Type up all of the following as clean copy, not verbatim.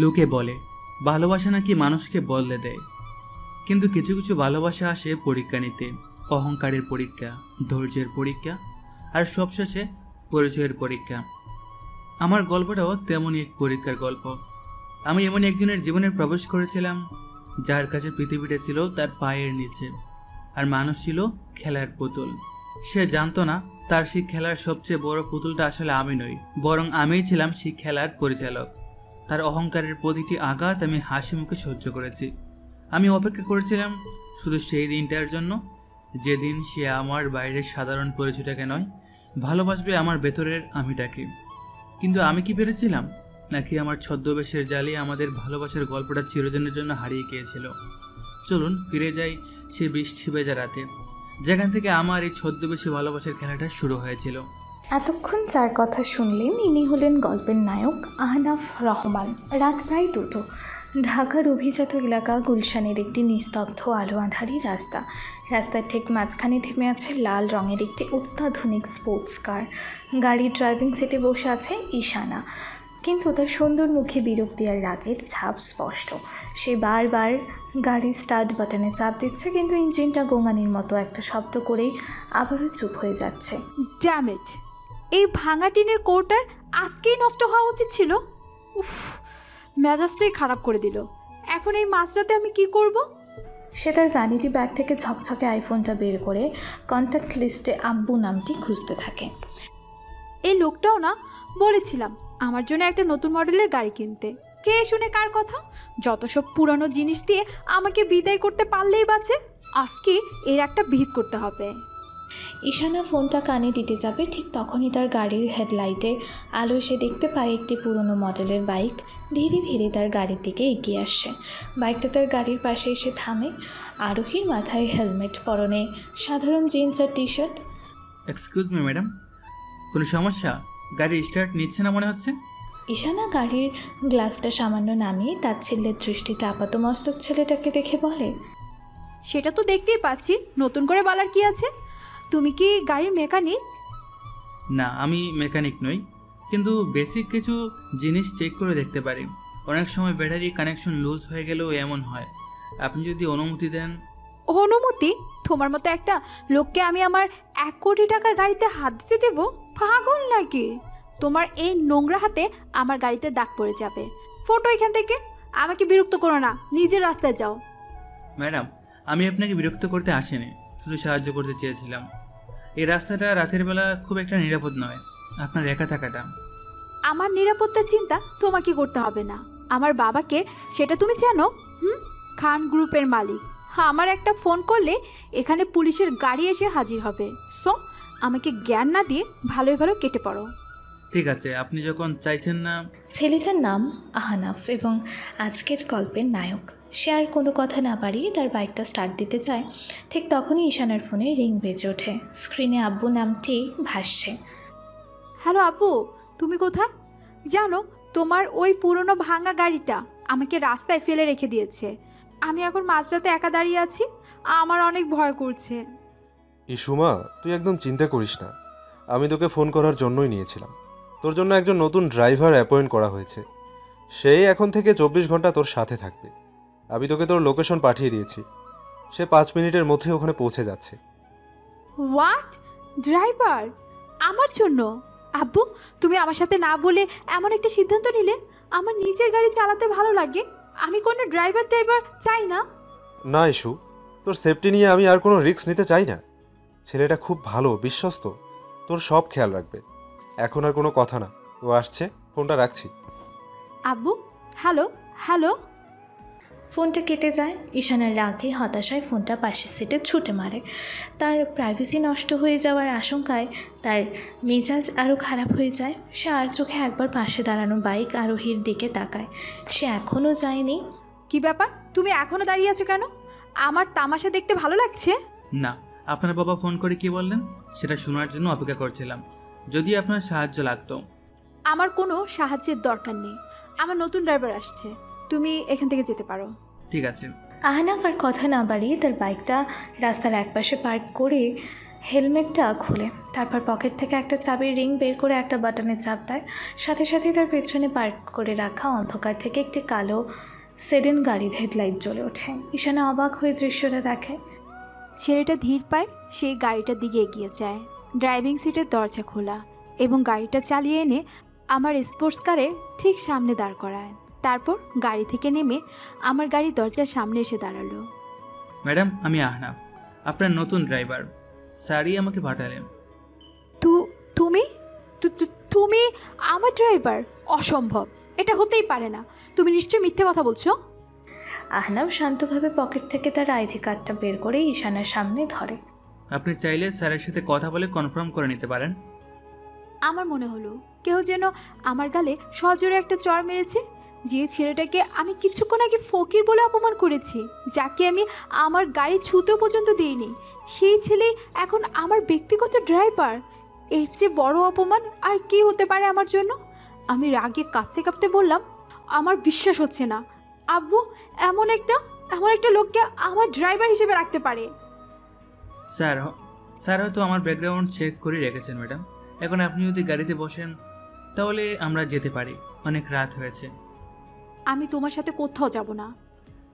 লোকে বলে ভালোবাসা নাকি মানুষকে বদলে দেয়, কিন্তু কিছু কিছু ভালোবাসা আসে পরীক্ষা নিতে। অহংকারের পরীক্ষা, ধৈর্যের পরীক্ষা, আর সবশেষে পরিচয়ের পরীক্ষা। আমার গল্পটাও তেমনই এক পরীক্ষার গল্প। আমি এমন একজনের জীবনে প্রবেশ করেছিলাম যার কাছে পৃথিবীটা ছিল তার পায়ের নিচে, আর মানুষ ছিল খেলার পুতুল। সে জানতো না তার সেই খেলার সবচেয়ে বড় পুতুলটা আসলে আমি নই, বরং আমিই ছিলাম সেই খেলার পরিচালক। তার অহংকারের প্রতিটি আঘাত আমি হাসি মুখে সহ্য করেছি। আমি অপেক্ষা করেছিলাম শুধু সেই দিনটার জন্য, যেদিন সে আমার বাইরের সাধারণ পরিচয়টাকে নয়, ভালোবাসবে আমার ভেতরের আমিটাকে। কিন্তু আমি কি পেরেছিলাম, নাকি আমার ছদ্মবেশের জালে আমাদের ভালোবাসার গল্পটা চিরদিনের জন্য হারিয়ে গিয়েছিল? চলুন ফিরে যাই সেই বৃষ্টি ভেজা রাতে, যেখান থেকে আমার এই ছদ্মবেশী ভালোবাসার খেলাটা শুরু হয়েছিল। এতক্ষণ যার কথা শুনলেন ইনি হলেন গল্পের নায়ক আহনাফ রহমান। রাত প্রায় 2টো। ঢাকার অভিজাত এলাকা গুলশানের একটি নিস্তব্ধ আলো আঁধারি রাস্তা। রাস্তার ঠিক মাঝখানে থেমে আছে লাল রঙের একটি অত্যাধুনিক স্পোর্টস কার। গাড়ির ড্রাইভিং সিটে বসে আছে ঈশানা, কিন্তু তার সুন্দর মুখে বিরক্তি আর রাগের ছাপ স্পষ্ট। সে বারবার গাড়ির স্টার্ট বাটনে চাপ দিচ্ছে, কিন্তু ইঞ্জিনটা গোঙানির মতো একটা শব্দ করেই আবারও চুপ হয়ে যাচ্ছে। ড্যাম ইট, এই ভাঙা টিনের কোটার আজকেই নষ্ট হওয়া উচিত ছিল। উফ, মেজাজটাই খারাপ করে দিল। এখন এই মাঝরাতে আমি কি করব? সে তার ভ্যানিটি ব্যাগ থেকে ঝকঝকে আইফোনটা বের করে কন্ট্যাক্ট লিস্টে আব্বু নামটি খুঁজতে থাকে। এই লোকটাও না, বলেছিলাম আমার জন্য একটা নতুন মডেলের গাড়ি কিনতে। কে শুনে কার কথা? যত সব পুরানো জিনিস দিয়ে আমাকে বিদায় করতে পারলেই বাঁচে। আজকে এর একটা ভিত করতে হবে। ঈশানা ফোনটা কানে দিতে যাবে, ঠিক তখনই তার গাড়ির হেডলাইটে আলো এসে দেখতে পায় একটি পুরনো মডেলের বাইক ধীরে ধীরে তার গাড়ির দিকে এগিয়ে আসছে। বাইকটা তার গাড়ির পাশে এসে থামে। আরোহীর মাথায় হেলমেট, পরনে সাধারণ জিন্স আর T shirt. Excuse me madam, কোনো সমস্যা? গাড়ি স্টার্ট নিচ্ছে না মনে হচ্ছে। ঈশানা গাড়ির গ্লাসটা সামান্য নামিয়ে তাচ্ছিল্যের দৃষ্টিতে আপাতমস্তক ছেলেটাকে দেখে বলে, সেটা তো দেখতেই পাচ্ছি, নতুন করে বলার কি আছে? তুমি কি গাড়ির মেকানিক? না, আমি মেকানিক নই, কিন্তু বেসিক কিছু জিনিস চেক করে দেখতে পারি। অনেক সময় ব্যাটারি কানেকশন লুজ হয়ে গেলেও এমন হয়। আপনি যদি অনুমতি দেন। অনুমতি? তোমার মতো একটা লোককে আমি আমার 1 কোটি টাকার গাড়িতে হাত দিতে দেব? পাগল নাকি? তোমার এই নোংরা হাতে আমার গাড়িতে দাগ পড়ে যাবে। ফটো এখান থেকে। আমাকে বিরক্ত করো না, নিজের রাস্তায় যাও। ম্যাডাম, আমি আপনাকে বিরক্ত করতে আসিনি, শুধু সাহায্য করতে চেয়েছিলাম। এই রাস্তাটা রাতের বেলা খুব একটা নিরাপদ নয়, আপনার একা থাকাটা। আমার নিরাপত্তার চিন্তা তোমাকে করতে হবে না। আমার বাবাকে সেটা তুমি জানো? খান গ্রুপের মালিক। আমার একটা ফোন করলে এখানে পুলিশের গাড়ি এসে হাজির হবে। সো আমাকে জ্ঞান না দিয়ে ভালোই ভালো কেটে পড়ো। ঠিক আছে, আপনি যখন চাইছেন না। ছেলেটার নাম আহনাফ এবং আজকের গল্পের নায়ক। সে আর কোনো কথা না বাড়িয়ে তার বাইকটা স্টার্ট দিতে চায়। ঠিক তখনই ঈশানার ফোনে রিং বেজে ওঠে। স্ক্রিনে আব্বু নামটি ভাসছে। হ্যালো আপু, তুমি কোথায়? জানো, তোমার ওই পুরনো ভাঙা গাড়িটা আমাকে রাস্তায় ফেলে রেখে দিয়েছে। আমি এখন মাঝরাতে একা দাঁড়িয়ে আছি, আমার অনেক ভয় করছে। ইসুমা, তুই একদম চিন্তা করিস না, আমি তোকে ফোন করার জন্যই নিয়েছিলাম। তোর জন্য একজন নতুন ড্রাইভার অ্যাপয়েন্ট করা হয়েছে। সেই এখন থেকে 24 ঘন্টা তোর সাথে থাকবে। আমি তোকে তোর লোকেশন পাঠিয়ে দিয়েছি, সে 5 মিনিটের মধ্যে ওখানে পৌঁছে যাচ্ছে। হোয়াট? ড্রাইভার আমার জন্য? আব্বু, তুমি আমার সাথে না বলে এমন একটা সিদ্ধান্ত নিলে? আমার নিজের গাড়ি চালাতে ভালো লাগে, আমি কোনো ড্রাইভার চাই না। না ইস্যু, তোর সেফটি নিয়ে আমি আর কোনো রিস্ক নিতে চাই না। ছেলেটা খুব ভালো, বিশ্বস্ত, তোর সব খেয়াল রাখবে। এখন আর কোনো কথা না, ও আসছে, ফোনটা রাখছি। আব্বু, হ্যালো হ্যালো। ফোনটা কেটে যায়। ঈশানার রাগে হতাশায় ফোনটা পাশের সিটে ছুটে মারে। তার প্রাইভেসি নষ্ট হয়ে যাওয়ার আশঙ্কায় তার মেজাজ আরও খারাপ হয়ে যায়। সে আর চোখে একবার পাশে দাঁড়ানো বাইক আরোহীর দিকে তাকায়। সে এখনও যায়নি। কি ব্যাপার, তুমি এখনো দাঁড়িয়ে আছো কেন? আমার তামাশা দেখতে ভালো লাগছে? না, আপনার বাবা ফোন করে কি বললেন সেটা শোনার জন্য অপেক্ষা করছিলাম, যদি আপনার সাহায্য লাগতো। আমার কোনো সাহায্যের দরকার নেই, আমার নতুন ড্রাইভার আসছে, তুমি এখান থেকে যেতে পারো। ঠিক আছে। আহনাফ আর কথা না বাড়িয়ে তার বাইকটা রাস্তার একপাশে পার্ক করে হেলমেটটা খুলে তারপর পকেট থেকে একটা চাবির রিং বের করে একটা বাটনের চাপ দেয়। সাথে সাথেই তার পেছনে পার্ক করে রাখা অন্ধকার থেকে একটি কালো সেডেন গাড়ির হেডলাইট জ্বলে ওঠে। ঈশানা অবাক হয়ে দৃশ্যটা দেখে। ছেলেটা ধীর পায় সেই গাড়িটার দিকে এগিয়ে যায়। ড্রাইভিং সিটের দরজা খোলা এবং গাড়িটা চালিয়ে এনে আমার স্পোর্টস কারের ঠিক সামনে দাঁড় করায়। তারপর গাড়ি থেকে নেমে আমার গাড়ির দরজার সামনে এসে দাঁড়ালো। ম্যাডাম, আমি আহনাফ, আপনার নতুন ড্রাইভার। স্যারই আমাকে পাঠালেন। তুমি তুমি আমার ড্রাইভার? অসম্ভব, এটা হতেই পারে না। তুমি নিশ্চয়ই মিথ্যে কথা বলছো। আহনাফ শান্তভাবে পকেট থেকে তার আইডি কার্ডটা বের করে ঈশানার সামনে ধরে। আপনি চাইলে স্যারের সাথে কথা বলে কনফার্ম করে নিতে পারেন। আমার মনে হলো কেউ যেন আমার গালে সজোরে একটা চড় মেরেছে। যে ছেলেটাকে আমি কিছুক্ষণ আগে ফকির বলে অপমান করেছি, যাকে আমি আমার গাড়ি ছুতেও পর্যন্ত দিইনি, সেই ছেলে এখন আমার ব্যক্তিগত ড্রাইভার। এর চেয়ে বড় অপমান আর কি হতে পারে আমার জন্য? আমি রাগে কাঁপতে কাঁপতে বললাম, আমার বিশ্বাস হচ্ছে না আব্বু এমন একটা লোককে আমার ড্রাইভার হিসেবে রাখতে পারে। স্যার হয়তো আমার ব্যাকগ্রাউন্ড চেক করে রেখেছেন ম্যাডাম। এখন আপনি যদি গাড়িতে বসেন তাহলে আমরা যেতে পারি, অনেক রাত হয়েছে। আমি তোমার সাথে কোথাও যাব না।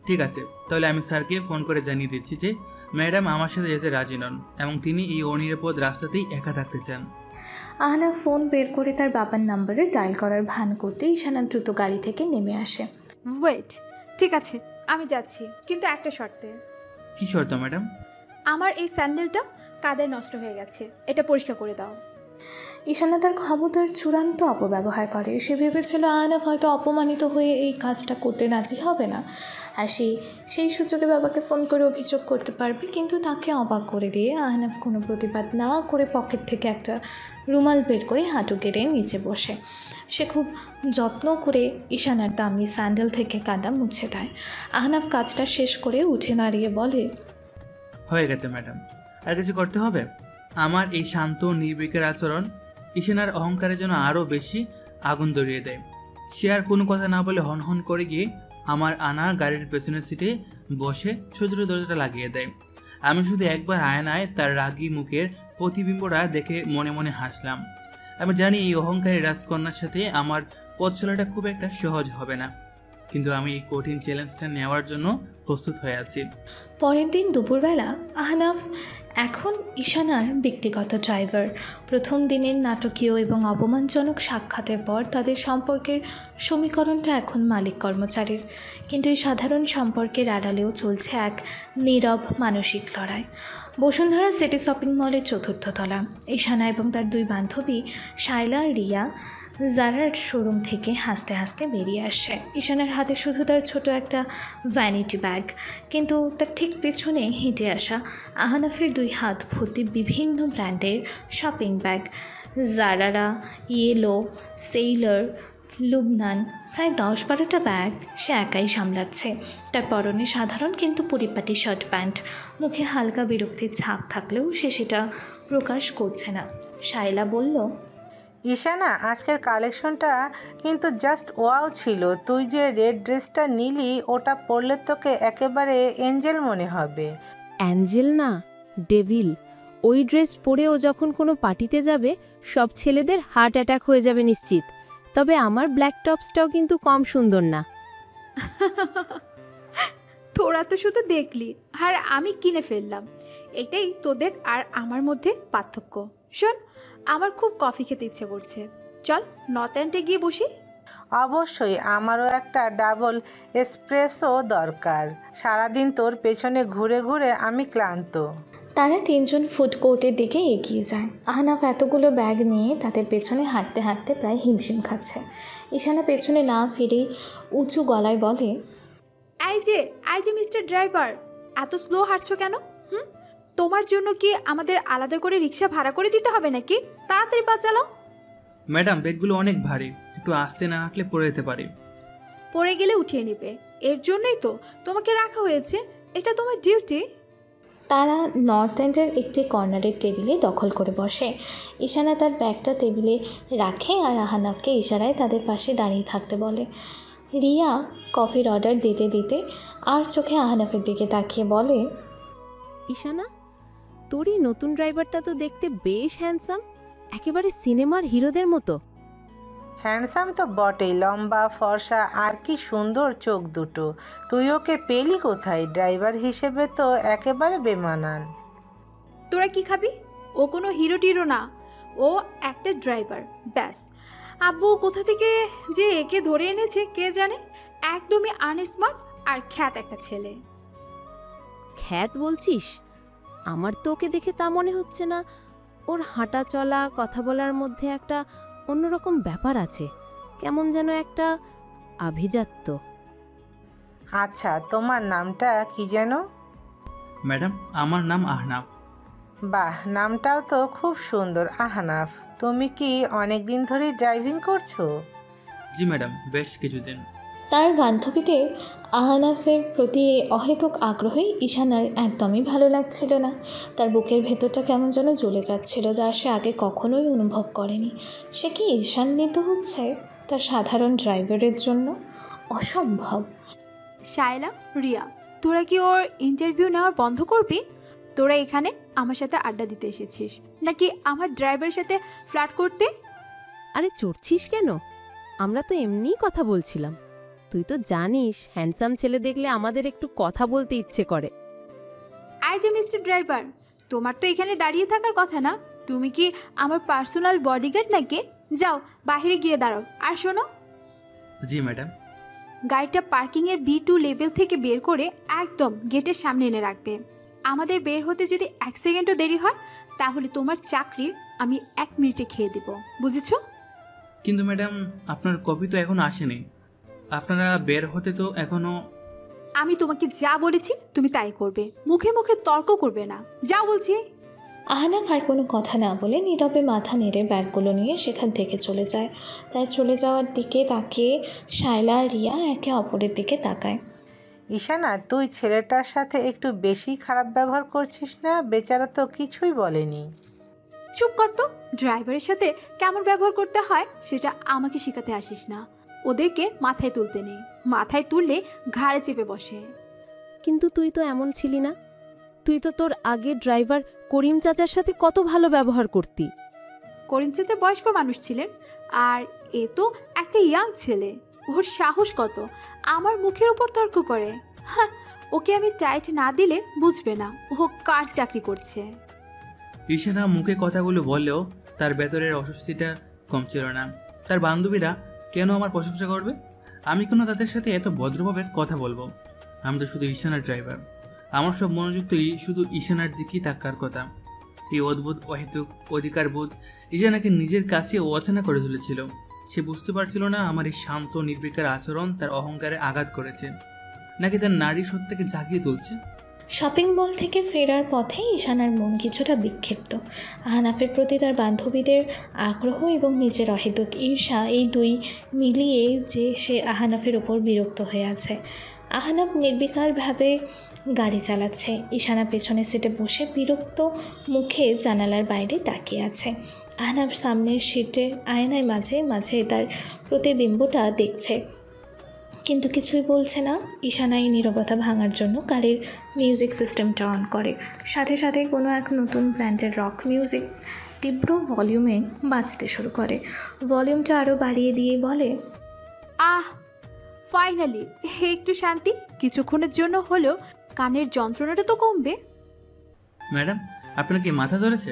ঠিক আছে, তাহলে আমি স্যারকে ফোন করে জানিয়ে দিচ্ছি যে ম্যাডাম আমার সাথে যেতে রাজি নন এবং তিনি এই অনিরাপদ রাস্তাতেই একা থাকতে চান। আহনাফ ফোন বের করে তার বাবার নাম্বারে ডায়াল করার ভান করতে ঈশানা দ্রুত গাড়ি থেকে নেমে আসে। ওয়েট, ঠিক আছে আমি যাচ্ছি, কিন্তু একটা শর্তে। কি শর্ত ম্যাডাম? আমার এই স্যান্ডেলটা কাদায় নষ্ট হয়ে গেছে, এটা পরিষ্কার করে দাও। ঈশানা তার ক্ষমতার চূড়ান্ত অপব্যবহার করে। সে ভেবেছিল আহনাফ হয়তো অপমানিত হয়ে এই কাজটা করতে রাজি হবে না, আর সেই সুযোগে বাবাকে ফোন করে অভিযোগ করতে পারবে। কিন্তু তাকে অবাক করে দিয়ে আহনাফ কোনো প্রতিবাদ না করে পকেট থেকে একটা রুমাল বের করে হাঁটু কেটে নিচে বসে সে খুব যত্ন করে ঈশানার দামি স্যান্ডেল থেকে কাদা মুছে দেয়। আহনাফ কাজটা শেষ করে উঠে দাঁড়িয়ে বলে, হয়ে গেছে ম্যাডাম, আর কিছু করতে হবে? আমার এই শান্ত নির্বিকার আচরণ ঈশানার অহংকারের জন্য আরও বেশি আগুন ধরিয়ে দেয়। সে আর কোনো কথা না বলে হন হন করে গিয়ে আমার আনা গাড়ির পেছনের সিটে বসে সোজা দরজাটা লাগিয়ে দেয়। আমি শুধু একবার আয়নায় তার রাগী মুখের প্রতিবিম্বটা দেখে মনে মনে হাসলাম। আমি জানি এই অহংকারী রাজকন্যার সাথে আমার পথ চলাটা খুব একটা সহজ হবে না, কিন্তু আমি এই কঠিন চ্যালেঞ্জটা নেওয়ার জন্য প্রস্তুত হয়ে আছি। পরের দিন দুপুরবেলা আহনাফ এখন ঈশানার ব্যক্তিগত ড্রাইভার। প্রথম দিনের নাটকীয় এবং অপমানজনক সাক্ষাতের পর তাদের সম্পর্কের সমীকরণটা এখন মালিক কর্মচারীর, কিন্তু এই সাধারণ সম্পর্কের আড়ালেও চলছে এক নীরব মানসিক লড়াই। বসুন্ধরা সিটি শপিং মলের ৪র্থ তলা। ঈশানা এবং তার দুই বান্ধবী শায়লা আর রিয়া জারার শোরুম থেকে হাসতে হাসতে বেরিয়ে আসছে। ঈশানার হাতে শুধু তার ছোট একটা ভ্যানিটি ব্যাগ, কিন্তু তার ঠিক পেছনে হেঁটে আসা আহনাফের দুই হাত ভর্তি বিভিন্ন ব্র্যান্ডের শপিং ব্যাগ। জারারা, ইয়েলো, সেইলর, লুবনান, প্রায় ১০-১২টা ব্যাগ সে একাই সামলাচ্ছে। তার পরনে সাধারণ কিন্তু পরিপাটি শার্ট প্যান্ট। মুখে হালকা বিরক্তির ছাপ থাকলেও সে সেটা প্রকাশ করছে না। শায়লা বলল, ঈশানা, আজকের কালেকশনটা কিন্তু জাস্ট ওয়াও ছিল। তুই যে রেড ড্রেসটা নিলি ওটা পরলে তোকে একেবারে এঞ্জেল মনে হবে। অ্যাঞ্জেল না, ডেভিল। ওই ড্রেস পরে ও যখন কোনো পার্টিতে যাবে সব ছেলেদের হার্ট অ্যাটাক হয়ে যাবে নিশ্চিত। তবে আমার ব্ল্যাক টপসটাও কিন্তু কম সুন্দর না। তোরা তো শুধু দেখলি আর আমি কিনে ফেললাম, এটাই তোদের আর আমার মধ্যে পার্থক্য। শোন, আমার খুব কফি খেতে ইচ্ছে করছে, চল নর্থ এন্ডে গিয়ে বসি। অবশ্যই, আমারও একটা ডাবল এসপ্রেসো দরকার। সারাদিন তোর পেছনে ঘুরে ঘুরে আমি ক্লান্ত। তারা তিনজন ফুড কোর্টের দিকে এগিয়ে যায়। আহনাফ এতগুলো ব্যাগ নিয়ে তাদের পেছনে হাঁটতে হাঁটতে প্রায় হিমশিম খাচ্ছে। ঈশানা পেছনে না ফিরেই উঁচু গলায় বলে, এই যে মিস্টার ড্রাইভার, এত স্লো হাঁটছো কেন? তোমার জন্য কি আমাদের আলাদা করে রিক্সা ভাড়া করে দিতে হবে নাকি? তাড়াতাড়ি পা চালাও। ম্যাডাম, ব্যাগগুলো অনেক ভারী, একটু আস্তে না হাঁটলে পড়ে যেতে পারি। পড়ে গেলে উঠিয়ে নেবে, এর জন্যই তো তোমাকে রাখা হয়েছে, এটা তোমার ডিউটি। তারা নর্থ এন্ডের একটি কর্নারের টেবিলে দখল করে বসে। ঈশানা তার ব্যাগটা টেবিলে রাখে আর আহনাফকে ইশারায় তাদের পাশে দাঁড়িয়ে থাকতে বলে। রিয়া কফির অর্ডার দিতে দিতে আর চোখে আহনাফের দিকে তাকিয়ে বলে, ঈশানা, তোর এই নতুন ড্রাইভারটা তো দেখতে বেশ হ্যান্ডসাম, একেবারে সিনেমার হিরোদের মতো। হ্যান্ডসাম তো বটেই, লম্বা ফর্সা, আর কি সুন্দর চোখ দুটো। তুই ওকে পেলি কোথায়? ড্রাইভার হিসেবে তো একেবারে বেমানান। তোরা কি খাবি? ও কোনো হিরো টিরো না, ও একটা ড্রাইভার ব্যাস। আব্বু কোথা থেকে যে একে ধরে এনেছে কে জানে। একদমই আনস্মার্ট আর খ্যাত একটা ছেলে। খ্যাত বলছিস? আমার তো ওকে দেখে তা মনে হচ্ছে না। ওর হাঁটা চলা, কথা বলার মধ্যে একটা অন্যরকম ব্যাপার আছে, কেমন যেন একটা আভিজাত্য। আচ্ছা, তোমার নামটা কি যেন? ম্যাডাম, আমার নাম আহনাফ। বাহ, নামটাও তো খুব সুন্দর, আহনাফ। তুমি কি অনেক দিন ধরে ড্রাইভিং করছো? জি ম্যাডাম, বেশ কিছুদিন। তার বান্ধবীদের আহনাফের প্রতি অহেতুক আগ্রহে ঈশানার একদমই ভালো লাগছিল না। তার বুকের ভেতরটা কেমন যেন জ্বলে যাচ্ছিল, যা সে আগে কখনোই অনুভব করেনি। সে কি ঈশান্বিত হচ্ছে তার সাধারণ ড্রাইভারের জন্য? অসম্ভব। শায়লা, রিয়া, তোরা কি ওর ইন্টারভিউ নেওয়ার বন্ধ করবি? তোরা এখানে আমার সাথে আড্ডা দিতে এসেছিস নাকি আমার ড্রাইভারের সাথে ফ্ল্যাট করতে? আরে চড়ছিস কেন? আমরা তো এমনিই কথা বলছিলাম। তুই তো জানিস হ্যান্ডসাম ছেলে দেখলে আমাদের একটু কথা বলতে ইচ্ছে করে। আই যে মিস্টার ড্রাইভার, তোমার তো এখানে দাঁড়িয়ে থাকার কথা না। তুমি কি আমার পার্সোনাল বডিগার্ড নাকি? যাও বাইরে গিয়ে দাঁড়াও। আর শোনো, জি ম্যাডাম। গাড়িটা পার্কিংয়ের B2 লেভেল থেকে বের করে একদম গেটের সামনে এনে রাখবে। আমাদের বের হতে যদি 1 সেকেন্ডও দেরি হয় তাহলে তোমার চাকরি আমি 1 মিনিটে খেয়ে দেব, বুঝেছ? কিন্তু ম্যাডাম, আপনার কপি তো এখনো আসেনি। আপনারা বের হতে তো এখনো। আমি তোমাকে যা বলেছি তুমি তাই করবে, মুখে মুখে তর্ক করবে না। যা বলছি। আহনাফ আর কোনো কথা না বলে নীরবে মাথা নেড়ে ব্যাগগুলো নিয়ে সেখান থেকে চলে যায়। তাই চলে যাওয়ার দিকে তাকিয়ে শায়লা আর রিয়া একে অপরের দিকে তাকায়। ঈশানা, তুই ছেলেটার সাথে একটু বেশি খারাপ ব্যবহার করছিস না? বেচারা তো কিছুই বলেনি। চুপ কর তো। ড্রাইভারের সাথে কেমন ব্যবহার করতে হয় সেটা আমাকে শেখাতে আসিস না। ওদেরকে মাথায় তুলতে নেই, মাথায় তুললে ঘাড়ে চেপে বসে। কিন্তু তুই তো এমন ছিলি না। তুই তো তোর আগের ড্রাইভার করিম চাচার সাথে কত ভালো ব্যবহার করতি। করিম চাচা বয়স্ক মানুষ ছিলেন, আর এ তো একটা ইয়াং ছেলে। ওর সাহস কত আমার মুখের উপর তর্ক করে। হ্যাঁ, ওকে আমি টাইট না দিলে বুঝবে না ও কার চাকরি করছে। ঈশানা মুখে কথাগুলো বললেও তার ভেতরের অস্বস্তিটা কম ছিল না। তার বান্ধবীরা কেন আমার প্রশংসা করবে? আমি কেন তাদের সাথে এত ভদ্রভাবে কথা বলবো? আমি তো শুধু ঈশানার ড্রাইভার। আমার সব মনোযোগ তো শুধু ঈশানার দিকেই থাকার কথা। এই অদ্ভুত অহেতুক অধিকারবোধ ঈশানাকে নিজের কাছে অচেনা করে তুলেছিল। সে বুঝতে পারছিল না আমার এই শান্ত নির্বিকার আচরণ তার অহংকারে আঘাত করেছে, নাকি তার নারী সত্তাকে জাগিয়ে তুলছে। শপিং মল থেকে ফেরার পথে ঈশানার মন কিছুটা বিক্ষিপ্ত। আহনাফের প্রতি তার বান্ধবীদের আগ্রহ এবং নিজের অহেতুক ঈর্ষা, এই দুই মিলিয়ে যে সে আহনাফের ওপর বিরক্ত হয়ে আছে। আহনাফ নির্বিকারভাবে গাড়ি চালাচ্ছে। ঈশানা পেছনের সিটে বসে বিরক্ত মুখে জানালার বাইরে তাকিয়ে আছে। আহনাফ সামনের সিটে আয়নায় মাঝে মাঝে তার প্রতিবিম্বটা দেখছে, কিন্তু কিছুই বলছে না। ঈশানা এই নীরবতা ভাঙার জন্য গাড়ির মিউজিক সিস্টেমটা অন করে। সাথে সাথে কোনো এক নতুন ব্র্যান্ডের রক মিউজিক তীব্র ভলিউমে বাজতে শুরু করে। ভলিউমটা আরও বাড়িয়ে দিয়ে বলে, আহ, ফাইনালি একটু শান্তি। কিছুক্ষণের জন্য হলেও কানের যন্ত্রণাটা তো কমবে। ম্যাডাম, আপনার কি মাথা ধরেছে?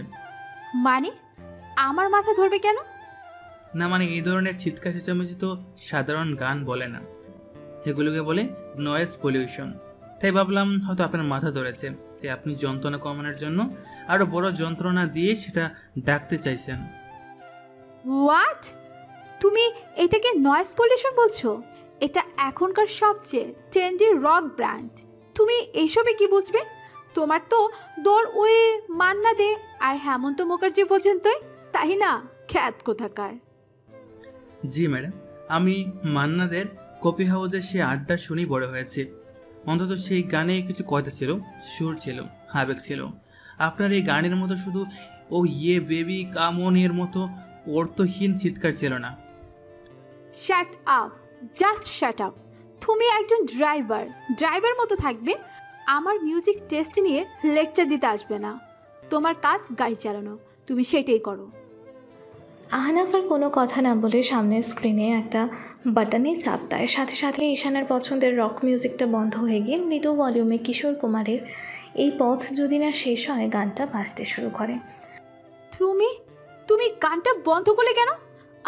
মানে আমার মাথা ধরবে কেন? না মানে এই ধরনের চিৎকার চেঁচামেচি তো সাধারণ গান বলে না, এগুলোকে বলে নয়েজ পলিউশন। তাই ভাবলাম হয়তো আপনার মাথা ধরেছে, তাই আপনি যন্ত্রণা কমানোর জন্য আরো বড় যন্ত্রণা দিয়ে সেটা ডাকতে চাইছেন। হোয়াট? তুমি এটাকে নয়েজ পলিউশন বলছো? এটা এখনকার সবচেয়ে ট্রেন্ডি রক ব্র্যান্ড। তুমি এইসবে কি বুঝবে? তোমার তো দৌড় ওই মান্না দে আর হেমন্ত মুখার্জি পর্যন্তই, তাই না? খ্যাত কোথাকার। জি ম্যাডাম, আমি মান্নাদের কফি হাউসে সে আড্ডা শুনেই বড় হয়েছে। অন্তত সেই গানে কিছু কথা ছিল, সুর ছিল, আবেগ ছিল। আপনার এই গানের মতো শুধু ও ইয়ে বেবি কামন এর মতো অর্থহীন চিৎকার ছিল না। Shut up, just shut up. তুমি একজন ড্রাইভার মতো থাকবে। আমার মিউজিক টেস্ট নিয়ে লেকচার দিতে আসবে না। তোমার কাজ গাড়ি চালানো, তুমি সেটাই করো। আহনাফ আর কোনো কথা না বলে সামনের স্ক্রিনে একটা বাটনে চাপ দেয়। সাথে সাথে ঈশানের পছন্দের রক মিউজিকটা বন্ধ হয়ে গিয়ে মৃদু ভলিউমে কিশোর কুমারের এই পথ যদি না শেষ হয় গানটা বাজতে শুরু করে। তুমি তুমি গানটা বন্ধ করলে কেন?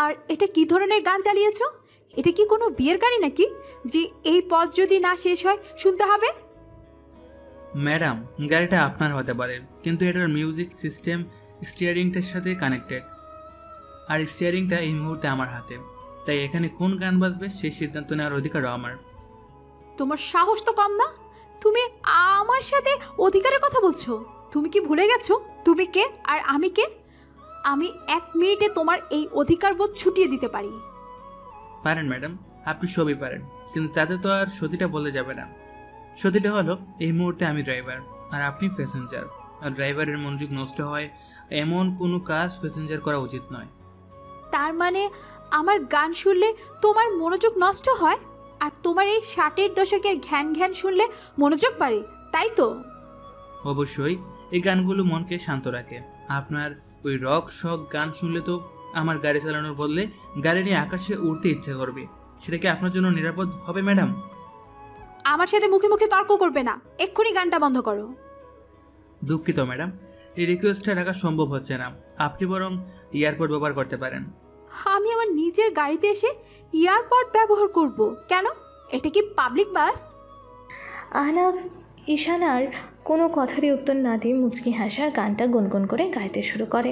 আর এটা কি ধরনের গান চালিয়েছো? এটা কি কোনো বিয়ের গাড়ি নাকি যে এই পথ যদি না শেষ হয় শুনতে হবে? ম্যাডাম, গাড়িটা আপনার হতে পারে, কিন্তু এটার মিউজিক সিস্টেম স্টিয়ারিংটার সাথে কানেক্টেড, আর স্টিয়ারিংটা এই মুহূর্তে আমার হাতে। তাই এখানে কোন গান বাজবে সেই সিদ্ধান্ত নেওয়ার অধিকারও আমার। তোমার সাহস তো কম না? তুমি আমার সাথে অধিকারের কথা বলছো? তুমি কি ভুলে গেছো তুমি কে আর আমি কে? আমি 1 মিনিটে তোমার এই অধিকার বোধ ছুটিয়ে দিতে পারি। পারেন ম্যাডাম, আপনি সবই পারেন, কিন্তু তাতে তো আর সতীটা বলে যাবে না। সতীটা হলো এই মুহূর্তে আমি ড্রাইভার আর আপনি প্যাসেঞ্জার, আর ড্রাইভারের মনোযোগ নষ্ট হয় এমন কোনো কাজ প্যাসেঞ্জার করা উচিত নয়। তার মানে আমার গান শুনলে তোমার মনোযোগ নষ্ট হয়, আর তোমার এই 60-এর দশকের ঘ্যান ঘ্যান শুনলে মনোযোগ বাড়ে, তাই তো? অবশ্যই এই গানগুলো মনকে শান্ত রাখে। আপনার ওই রক শক গান শুনলে তো আমার গাড়ি চালানোর বদলে গাড়ি নিয়ে আকাশে উড়তে ইচ্ছা করবে। সেটা কি আপনার জন্য নিরাপদ হবে ম্যাডাম? আমার সাথে মুখে মুখে তর্ক করবে না, এক্ষুনি গানটা বন্ধ করো। দুঃখিত ম্যাডাম, এই রিকোয়েস্টটা রাখা সম্ভব হচ্ছে না। আপনি বরং এয়ারপোর্ট ব্যবহার করতে পারেন। আমি আমার নিজের গাড়িতে এসে এয়ারপড ব্যবহার করব কেন? এটা কি পাবলিক বাস? আহনাফ ঈশানার কোনো কথারই উত্তর না দিয়ে মুচকি হাসার গানটা গুনগুন করে গাইতে শুরু করে।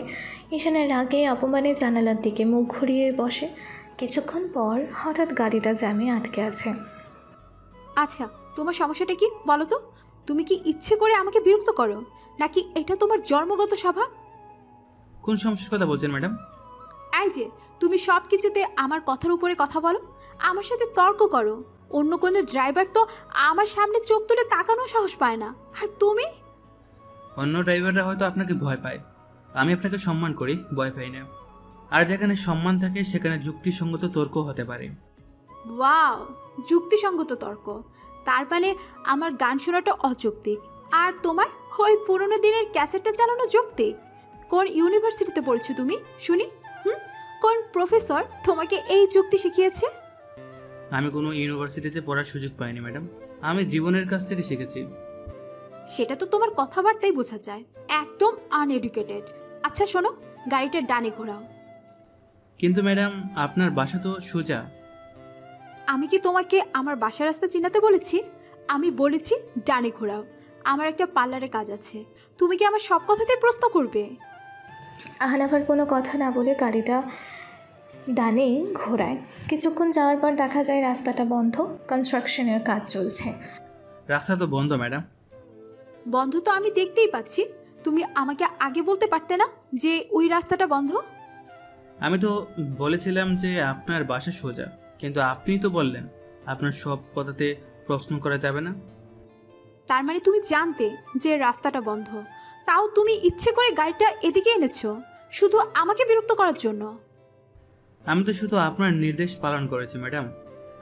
ঈশানের রাগে অপমানে জানালার দিকে মুখ ঘুরিয়ে বসে। কিছুক্ষণ পর হঠাৎ গাড়িটা জ্যামে আটকে আছে। আচ্ছা, তোমার সমস্যাটা কি বলো তো? তুমি কি ইচ্ছে করে আমাকে বিরক্ত করো, নাকি এটা তোমার জন্মগত স্বভাব? কোন সমস্যার কথা বলছেন ম্যাডাম? এই যে তুমি সব কিছুতে আমার কথার উপরে কথা বলো, আমার সাথে তর্ক করো। অন্য কোনো ড্রাইভার তো আমার সামনে চোখ তুলে তাকানোর সাহস পায় না, আর তুমি? অন্য ড্রাইভাররা হয়তো আপনাকে ভয় পায়, আমি আপনাকে সম্মান করি, ভয় পাই না। আর যেখানে সম্মান থাকে সেখানে যুক্তিসঙ্গত তর্ক হতে পারে। ওয়াও, যুক্তিসঙ্গত তর্ক। তার মানে আমার গান শোনাটা অযৌক্তিক, আর তোমার ওই পুরোনো দিনের ক্যাসেটটা চালানো যৌক্তিক? কোন ইউনিভার্সিটিতে পড়ছো তুমি শুনি? কোন প্রফেসর তোমাকে এই যুক্তি শিখিয়েছে? আমি কোনো ইউনিভার্সিটিতে পড়ার সুযোগ পাইনি ম্যাডাম, আমি জীবনের কাছ থেকে শিখেছি। সেটা তো তোমার কথাবার্তাই বোঝা যায়, একদম আনএডুকেটেড। আচ্ছা শোনো, গাড়িটার ডানে ঘোরাও। কিন্তু ম্যাডাম, আপনার বাসা তো সোজা। আমি কি তোমাকে আমার বাসার রাস্তা চিনাতে বলেছি? আমি বলেছি ডানে ঘোরাও। আমার একটা পার্লারে কাজ আছে, তুমি কি আমার সব কথাতেই প্রশ্ন করবে? আহনাফার কোনো কথা না বলে গাড়িটা ডানে ঘোরায়। কিছুক্ষণ যাওয়ার পর দেখা যায় রাস্তাটা বন্ধ, কনস্ট্রাকশনের কাজ চলছে। রাস্তা তো বন্ধ ম্যাডাম। বন্ধ তো আমি দেখতেই পাচ্ছি, তুমি আমাকে আগে বলতে পারতে না যে ওই রাস্তাটা বন্ধ? আমি তো বলেছিলাম যে আপনার বাসা সোজা, কিন্তু আপনিই তো বললেন আপনার সব কথাতে প্রশ্ন করা যাবে না। তার মানে তুমি জানতে যে রাস্তাটা বন্ধ, তাও তুমি ইচ্ছে করে গাড়িটা এদিকে এনেছো শুধু আমাকে বিরক্ত করার জন্য। আমি তো শুধু আপনার নির্দেশ পালন করেছি ম্যাডাম।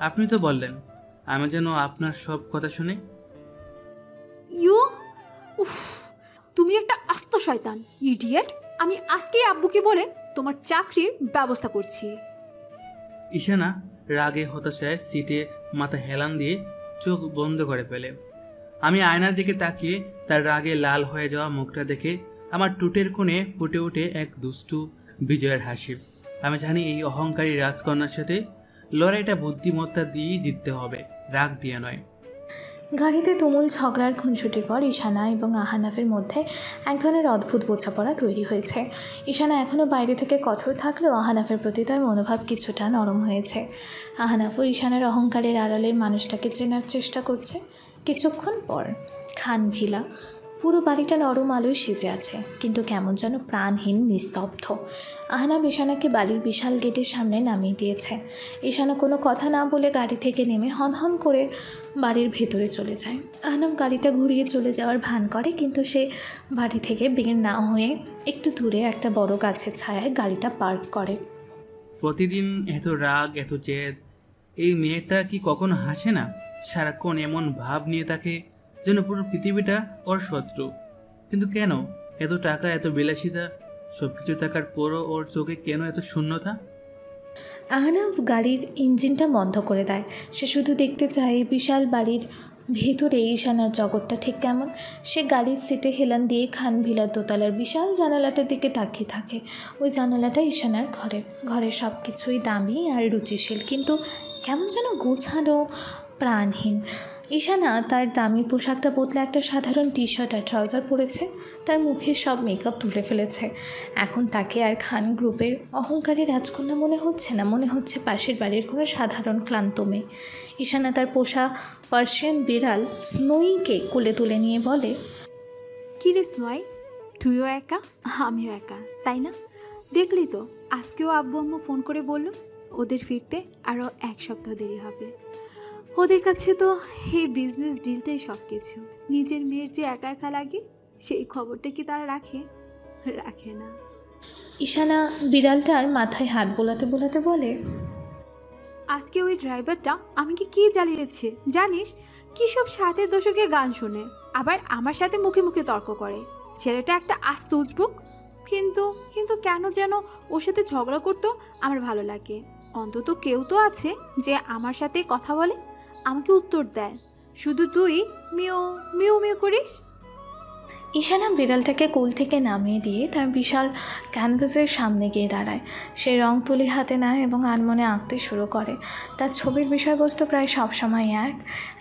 আপনি তো বললেন আমি যেন আপনার সব কথা শুনে। উফ, তুমি একটা আস্ত শয়তান, ইডিয়েট। আমি আজকেই আব্বুকে বলে তোমার চাকরির ব্যবস্থা করছি। ঈশানা রাগে হতাশায় সিটে মাথা হেলান দিয়ে চোখ বন্ধ করে ফেলে। আমি আয়নার দিকে তাকিয়ে তার রাগে লাল হয়ে যাওয়া মুখটা দেখে আমার টুটের কোণে ফুটে ওঠে এক দুষ্টু বিজয়ের হাসি। আমি জানি এই অহংকারী রাজকন্যার সাথে লড়াইটা বুদ্ধিমত্তা দিয়েই জিততে হবে, রাগ দিয়ে নয়। গাড়িতে তুমুল ঝগড়ার খুনসুটির পর ঈশানা এবং আহনাফের মধ্যে এক ধরনের অদ্ভুত বোঝাপড়া তৈরি হয়েছে। ঈশানা এখনও বাইরে থেকে কঠোর থাকলেও আহনাফের প্রতি তার মনোভাব কিছুটা নরম হয়েছে। আহনাফও ঈশানার অহংকারের আড়ালে মানুষটাকে চেনার চেষ্টা করছে। কিছুক্ষণ পর খান ভিলা, পুরো বাড়িটা নরম আলোয় সেজে আছে, কিন্তু কেমন যেন প্রাণহীন, নিস্তব্ধ। আহনাফ ঈশানাকে বাড়ির বিশাল গেটের সামনে নামিয়ে দিয়েছে। ঈশানা কোনো কথা না বলে গাড়ি থেকে নেমে হনহন করে বাড়ির ভেতরে চলে যায়। আহনাফ গাড়িটা ঘুরিয়ে চলে যাওয়ার ভান করে, কিন্তু সে বাড়ি থেকে বের না হয়ে একটু দূরে একটা বড় গাছের ছায়ায় গাড়িটা পার্ক করে। প্রতিদিন এত রাগ, এত জেদ, এই মেয়েটা কি কখনো হাসে না? সারাক্ষণ এমন ভাব নিয়ে থাকে যেন পুরো পৃথিবীটা ওর শত্রু। কিন্তু কেন? এত টাকা, এত বিলাসিতা, সবকিছু থাকার পরও ওর চোখে কেন এত শূন্যতা? আহনাফ গাড়ির ইঞ্জিনটা বন্ধ করে দেয়। সে শুধু দেখতে চায় এই বিশাল বাড়ির ভেতরে ঈশানার জগৎটা ঠিক কেমন। সে গাড়ির সিটে হেলান দিয়ে খান ভিলার দোতলার বিশাল জানালাটার দিকে তাকিয়ে থাকে। ওই জানালাটা ঈশানার ঘরের সব কিছুই দামি আর রুচিশীল, কিন্তু কেমন যেন গোছানো, প্রাণহীন। ঈশানা তার দামি পোশাকটা বদলে একটা সাধারণ টি শার্ট আর ট্রাউজার পরেছে। তার মুখের সব মেকআপ তুলে ফেলেছে। এখন তাকে আর খান গ্রুপের অহংকারী রাজকন্যা মনে হচ্ছে না, মনে হচ্ছে পাশের বাড়ির কোনো সাধারণ ক্লান্ত মেয়ে। ঈশানা তার পোষা পার্সিয়ান বিড়াল স্নোইকে কোলে তুলে নিয়ে বলে, কী রে স্নয়, তুইও একা আমিও একা, তাই না? দেখলি তো, আজকেও আব্বু আম্মু ফোন করে বলল ওদের ফিরতে আরও 1 সপ্তাহ দেরি হবে। ওদের কাছে তো এই বিজনেস ডিলটাই সব কিছু। নিজের মেয়ের যে একা একা লাগে সেই খবরটা কি তারা রাখে না। ঈশানা বিড়ালটার মাথায় হাত বোলাতে বোলাতে বলে, আজকে ওই ড্রাইভারটা আমাকে কি জ্বালিয়েছে জানিস? কী সব 60-এর দশকের গান শুনে, আবার আমার সাথে মুখে মুখে তর্ক করে। ছেলেটা একটা আস্ত উজবুক, কিন্তু কেন যেন ওর সাথে ঝগড়া করতো আমার ভালো লাগে। অন্তত কেউ তো আছে যে আমার সাথে কথা বলে, আমাকে উত্তর দেয়। শুধু তুই মিও মিও মিও করিস। ঈশানা বিড়ালটাকে কোল থেকে নামিয়ে দিয়ে তার বিশাল ক্যানভাসের সামনে গিয়ে দাঁড়ায়। সে রং তুলি হাতে নেয় এবং আনমনে আঁকতে শুরু করে। তার ছবির বিষয়বস্তু প্রায় সবসময়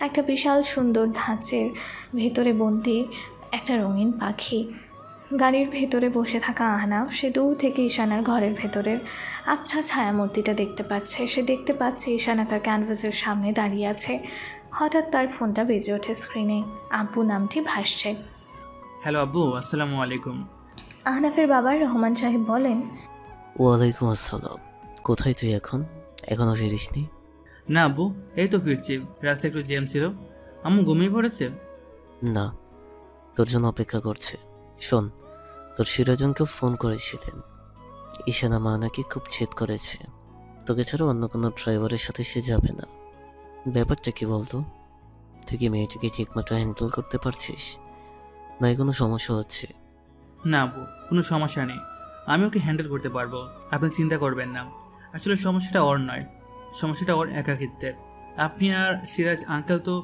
একটা বিশাল সুন্দর ধাঁচের ভেতরে বন্দি একটা রঙিন পাখি। গাড়ির ভেতরে বসে থাকা আহনাফ সে দূর থেকে ঈশানার ঘরের ভেতরের আবছা ছায়ামূর্তিটা দেখতে পাচ্ছে। সে দেখতে পাচ্ছে ঈশানা তার ক্যানভাসের সামনে দাঁড়িয়ে আছে। হঠাৎ তার ফোনটা বেজে ওঠে। স্ক্রিনে আব্বু নামটি ভাসছে। হ্যালো আব্বু, আসসালামু আলাইকুম। আহনাফের বাবা রহমান সাহেব বলেন, ওয়ালাইকুম আসসালাম। কোথায় তুই এখন? এখনো ফিরিসনি? না আব্বু, এই তো ফিরছি। রাস্তায় একটু জ্যাম ছিল। আম্মু ঘুমিয়ে পড়েছে? না, তোর জন্য অপেক্ষা করছে। শোন, তোর সিরাজনকে ফোন করেছিলেন। ঈশানা মা নাকি খুব ছেদ করেছে। তোকে ছাড়া অন্য কোনো ড্রাইভারের সাথে সে যাবে না। ব্যাপারটা কি বলতো? তুই কি মেয়েটাকে ঠিকমতো হ্যান্ডেল করতে পারছিস, না কোনো সমস্যা হচ্ছে? না আব্বু, কোনো সমস্যা নেই। আমি ওকে হ্যান্ডেল করতে পারবো, আপনি চিন্তা করবেন না। আসলে সমস্যাটা ওর নয়, সমস্যাটা ওর একাকিত্বের। আপনি আর সিরাজ আঙ্কেল তো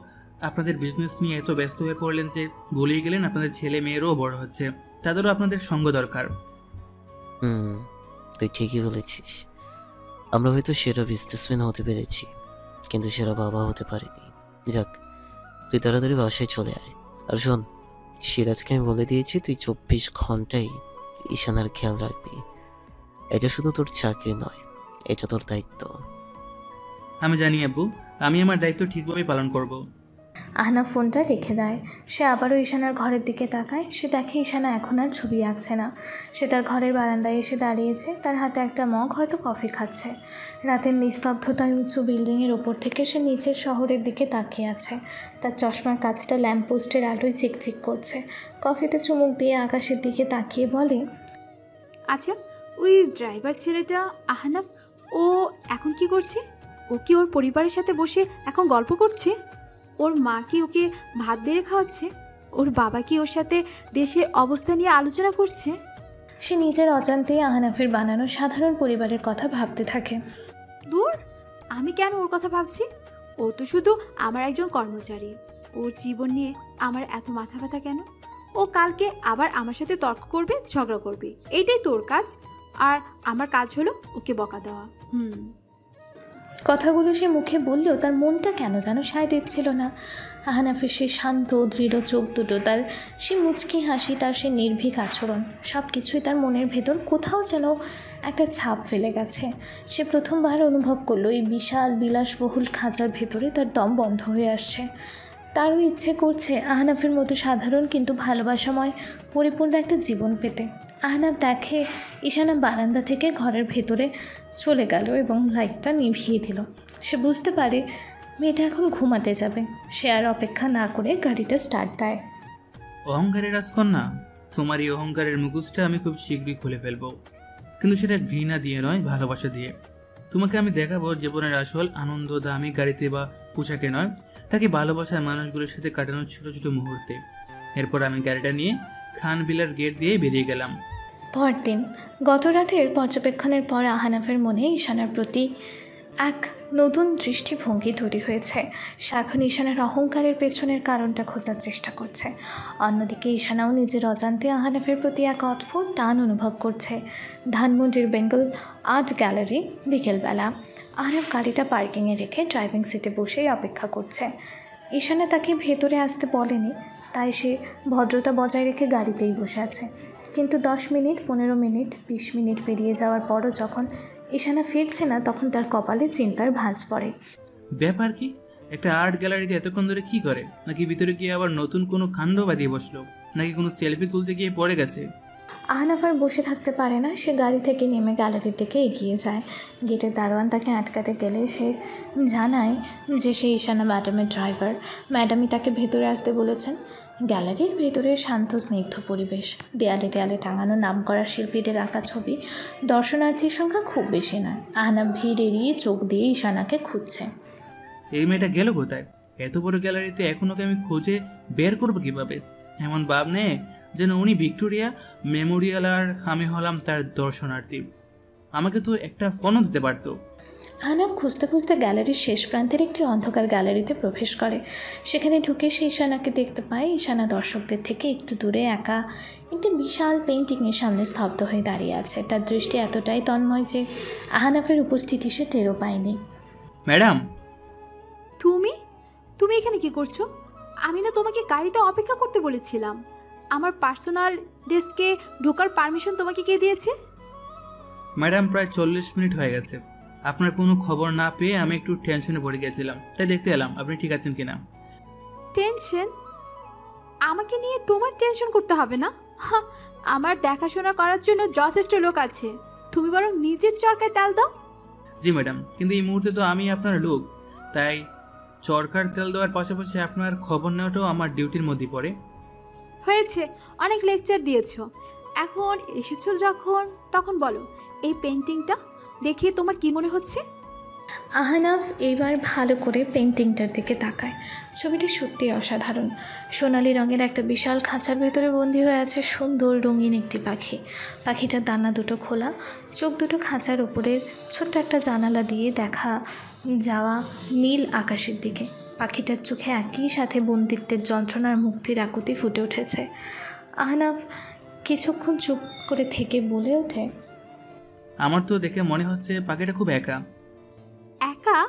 আপনাদের বিজনেস নিয়ে এত ব্যস্ত হয়ে পড়লেন যে ভুলেই গেলেন আপনাদের ছেলে মেয়েরও বড় হচ্ছে, তাদেরও আপনাদের সঙ্গ দরকার। তুই ঠিকই বলেছিস। আমরা হয়তো সেরা বিজনেসম্যান হতে পেরেছি, কিন্তু সেরা বাবা হতে পারিনি। যাক, তুই তাড়াতাড়ি বাসায় চলে আয়। আর শোন, সিরাজকে আমি বলে দিয়েছি তুই 24 ঘন্টাই ঈশানার খেয়াল রাখবি। এটা শুধু তোর চাকরি নয়, এটা তোর দায়িত্ব। আমি জানি আব্বু, আমি আমার দায়িত্ব ঠিকভাবে পালন করব। আহনাফ ফোনটা রেখে দেয়। সে আবারও ঈশানার ঘরের দিকে তাকায়। সে দেখে ঈশানা এখন আর ছবি আঁকছে না। সে তার ঘরের বারান্দায় এসে দাঁড়িয়েছে। তার হাতে একটা মগ, হয়তো কফি খাচ্ছে। রাতের নিস্তব্ধতায় উঁচু বিল্ডিংয়ের ওপর থেকে সে নিচের শহরের দিকে তাকিয়ে আছে। তার চশমার কাঁচটা ল্যাম্পপোস্টের আলোয় চিকচিক করছে। কফিতে চুমুক দিয়ে আকাশের দিকে তাকিয়ে বলে, আচ্ছা, ওই ড্রাইভার ছেলেটা আহনাফ, ও এখন কি করছে? ও কি ওর পরিবারের সাথে বসে এখন গল্প করছে? ওর মা কি ওকে ভাত বেড়ে খাওয়াচ্ছে? ওর বাবা কি ওর সাথে দেশের অবস্থা নিয়ে আলোচনা করছে? সে নিজের অজান্তেই আহনাফের বানানো সাধারণ পরিবারের কথা ভাবতে থাকে। দূর, আমি কেন ওর কথা ভাবছি? ও তো শুধু আমার একজন কর্মচারী। ওর জীবন নিয়ে আমার এত মাথা ব্যথা কেন? ও কালকে আবার আমার সাথে তর্ক করবে, ঝগড়া করবে। এইটাই তোর কাজ, আর আমার কাজ হলো ওকে বকা দেওয়া। কথাগুলো সে মুখে বললেও তার মনটা কেন যেন সায় দিচ্ছিল না। আহনাফের সে শান্ত দৃঢ় চোখ দুটো, তার সে মুচকি হাসি, তার সে নির্ভীক আচরণ, সব কিছুই তার মনের ভেতর কোথাও যেন একটা ছাপ ফেলে গেছে। সে প্রথমবার অনুভব করলো এই বিশাল বিলাসবহুল খাঁচার ভেতরে তার দম বন্ধ হয়ে আসছে। তারও ইচ্ছে করছে আহনাফের মতো সাধারণ কিন্তু ভালোবাসাময় পরিপূর্ণ একটা জীবন পেতে। আহনাফ দেখে ঈশানা বারান্দা থেকে ঘরের ভেতরে চলে গেল এবং লাইটটা নিভিয়ে দিল। সে বুঝতে পারে মেয়েটা এখন ঘুমাতে যাবে। সে আর অপেক্ষা না করে গাড়িটা স্টার্ট দেয়। অহংকারের রাজকন্যা, তোমার এই অহংকারের মুখোশটা আমি খুব শীঘ্রই খুলে ফেলবো, কিন্তু সেটা ঘৃণা দিয়ে নয়, ভালোবাসা দিয়ে। তোমাকে আমি দেখাবো জীবনের আসল আনন্দ দামি গাড়িতে বা পোশাকে নয়, তাকে ভালোবাসার মানুষগুলোর সাথে কাটানোর ছোট ছোট মুহূর্তে। এরপর আমি গাড়িটা নিয়ে খান বিলার গেট দিয়ে বেরিয়ে গেলাম। পরদিন গত রাতের পর্যবেক্ষণের পর আহনাফের মনে ঈশানার প্রতি এক নতুন দৃষ্টিভঙ্গি তৈরি হয়েছে। সে এখন ঈশানার অহংকারের পেছনের কারণটা খোঁজার চেষ্টা করছে। অন্যদিকে ঈশানাও নিজের অজান্তে আহনাফের প্রতি এক অদ্ভুত টান অনুভব করছে। ধানমন্ডির বেঙ্গল আর্ট গ্যালারি, বিকেলবেলা। আহনাফ গাড়িটা পার্কিংয়ে রেখে ড্রাইভিং সিটে বসেই অপেক্ষা করছে। ঈশানা তাকে ভেতরে আসতে বলেনি, তাই সে ভদ্রতা বজায় রেখে গাড়িতেই বসে আছে। কিন্তু 10 মিনিট, 15 মিনিট, 20 মিনিট পেরিয়ে যাওয়ার পরও যখন ঈশানা ফিরছে না, তখন তার কপালে চিন্তার ভাঁজ পড়ে। ব্যাপার কি? একটা আর্ট গ্যালারিতে এতক্ষণ ধরে কি করে? নাকি ভিতরে গিয়ে আবার নতুন কোনো কাণ্ড বাঁধিয়ে বসলো? নাকি কোনো সেলফি তুলতে গিয়ে পড়ে গেছে? আহনাফ আর বসে থাকতে পারে না। সে গাড়ি থেকে নেমে গ্যালারির দিকে এগিয়ে যায়। গেটের দারোয়ান তাকে আটকাতে গেলে সে জানায় যে সে ঈশানা ম্যাডামের ড্রাইভার। ম্যাডামই তাকে ভেতরে আসতে বলেছেন। গ্যালারির ভেতরে শান্ত স্নিগ্ধ পরিবেশ। দেয়ালে দেয়ালে টাঙানো নামকরা শিল্পীদের আঁকা ছবি। দর্শনার্থীর সংখ্যা খুব বেশি নয়। আহনাফ ভিড় এড়িয়ে চোখ দিয়ে ঈশানাকে খুঁজছে। এই মেয়েটা গেল কোথায়? এত বড় গ্যালারিতে এখন ওকে আমি খুঁজে বের করবো কিভাবে? এমন ভাব নেই যেন উনি ভিক্টোরিয়া মেমোরিয়াল আর আমি হলাম তার দর্শনার্থী। আমাকে তো একটা ফোনও দিতে পারতো। আহনাফ খুঁজতে খুঁজতে গ্যালারির শেষ প্রান্তের একটি অন্ধকার গ্যালারিতে প্রবেশ করে। সেখানে ঢুকে সে ঈশানাকে দেখতে পায়। ঈশানা দর্শকদের থেকে একটু দূরে একা একটি বিশাল পেন্টিংয়ের সামনে স্তব্ধ হয়ে দাঁড়িয়ে আছে। তার দৃষ্টি এতটাই তন্ময় যে আহনাফের উপস্থিতি সে টেরও পায়নি। ম্যাডাম, তুমি এখানে কি করছো? আমি না তোমাকে গাড়িতে অপেক্ষা করতে বলেছিলাম। আমার পার্সোনাল ডেস্কে ঢোকার পারমিশন তোমাকে কে দিয়েছে? ম্যাডাম, প্রায় 40 মিনিট হয়ে গেছে। আপনার কোনো খবর না পেয়ে আমি একটু টেনশনে পড়ে গেছিলাম, তাই দেখতে এলাম আপনি ঠিক আছেন কিনা। টেনশন? আমাকে নিয়ে তোমার টেনশন করতে হবে না। আমার দেখাশোনা করার জন্য যথেষ্ট লোক আছে। তুমি বরং নিজের চরকায় তেল দাও। জি ম্যাডাম, কিন্তু এই মুহূর্তে তো আমি আপনার লোক, তাই চরকার তেল দেওয়ার পাশাপাশি আপনার খবর নেওয়াটাও আমার ডিউটির মধ্যে পড়ে। হয়েছে, অনেক লেকচার দিয়েছো। এখন এসেছো যখন, তখন বলো এই পেন্টিংটা দেখে তোমার কি মনে হচ্ছে? আহনাফ এইবার ভালো করে পেন্টিংটার দিকে তাকায়। ছবিটি সত্যি অসাধারণ। সোনালি রঙের একটা বিশাল খাঁচার ভেতরে বন্দি হয়ে আছে সুন্দর রঙিন একটি পাখি। পাখিটার ডানা দুটো খোলা, চোখ দুটো খাঁচার উপরের ছোট্ট একটা জানালা দিয়ে দেখা যাওয়া নীল আকাশের দিকে। পাখিটার চোখে একই সাথে বন্দিত্বের যন্ত্রণার মুক্তির আকুতি ফুটে উঠেছে। আহনাফ কিছুক্ষণ চুপ করে থেকে বলে ওঠে, আমার তো দেখে মনে হচ্ছে পাখিটা খুব একা। একা?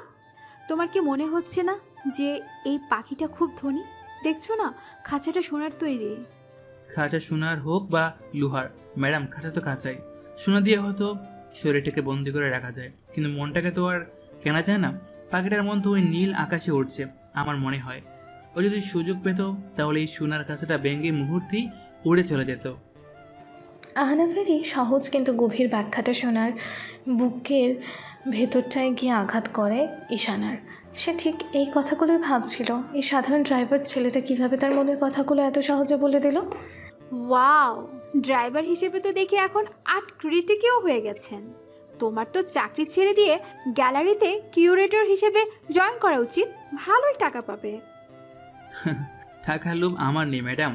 তোমার কি মনে হচ্ছে না যে এই পাখিটা খুব ধনী? দেখছো না খাঁচাটা সোনার তৈরি। খাঁচা সোনার হোক বা লোহার, ম্যাডাম খাঁচা তো খাঁচাই। সোনা দিয়ে হয়তো শরীরটাকে বন্দি করে রাখা যায়, কিন্তু মনটাকে তো আর কেনা যায় না। পাখিটার মন তো ওই নীল আকাশে উঠছে। আমার মনে হয় ও যদি সুযোগ পেত তাহলে এই সোনার খাঁচাটা ভেঙে মুহূর্তেই উড়ে চলে যেত। আহনাফেরই সহজ কিন্তু গভীর ব্যাখ্যাটা শোনার বুকের ভেতরটায় গিয়ে আঘাত করে ঈশানার। সে ঠিক এই কথাগুলোই ভাবছিল। এই সাধারণ ড্রাইভার ছেলেটা কিভাবে তার মনের কথাগুলো এত সহজে বলে দিল। ওয়াও, ড্রাইভার হিসেবে তো দেখি এখন আর্ট ক্রিটিকও হয়ে গেছেন। তোমার তো চাকরি ছেড়ে দিয়ে গ্যালারিতে কিউরেটর হিসেবে জয়েন করা উচিত। ভালোই টাকা পাবে। টাকার লোভ আমার নেই ম্যাডাম।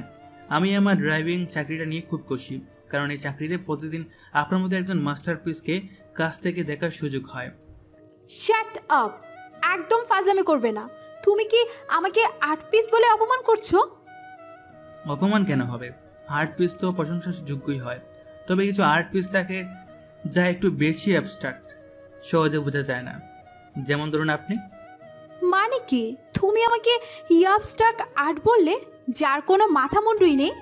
আমি আমার ড্রাইভিং চাকরিটা নিয়ে খুব খুশি, কারণ এই চাকরিতে প্রতিদিন আপনার মতো একজন মাস্টারপিসকে কাছ থেকে দেখার সুযোগ হয়। Shut up! একদম ফাজলামি করবে না। তুমি কি আমাকে আর্ট পিস বলে অপমান করছো? অপমান কেন হবে? আর্ট পিস তো প্রশংসার যোগ্যই হয়, তবে কিছু আর্ট পিস থাকে যা একটু বেশি অ্যাবস্ট্রাক্ট, সহজে বোঝা যায় না। যেমন ধরুন আপনি। মানে কি তুমি আমাকে অ্যাবস্ট্রাক্ট আর্ট বললে, যার কোনো মাথা মুন্ডুই নেই?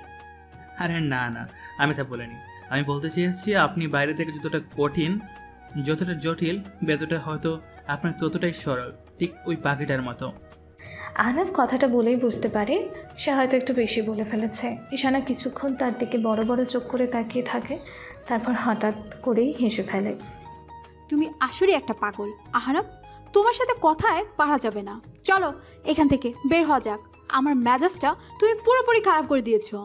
আরে না না, আমি তা বলিনি। আমি বলতে চেয়েছি আপনি বাইরে থেকে যতটা কঠিন, যতটা জটিল, বেতটা হয়তো আপনার ততটাই সরল, ঠিক ওই পাখিটার মতো। আহনাফ কথাটা বলেই বুঝতে পারে সে হয়তো একটু বেশি বলে ফেলেছে। ঈশানা কিছুক্ষণ তার দিকে বড় বড় চোখ করে তাকিয়ে থাকে, তারপর হঠাৎ করেই হেসে ফেলে। তুমি আসলে একটা পাগল আহনাফ। তোমার সাথে কথায় পারা যাবে না। চলো এখান থেকে বের হওয়া যাক। আমার মেজাজটা তুমি পুরোপুরি খারাপ করে দিয়েছো।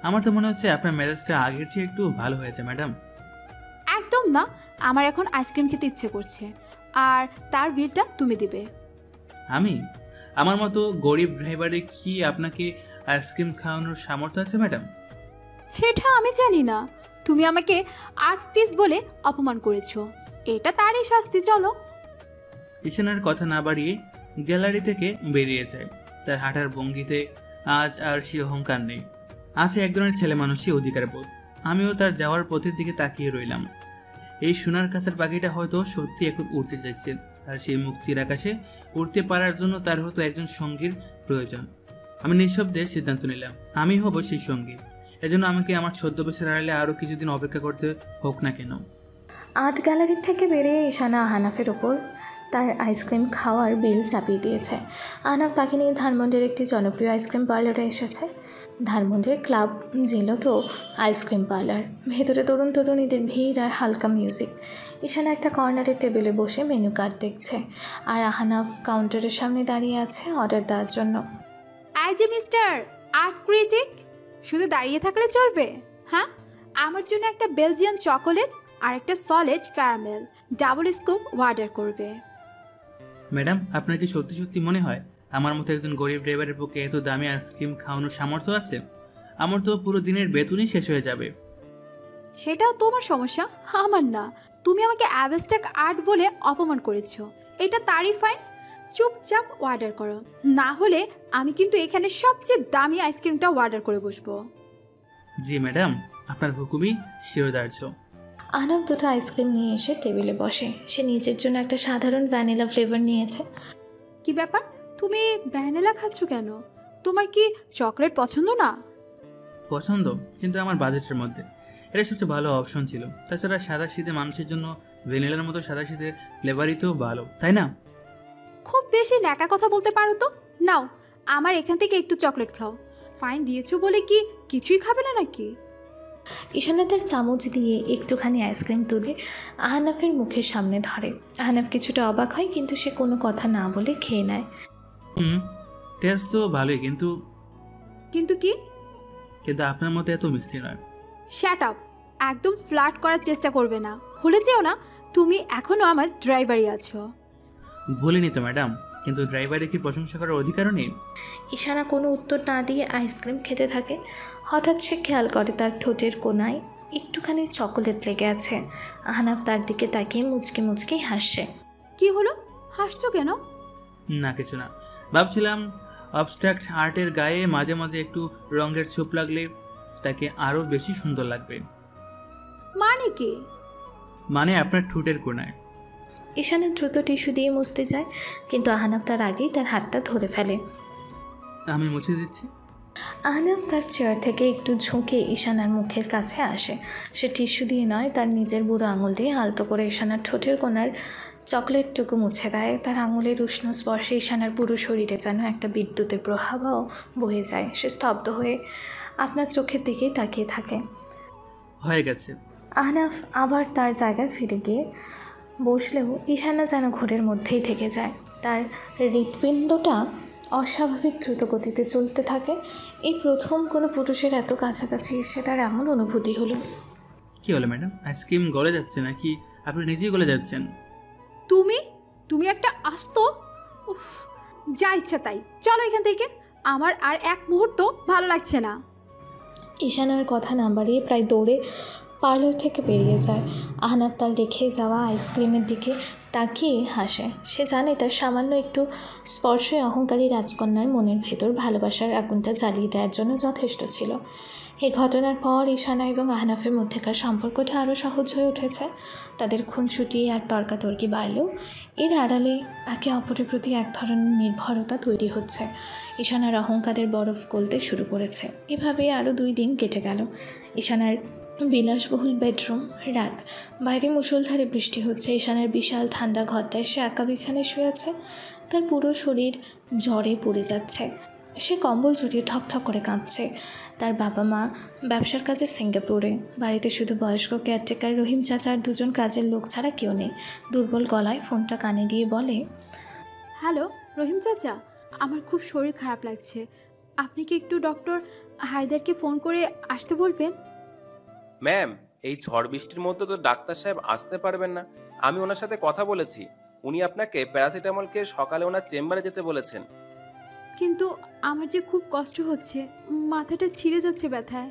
আমার তো মনে হচ্ছে আপনার মেজাজটা আগের চেয়ে একটু ভালো হয়েছে ম্যাডাম। একদম না, আমার এখন আইসক্রিম খেতে ইচ্ছে করছে, আর তার বিলটা তুমি দিবে। আমি? আমার মতো গরিব ড্রাইভারে কি আপনাকে আইসক্রিম খাওয়ানোর সামর্থ্য আছে ম্যাডাম? সেটা আমি জানি না। তুমি আমাকে আর্ট পিস বলে অপমান করেছো, এটা তারই শাস্তি। চলো। ঈশানার কথা না বাড়িয়ে গ্যালারি থেকে বেরিয়ে যায়। তার হাঁটার ভঙ্গিতে আজ আর সে অহংকার নেই, আছে এক ধরনের ছেলে মানুষই অধিকার বোধ। আমিও তার যাওয়ার পথের দিকে তাকিয়ে রইলাম। এই সোনার কাছের পাখিটা হয়তো সত্যি এখন উড়তে চাইছে, আর সেই মুক্তির আকাশে উড়তে পারার জন্য তার হয়তো একজন সঙ্গীর প্রয়োজন। আমি নিঃশব্দে সিদ্ধান্ত নিলাম, আমি হব সেই সঙ্গী। এজন্য আমাকে আমার ছদ্মবেশের আড়ালে আরও কিছুদিন অপেক্ষা করতে হোক না কেন। আর্ট গ্যালারি থেকে বেরিয়ে ঈশানা আহনাফের ওপর তার আইসক্রিম খাওয়ার বিল চাপিয়ে দিয়েছে। আহনাফ তাকে নিয়ে ধানমন্ডির একটি জনপ্রিয় আইসক্রিম পার্লারে এসেছে। ধানমন্ডির ক্লাব জিলোটো আইসক্রিম পার্লার। ভেতরে তরুণ তরুণীদের ভিড় আর হালকা মিউজিক। ঈশানা একটা কর্নারের টেবিলে বসে মেনু কার্ড দেখছে, আর আহনাফ কাউন্টারের সামনে দাঁড়িয়ে আছে অর্ডার দেওয়ার জন্য। এই যে মিস্টার আর্ট ক্রিটিক, শুধু দাঁড়িয়ে থাকলে চলবে? হ্যাঁ, আমার জন্য একটা বেলজিয়ান চকোলেট আর একটা solid caramel double scoop order করবে। ম্যাডাম, আপনার কি সত্যি সত্যি মনে হয় আমার মতো একজন গরিব ড্রাইভারের পক্ষে এত দামি আইসক্রিম খাওয়ানোর সামর্থ্য আছে? আমার তো পুরো দিনের বেতনই শেষ হয়ে যাবে। সেটা তোমার সমস্যা, আমার না। তুমি আমাকে অ্যাবস্ট্রাক্ট আর্ট বলে অপমান করেছো, এটা তারই ফাইন। চুপচাপ অর্ডার করো, না হলে আমি কিন্তু এখানে সবচেয়ে দামি আইসক্রিমটা অর্ডার করে বসবো। জি ম্যাডাম, আপনার হুকুমই শিরোধার্য। আহনাফ দুটো আইসক্রিম নিয়ে এসে টেবিলে বসে। সে নিজের জন্য একটা সাধারণ ভ্যানিলা ফ্লেভার নিয়েছে। কি ব্যাপার, তুমি ভ্যানিলা খাচ্ছ কেন? তোমার কি চকলেট পছন্দ না? পছন্দ, কিন্তু আমার বাজেটের মধ্যে। এটা সবচেয়ে ভালো অপশন ছিল। তাছাড়া সাদা শীতে মানুষের জন্য ভ্যানিলার মতো সাদা শীতে ফ্লেভারই তো ভালো, তাই না? খুব বেশি ন্যাকা কথা বলতে পারো তো। নাও, আমার এখান থেকে একটু চকলেট খাও। ফাইন দিয়েছো বলে কি কিছুই খাবে না নাকি? ঈশানা তার চামচ দিয়ে একটুখানি আইসক্রিম তুলে আহনাফের মুখের সামনে ধরে। আহনাফ কিছুটা অবাক হয়, কিন্তু সে কোনো কথা না বলে খেয়ে নেয়। টেস্ট তো ভালোই, কিন্তু কিন্তু কি? কিন্তু আপনার মতো এত মিষ্টি নয়। শ্যাট আপ, একদম ফ্লার্ট করার চেষ্টা করবে না। ভুলে যেও না তুমি এখনো আমার ড্রাইভারই আছো। ভুলিনি তো ম্যাডাম, কিন্তু ড্রাইভারের কি প্রশংসা করার অধিকারও নেই? ঈশানা কোনো উত্তর না দিয়ে আইসক্রিম খেতে থাকে। হঠাৎ সে খেয়াল করে তার ঠোঁটের কোনায় একটুখানি চকোলেট লেগে আছে। আহনাফ তার দিকে তাকিয়ে মুচকি মুচকি হাসছে। কি হলো, হাসছো কেন? না, কিছু না। ভাবছিলাম অবস্ট্রাক্ট আর্টের গায়ে মাঝে মাঝে একটু রঙের ছোপ লাগলে তাকে আরও বেশি সুন্দর লাগবে। মানে কি? মানে আপনার ঠোঁটের কোনায়। ঈশানা দ্রুত টিস্যু দিয়ে মুছতে যায়, কিন্তু আহনাফ তার আগেই তার হাতটা ধরে ফেলে। আমি মুছে দিচ্ছি। আহনাফ তার চেয়ার থেকে একটু ঝুঁকে ঈশানার মুখের কাছে আসে। সে টিস্যু দিয়ে নয়, তার নিজের বুড়ো আঙুল দিয়ে আলতো করে ঈশানার ঠোঁটের কোণার চকলেটটুকু মুছে দেয়। তার আঙুলের উষ্ণ স্পর্শে ঈশানার পুরো শরীরে যেন একটা বিদ্যুতের প্রভাবও বয়ে যায়। সে স্তব্ধ হয়ে আপনার চোখের দিকেই তাকিয়ে থাকে। হয়ে গেছে। আহনাফ আবার তার জায়গায় ফিরে গিয়ে বসলেও ঈশানা যেন ঘোরের মধ্যেই থেকে যায়। তার হৃৎপিণ্ডটা অস্বাভাবিক দ্রুত গতিতে চলতে থাকে। এই প্রথম কোনো পুরুষের এত কাছাকাছি এসে তার এমন অনুভূতি হলো। কি হলো ম্যাডাম, আইসক্রিম গলে যাচ্ছে নাকি আপনি নিজেই গলে যাচ্ছেন? তুমি একটা আস্ত। উফ, যা ইচ্ছা তাই, চলো এখান থেকে। আমার আর এক মুহূর্ত ভালো লাগছে না। ঈশানার কথা না বাড়িয়ে প্রায় দৌড়ে পার্লার থেকে বেরিয়ে যায়। আহনাফ তার রেখে যাওয়া আইসক্রিমের দিকে তাকিয়ে হাসে। সে জানে তার সামান্য একটু স্পর্শে অহংকারী রাজকন্যার মনের ভেতর ভালোবাসার আগুনটা জ্বালিয়ে দেওয়ার জন্য যথেষ্ট ছিল। এই ঘটনার পর ঈশানা এবং আহনাফের মধ্যেকার সম্পর্কটা আরও সহজ হয়ে উঠেছে। তাদের খুনসুটি আর তর্কাতর্কি বাড়লেও এর আড়ালে একে অপরের প্রতি এক ধরনের নির্ভরতা তৈরি হচ্ছে। ঈশানার অহংকারের বরফ গলতে শুরু করেছে। এভাবে আরও 2 দিন কেটে গেল। ঈশানার বিলাসবহুল বেডরুম, রাত, বাইরে মুষলধারে বৃষ্টি হচ্ছে। ঈশানার বিশাল ঠান্ডা ঘরটায় সে একা বিছানায় শুয়ে আছে। তার পুরো শরীর জ্বরে পড়ে যাচ্ছে। সে কম্বল জড়িয়ে ঠকঠক করে কাঁদছে। তার বাবা মা ব্যবসার কাজে সিঙ্গাপুরে। বাড়িতে শুধু বয়স্ক কেয়ারটেকার রহিম চাচার 2জন কাজের লোক ছাড়া কেউ নেই। দুর্বল গলায় ফোনটা কানে দিয়ে বলে, হ্যালো রহিম চাচা, আমার খুব শরীর খারাপ লাগছে। আপনি কি একটু ডক্টর হায়দারকে ফোন করে আসতে বলবেন? ম্যাম, এই ঝড় বৃষ্টির মধ্যে তো ডাক্তার সাহেব আসতে পারবেন না। আমি ওনার সাথে কথা বলেছি, উনি আপনাকে প্যারাসিটামল খেয়ে সকালে ওনার চেম্বারে যেতে বলেছেন। কিন্তু আমার যে খুব কষ্ট হচ্ছে, মাথাটা ছিঁড়ে যাচ্ছে ব্যথায়।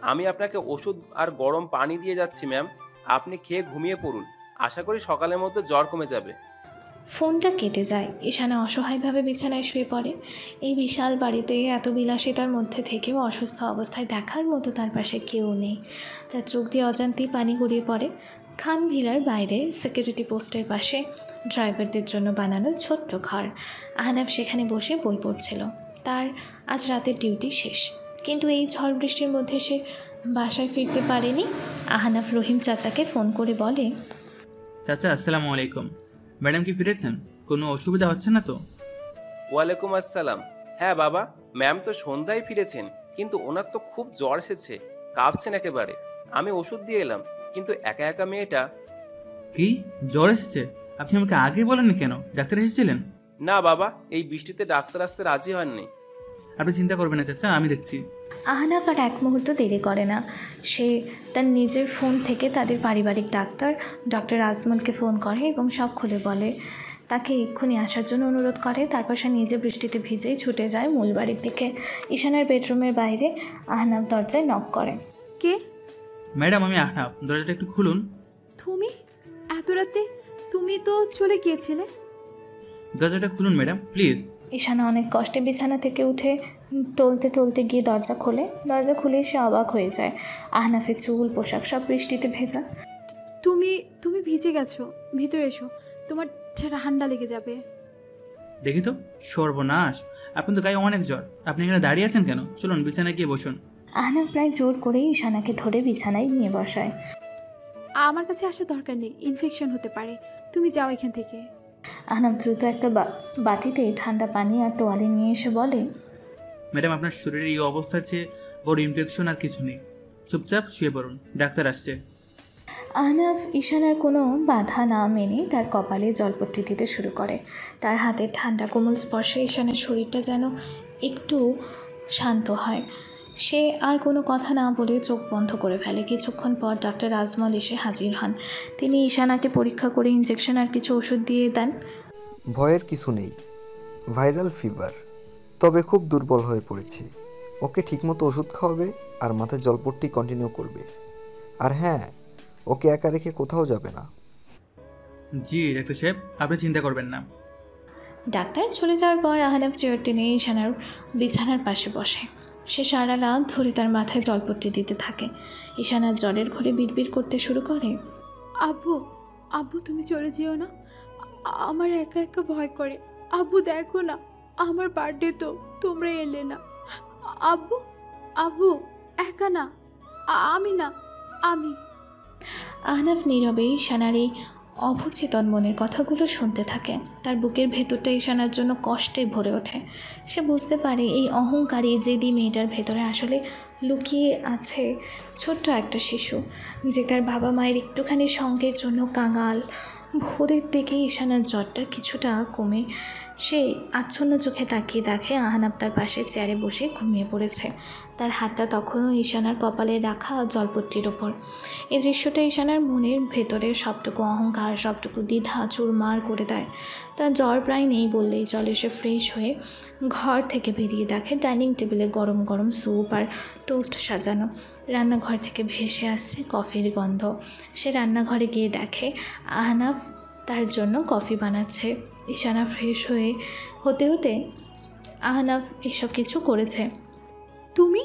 আমি আপনাকে ওষুধ আর গরম পানি দিয়ে যাচ্ছি ম্যাম, আপনি খেয়ে ঘুমিয়ে পড়ুন, আশা করি সকালের মধ্যে জ্বর কমে যাবে। ফোনটা কেটে যায়। ঈশানা অসহায়ভাবে বিছানায় শুয়ে পড়ে। এই বিশাল বাড়িতে এত বিলাসিতার মধ্যে থেকেও অসুস্থ অবস্থায় দেখার মতো তার পাশে কেউ নেই। তার চোখ দিয়ে অজান্তেই পানি গড়িয়ে পড়ে। খান ভিলার বাইরে সিকিউরিটি পোস্টের পাশে ড্রাইভারদের জন্য বানানো ছোট্ট ঘর। আহনাফ সেখানে বসে বই পড়ছিল। তার আজ রাতের ডিউটি শেষ, কিন্তু এই ঝড় বৃষ্টির মধ্যে সে বাসায় ফিরতে পারেনি। আহনাফ রহিম চাচাকে ফোন করে বলে, চাচা আসসালামু আলাইকুম। ম্যাডাম কি ফিরেছেন? কোনো অসুবিধা হচ্ছে না তো? ওয়ালাইকুম আসসালাম। হ্যাঁ বাবা, ম্যাম তো সন্ধ্যায় ফিরেছেন, কিন্তু ওনার তো খুব জ্বর এসেছে, কাঁপছেন একেবারে। আমি ওষুধ দিয়ে এলাম, কিন্তু একা একা মেয়েটা। কি জ্বর এসেছে? আপনি আমাকে আগে বলেননি কেন? ডাক্তার এসেছিলেন? না বাবা, এই বৃষ্টিতে ডাক্তার আসতে রাজি হননি। আপনি চিন্তা করবেন না চাচা, আমি দেখছি। আহনাফ আর এক মুহূর্ত দেরি করে না। সে তার নিজের ফোন থেকে তাদের পারিবারিক ডাক্তার ডক্টর আজমলকে ফোন করে এবং সব খুলে বলে। তাকে এক্ষুনি আসার জন্য অনুরোধ করে। তারপর সে নিজে বৃষ্টিতে ভিজেই ছুটে যায় মূল বাড়ির দিকে। ঈশানার বেডরুমের বাইরে আহনাফ দরজায় নক করে। কে? ম্যাডাম আমি আহনাফ, দরজাটা একটু খুলুন। তুমি এত রাতে? তুমি তো চলে গিয়েছিলে। দরজাটা খুলুন ম্যাডাম প্লিজ। ঈশানা অনেক কষ্টে বিছানা থেকে উঠে টলতে টলতে গিয়ে দরজা খোলে। দরজা খুলেই সে অবাক হয়ে যায়। আহনাফের চুল পোশাক সব বৃষ্টিতে ভেজা। তুমি তুমি ভিজে গেছো, ভিতরে এসো, তোমার ঠান্ডা লেগে যাবে। দেখি তো, সর্বনাশ, আপনি তো গায়ে অনেক জ্বর। আপনি এখানে দাঁড়িয়ে আছেন কেন? চলুন বিছানায় গিয়ে বসুন। আহনাফ প্রায় জোর করেই ঈশানাকে ধরে বিছানায় নিয়ে বসায়। আমার কাছে আসার দরকার নেই, ইনফেকশন হতে পারে, তুমি যাও এখান থেকে। আহনাফ দ্রুত একটা বাটিতে ঠান্ডা পানি আর তোয়ালে নিয়ে এসে বলে, ম্যাডাম আপনার শরীরের এই অবস্থার চেয়ে বড় ইনফেকশন আর কিছু নেই, চুপচাপ শুয়ে পড়ুন, ডাক্তার আসছে। আহনাফ ঈশানার কোনো বাধা না মেনে তার কপালে জলপট্টি দিতে শুরু করে। তার হাতের ঠান্ডা কোমল স্পর্শে ঈশানের শরীরটা যেন একটু শান্ত হয়। সে আর কোনো কথা না বলে চোখ বন্ধ করে ফেলে। কিছুক্ষণ পর ডক্টর আজমল এসে হাজির হন। তিনি ঈশানাকে পরীক্ষা করে ইঞ্জেকশন আর কিছু ওষুধ দিয়ে দেন। ভয়ের কিছু নেই, ভাইরাল ফিভার, তবে খুব দুর্বল হয়ে পড়েছে। ওকে ঠিকমতো ওষুধ খাওয়াবে আর মাথায় জলপট্টি কন্টিনিউ করবে। আর হ্যাঁ, ওকে একা রেখে কোথাও যাবে না। জি ডাক্তার সাহেব, আপনি চিন্তা করবেন না। ডাক্তার চলে যাওয়ার পর আহনাফ চেয়ার টেনে ঈশানার বিছানার পাশে বসে। সে সারা রাত ধরে তার মাথায় জলপট্টি দিতে থাকে। ঈশানার জ্বরের ঘরে বিড়বিড় করতে শুরু করে, আব্বু, আব্বু তুমি চলে যেও না, আমার একা একা ভয় করে। আব্বু দেখো না, আমার বার্থডে তো তোমরা এলে না। আব্বু, আব্বু একা না, আমি না, আমি। আহনাফ নীরবে ঈশানার এই অবচেতন মনের কথাগুলো শুনতে থাকে। তার বুকের ভেতরটা ঈশানার জন্য কষ্টে ভরে ওঠে। সে বুঝতে পারে এই অহংকারী জেদি মেয়েটার ভেতরে আসলে লুকিয়ে আছে ছোট্ট একটা শিশু, যে তার বাবা মায়ের একটুখানি সঙ্গের জন্য কাঙাল। ভোরের দিকে ঈশানার জ্বরটা কিছুটা কমে সে আচ্ছন্ন চোখে তাকিয়ে দেখে আহনাফ তার পাশে চেয়ারে বসে ঘুমিয়ে পড়েছে। তার হাতটা তখনও ঈশানার কপালে রাখা জলপট্টির ওপর। এই দৃশ্যটা ঈশানার মনের ভেতরের সবটুকু অহংকার, সবটুকু দ্বিধা চুরমার করে দেয়। তার জ্বর প্রায় নেই বললেই চলে। সে ফ্রেশ হয়ে ঘর থেকে বেরিয়ে দেখে ডাইনিং টেবিলে গরম গরম স্যুপ আর টোস্ট সাজানো। রান্নাঘর থেকে ভেসে আসছে কফির গন্ধ। সে রান্নাঘরে গিয়ে দেখে আহনাফ তার জন্য কফি বানাচ্ছে। ঈশানা ফ্রেশ হতে হতে আহনাফ এসব কিছু করেছে। তুমি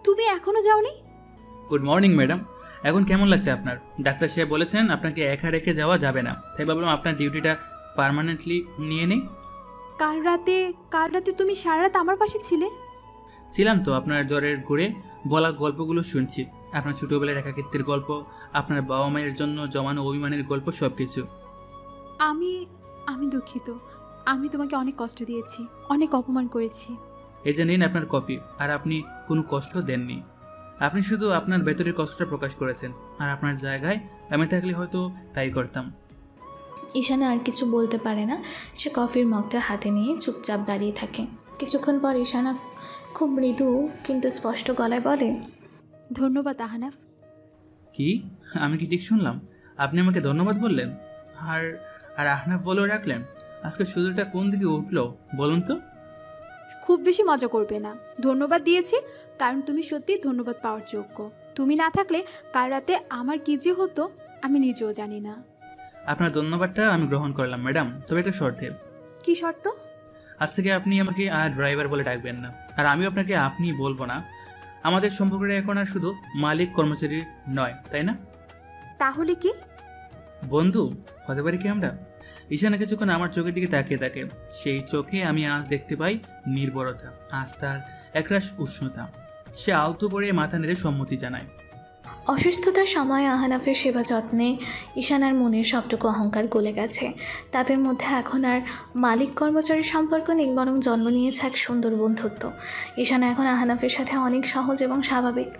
তুমি এখনো যাওনি? গুড মর্নিং ম্যাডাম, এখন কেমন লাগছে আপনার? ডাক্তার সাহেব বলেছেন আপনাকে একা রেখে যাওয়া যাবে না, তাই ভাবলাম আপনার ডিউটিটা পার্মানেন্টলি নিয়ে নেই। কাল রাতে তুমি সারা রাত আমার পাশে ছিলে। ছিলাম তো, আপনার জ্বরের ঘুরে বলা গল্পগুলো শুনছি, আপনার ছোটোবেলার একাকিত্বের গল্প, আপনার বাবা মায়ের জন্য জমানো অভিমানের গল্প, সব কিছু। আমি দুঃখিত, আমি তোমাকে অনেক কষ্ট দিয়েছি, অনেক অপমান করেছি। এই যে নিন আপনার কপি। আর আপনি কোনো কষ্ট দেননি, আপনি শুধু আপনার ভেতরের কষ্টটা প্রকাশ করেছেন। আর আপনার জায়গায় আমি থাকলে হয়তো তাই করতাম। ঈশানা আর কিছু বলতে পারে না। সে কফির মগটা হাতে নিয়ে চুপচাপ দাঁড়িয়ে থাকে। কিছুক্ষণ পর ঈশানা খুব মৃদু কিন্তু স্পষ্ট গলায় বলে, ধন্যবাদ আহনাফ। কি? আমি কি ঠিক শুনলাম? আপনি আমাকে ধন্যবাদ বললেন আর আর আহনাফ বলেও রাখলেন? আজকে সুযোগটা কোন দিকে উঠলো বলুন তো? খুব বেশি মজা করবে না, ধন্যবাদ দিয়েছি, কারণ তুমি সত্যিই ধন্যবাদ পাওয়ার যোগ্য। তুমি না থাকলে কাল রাতে আমার কী যে হতো আমি নিজেও জানি না। আপনার ধন্যবাদটা আমি গ্রহণ করলাম ম্যাডাম, তবে একটা শর্তে। কি শর্ত? আজ থেকে আপনি আমাকে আর ড্রাইভার বলে ডাকবেন না, আর আমিও আপনাকে আপনি বলবো না। আমাদের সম্পর্কটা এখন আর শুধু মালিক কর্মচারী নয়, তাই না? তাহলে কি? বন্ধু হতে পারি কি আমরা? ঈশানা কিছুক্ষণ আমার চোখের দিকে তাকিয়ে থাকে। সেই চোখে আমি আজ দেখতে পাই নির্ভরতা, আস্থার একরাশ উষ্ণতা। সে আলতো করে মাথা নেড়ে সম্মতি জানায়। অসুস্থতার সময় আহনাফের সেবা যত্নে ঈশানার মনের সবটুকু অহংকার গলে গেছে। তাদের মধ্যে এখন আর মালিক কর্মচারীর সম্পর্ক নেই, বরং জন্ম নিয়েছে এক সুন্দর বন্ধুত্ব। ঈশানা এখন আহনাফের সাথে অনেক সহজ এবং স্বাভাবিক।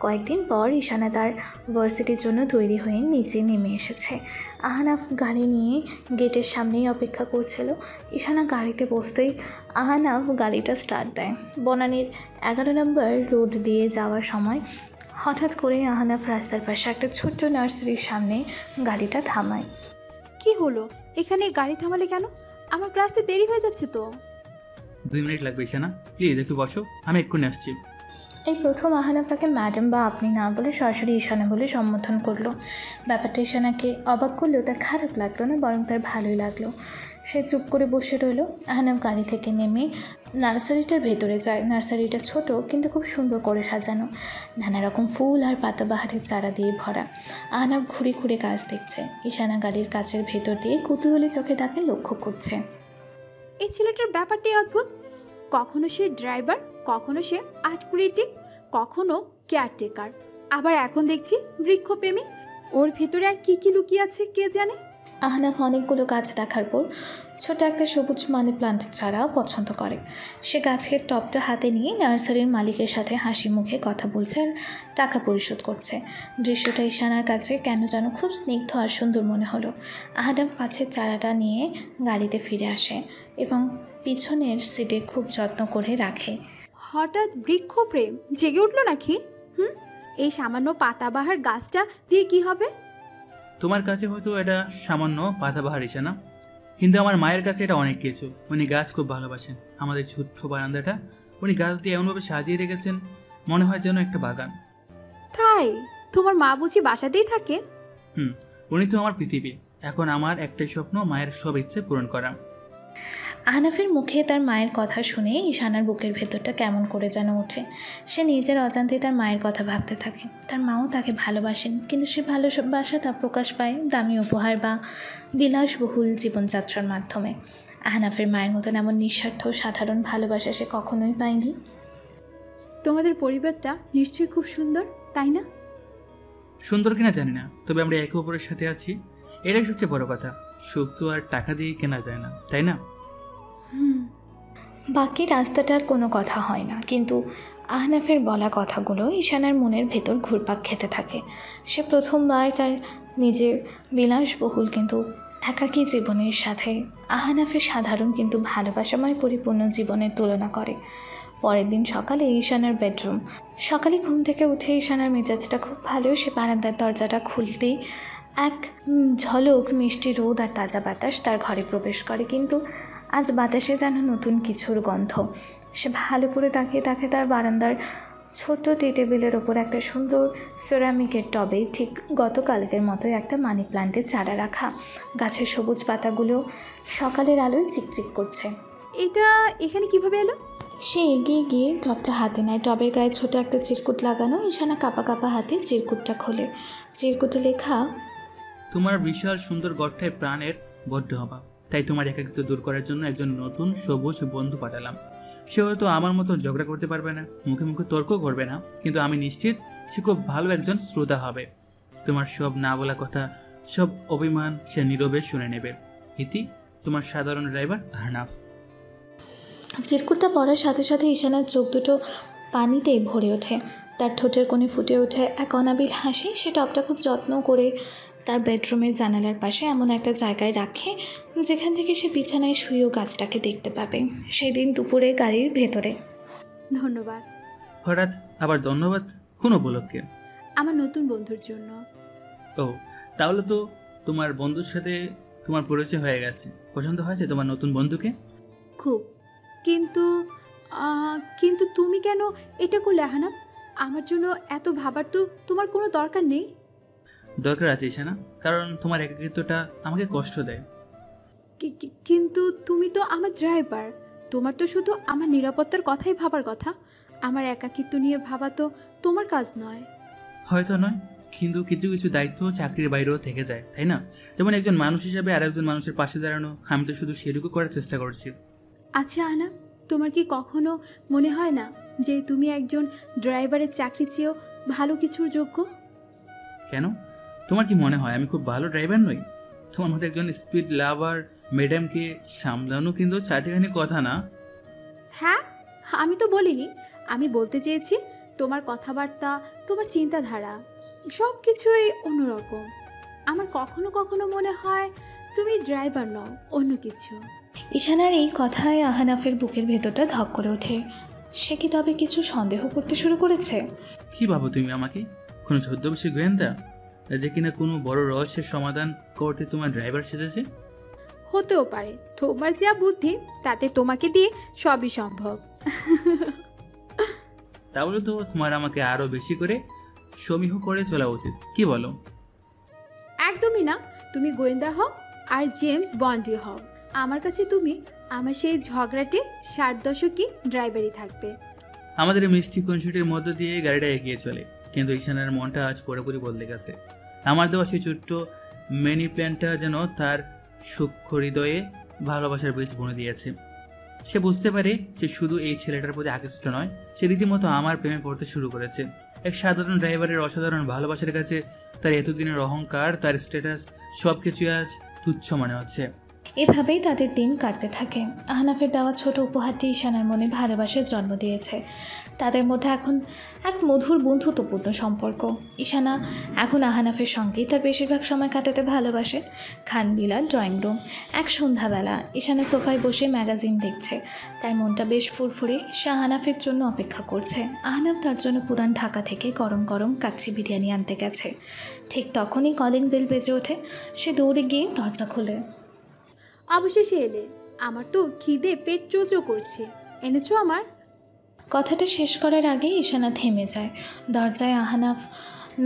কয়েকদিন পর ঈশানা তার ভার্সিটির জন্য তৈরি হয়ে নিচে নেমে এসেছে। আহনাফ গাড়ি নিয়ে গেটের সামনেই অপেক্ষা করছিল। ঈশানা গাড়িতে বসতেই আহনাফ গাড়িটা স্টার্ট দেয়। বনানীর 11 নম্বর রোড দিয়ে যাওয়ার সময় হঠাৎ করে আহনাফ রাস্তার পাশে একটা ছোট্ট নার্সারির সামনে গাড়িটা থামায়। কি হলো? এখানে গাড়ি থামালে কেন? আমার ক্লাসে দেরি হয়ে যাচ্ছে তো। 2 মিনিট লাগবে ঈশানা, প্লিজ একটু বসো, আমি এক্ষুনি আসছি। এই প্রথম আহনাফ তাকে ম্যাডাম বা আপনি না বলে সরাসরি ঈশানা বলে সম্বোধন করলো। ব্যাপারটা ঈশানাকে অবাক করলেও তার খারাপ লাগলো না, বরং তার ভালোই লাগলো। সে চুপ করে বসে রইল। আহনাফ গাড়ি থেকে নেমে নার্সারিটার ভেতরে যায়। নার্সারিটা ছোট কিন্তু খুব সুন্দর করে সাজানো, নানা রকম ফুল আর পাতাবাহারের চারা দিয়ে ভরা। আহনাফ ঘুরে ঘুরে গাছ দেখছে। ঈশানা গাড়ির কাচের ভেতর দিয়ে কৌতূহলী চোখে তাকে লক্ষ্য করছে। এই ছেলেটার ব্যাপারটাই অদ্ভুত। কখনো সে ড্রাইভার, কখনো সে আর্ট ক্রিটিক, কখনো কেয়ারটেকার, আবার এখন দেখছি বৃক্ষপ্রেমী। ওর ভেতরে আর কি কি লুকিয়ে আছে কে জানে। আহনাফ অনেকগুলো গাছ দেখার পর ছোট একটা সবুজ মানি প্লান্টের চারা পছন্দ করে। সে গাছের টবটা হাতে নিয়ে নার্সারির মালিকের সাথে হাসি মুখে কথা বলছে আর টাকা পরিশোধ করছে। দৃশ্যটা ঈশানার কাছে কেন যেন খুব স্নিগ্ধ আর সুন্দর মনে হলো। আহনাফ গাছের চারাটা নিয়ে গাড়িতে ফিরে আসে এবং পিছনের সিটে খুব যত্ন করে রাখে। হঠাৎ বৃক্ষপ্রেম জেগে উঠলো নাকি? এই সামান্য পাতাবাহার গাছটা দিয়ে কি হবে? তোমার কাছে হয়তো এটা সামান্য পাতাবাহার ঈশানা, কিন্তু আমার মায়ের কাছে এটা অনেক কিছু। উনি গাছ খুব ভালোবাসেন। আমাদের ছোট্ট বারান্দাটা উনি গাছ দিয়ে এমনভাবে সাজিয়ে রেখেছেন, মনে হয় যেন একটা বাগান। তাই? তোমার মা বুঝি বাসাতেই থাকে? উনি তো আমার পৃথিবী। এখন আমার একটাই স্বপ্ন, মায়ের সব ইচ্ছে পূরণ করা। আহনাফের মুখে তার মায়ের কথা শুনে ঈশানার বুকের ভেতরটা কেমন করে যেন ওঠে। সে নিজের অজান্তেই তার মায়ের কথা ভাবতে থাকে। তার মাও তাকে ভালোবাসেন, কিন্তু সে ভালোবাসাটা প্রকাশ পায় দামি উপহার বা বিলাসবহুল জীবনযাত্রার মাধ্যমে। আহনাফের মায়ের মতন এমন নিঃস্বার্থ সাধারণ ভালোবাসা সে কখনোই পায়নি। তোমাদের পরিবারটা নিশ্চয়ই খুব সুন্দর, তাই না? সুন্দর কিনা জানি না, তবে আমরা একে অপরের সাথে আছি, এটাই সবচেয়ে বড় কথা। সুখ তো আর টাকা দিয়ে কেনা যায় না, তাই না? বাকি রাস্তাটার কোনো কথা হয় না, কিন্তু আহনাফের বলা কথাগুলো ঈশানার মনের ভেতর ঘুরপাক খেতে থাকে। সে প্রথমবার তার নিজের বিলাসবহুল কিন্তু একাকী জীবনের সাথে আহনাফের সাধারণ কিন্তু ভালোবাসাময় পরিপূর্ণ জীবনের তুলনা করে। পরের দিন সকালে ঈশানার বেডরুম। সকালে ঘুম থেকে উঠে ঈশানার মেজাজটা খুব ভালো। সে বারান্দার দরজাটা খুলতেই এক ঝলক মিষ্টি রোদ আর তাজা বাতাস তার ঘরে প্রবেশ করে, কিন্তু আজ বাতাসে যেন নতুন কিছুর গন্ধ। সে ভালো করে তাকিয়ে তাকে তার বারান্দার ছোট টি টেবিলের ওপর একটা সুন্দর সেরামিকের টবে ঠিক গতকালকের মতোই একটা মানি প্লান্টের চারা রাখা। গাছের সবুজ পাতাগুলো সকালের আলোয় চিকচিক করছে। এটা এখানে কিভাবে এলো? সে এগিয়ে গিয়ে টবটা হাতে নেয়। টবের গায়ে ছোট একটা চিরকুট লাগানো। ঈশানা কাঁপা কাঁপা হাতে চিরকুটটা খোলে। চিরকুটে লেখা, তোমার বিশাল সুন্দর গড়টায় প্রাণের বড্ড অভাব, তাই তোমার একাকিত্ব দূর করার জন্য একজন নতুন সবুজ বন্ধু পাঠালাম। সে হয়তো আমার মতো ঝগড়া করতে পারবে না, মুখে মুখে তর্ক করবে না, কিন্তু আমি নিশ্চিত সে খুব ভালো একজন শ্রোতা হবে। তোমার সব না বলা কথা, সব অভিমান সে নীরবে শুনে নেবে। ইতি, তোমার সাধারণ ড্রাইভার আহনাফ। চিরকুটটা পড়ার সাথে সাথে ঈশানার চোখ দুটো পানিতে ভরে ওঠে। তার ঠোঁটের কোণে ফুটে ওঠে এক অনাবিল হাসি। সে টবটা খুব যত্ন করে তার বেডরুমের জানালার পাশে এমন একটা জায়গায় রাখে যেখান থেকে সে বিছানায় শুয়েও গাছটাকে দেখতে পাবে। সেদিন দুপুরে গাড়ির ভেতরে। ধন্যবাদ। হঠাৎ আবার ধন্যবাদ কোন উপলক্ষে? আমার নতুন বন্ধুর জন্য। ও, তাহলে তো তোমার বন্ধুর সাথে তোমার পরিচয় হয়ে গেছে। পছন্দ হয়েছে তোমার নতুন বন্ধুকে? খুব, কিন্তু কিন্তু তুমি কেন এটা করলে আহনাফ? আমার জন্য এত ভাবার তো তোমার কোনো দরকার নেই। দরকার আছে ঈশানা, কারণ তোমার একাকিত্বটা আমাকে কষ্ট দেয়। কিন্তু তুমি তো আমার ড্রাইভার, তোমার তো শুধু আমার নিরাপত্তার কথাই ভাবার কথা। আমার একাকিত্ব নিয়ে ভাবা তো তোমার কাজ নয়। হয়তো নয়, কিন্তু কিছু কিছু দায়িত্ব চাকরির বাইরেও থেকে যায়, তাই না? যেমন একজন মানুষ হিসাবে আর একজন মানুষের পাশে দাঁড়ানো, আমি তো শুধু সেটুকু করার চেষ্টা করছি। আচ্ছা আহনাফ, তোমার কি কখনো মনে হয় না যে তুমি একজন ড্রাইভারের চাকরি চেয়েও ভালো কিছুর যোগ্য? কেন? তোমার কি মনে হয় আমি খুব ভালো ড্রাইভার নই? তোমার মতো একজন স্পিড লাভার ম্যাডামকে সামলানো কিন্তু চারটিখানি কথা না। হ্যাঁ, আমি তো বলিনি। আমি বলতে চেয়েছি তোমার কথাবার্তা, তোমার চিন্তাধারা সব কিছুই অন্যরকম। আমার কখনো কখনো মনে হয় তুমি ড্রাইভার নও, অন্য কিছু। ঈশানার এই কথায় আহনাফের বুকের ভেতরটা ধক করে ওঠে। সে কি তবে কিছু সন্দেহ করতে শুরু করেছে? কি ভাবো তুমি আমাকে? কোনো ছদ্মবেশী গোয়েন্দা যে কিনা কোনো বড় রহস্যের সমাধান করতে তোমার ড্রাইভার সেজেছে? হতেও পারে, তোমার যা বুদ্ধি তাতে তোমাকে দিয়ে সবই সম্ভব। তাহলে তো তোমার আমাকে আরো বেশি করে সমীহ করে চলা উচিত, কি বলো? একদমই না, তুমি গোয়েন্দা হও আর জেমস বন্ডি হও। আমার কাছে তুমি আমার সেই ঝগড়াটে 60 দশকই ড্রাইভারই থাকবে। আমাদের মিষ্টি খুনসুটির মধ্য দিয়ে গাড়িটা এগিয়ে চলে, কিন্তু ঈশানার মনটা আজ পুরোপুরি বদলে গেছে। আমার দেওয়া সেই ছোট্ট মেনি প্ল্যানটা যেন তার সূক্ষ্ম হৃদয়ে ভালোবাসার বীজ বুনে দিয়েছে। সে বুঝতে পারে যে শুধু এই ছেলেটার প্রতি আকৃষ্ট নয়, সে রীতিমতো আমার প্রেমে পড়তে শুরু করেছে। এক সাধারণ ড্রাইভারের অসাধারণ ভালোবাসার কাছে তার এতদিনের অহংকার, তার স্ট্যাটাস সবকিছু আজ তুচ্ছ মনে হচ্ছে। এভাবেই তাদের দিন কাটতে থাকে। আহনাফের দেওয়া ছোট উপহারটি ঈশানার মনে ভালোবাসার জন্ম দিয়েছে। তাদের মধ্যে এখন এক মধুর বন্ধুত্বপূর্ণ সম্পর্ক। ঈশানা এখন আহনাফের সঙ্গেই তার বেশিরভাগ সময় কাটাতে ভালোবাসে। খানবিলার ড্রয়িং রুম। এক সন্ধ্যাবেলা ঈশানা সোফায় বসে ম্যাগাজিন দেখছে। তার মনটা বেশ ফুরফুরে। সে আহনাফের জন্য অপেক্ষা করছে। আহনাফ তার জন্য পুরান ঢাকা থেকে গরম গরম কাচ্চি বিরিয়ানি আনতে গেছে। ঠিক তখনই কলিং বেল বেজে ওঠে। সে দৌড়ে গিয়ে দরজা খোলে। অবশেষে এলে, আমার তো খিদে পেট চোচো করছে, এনেছো আমার? কথাটা শেষ করার আগেই ঈশানা থেমে যায়। দরজায় আহনাফ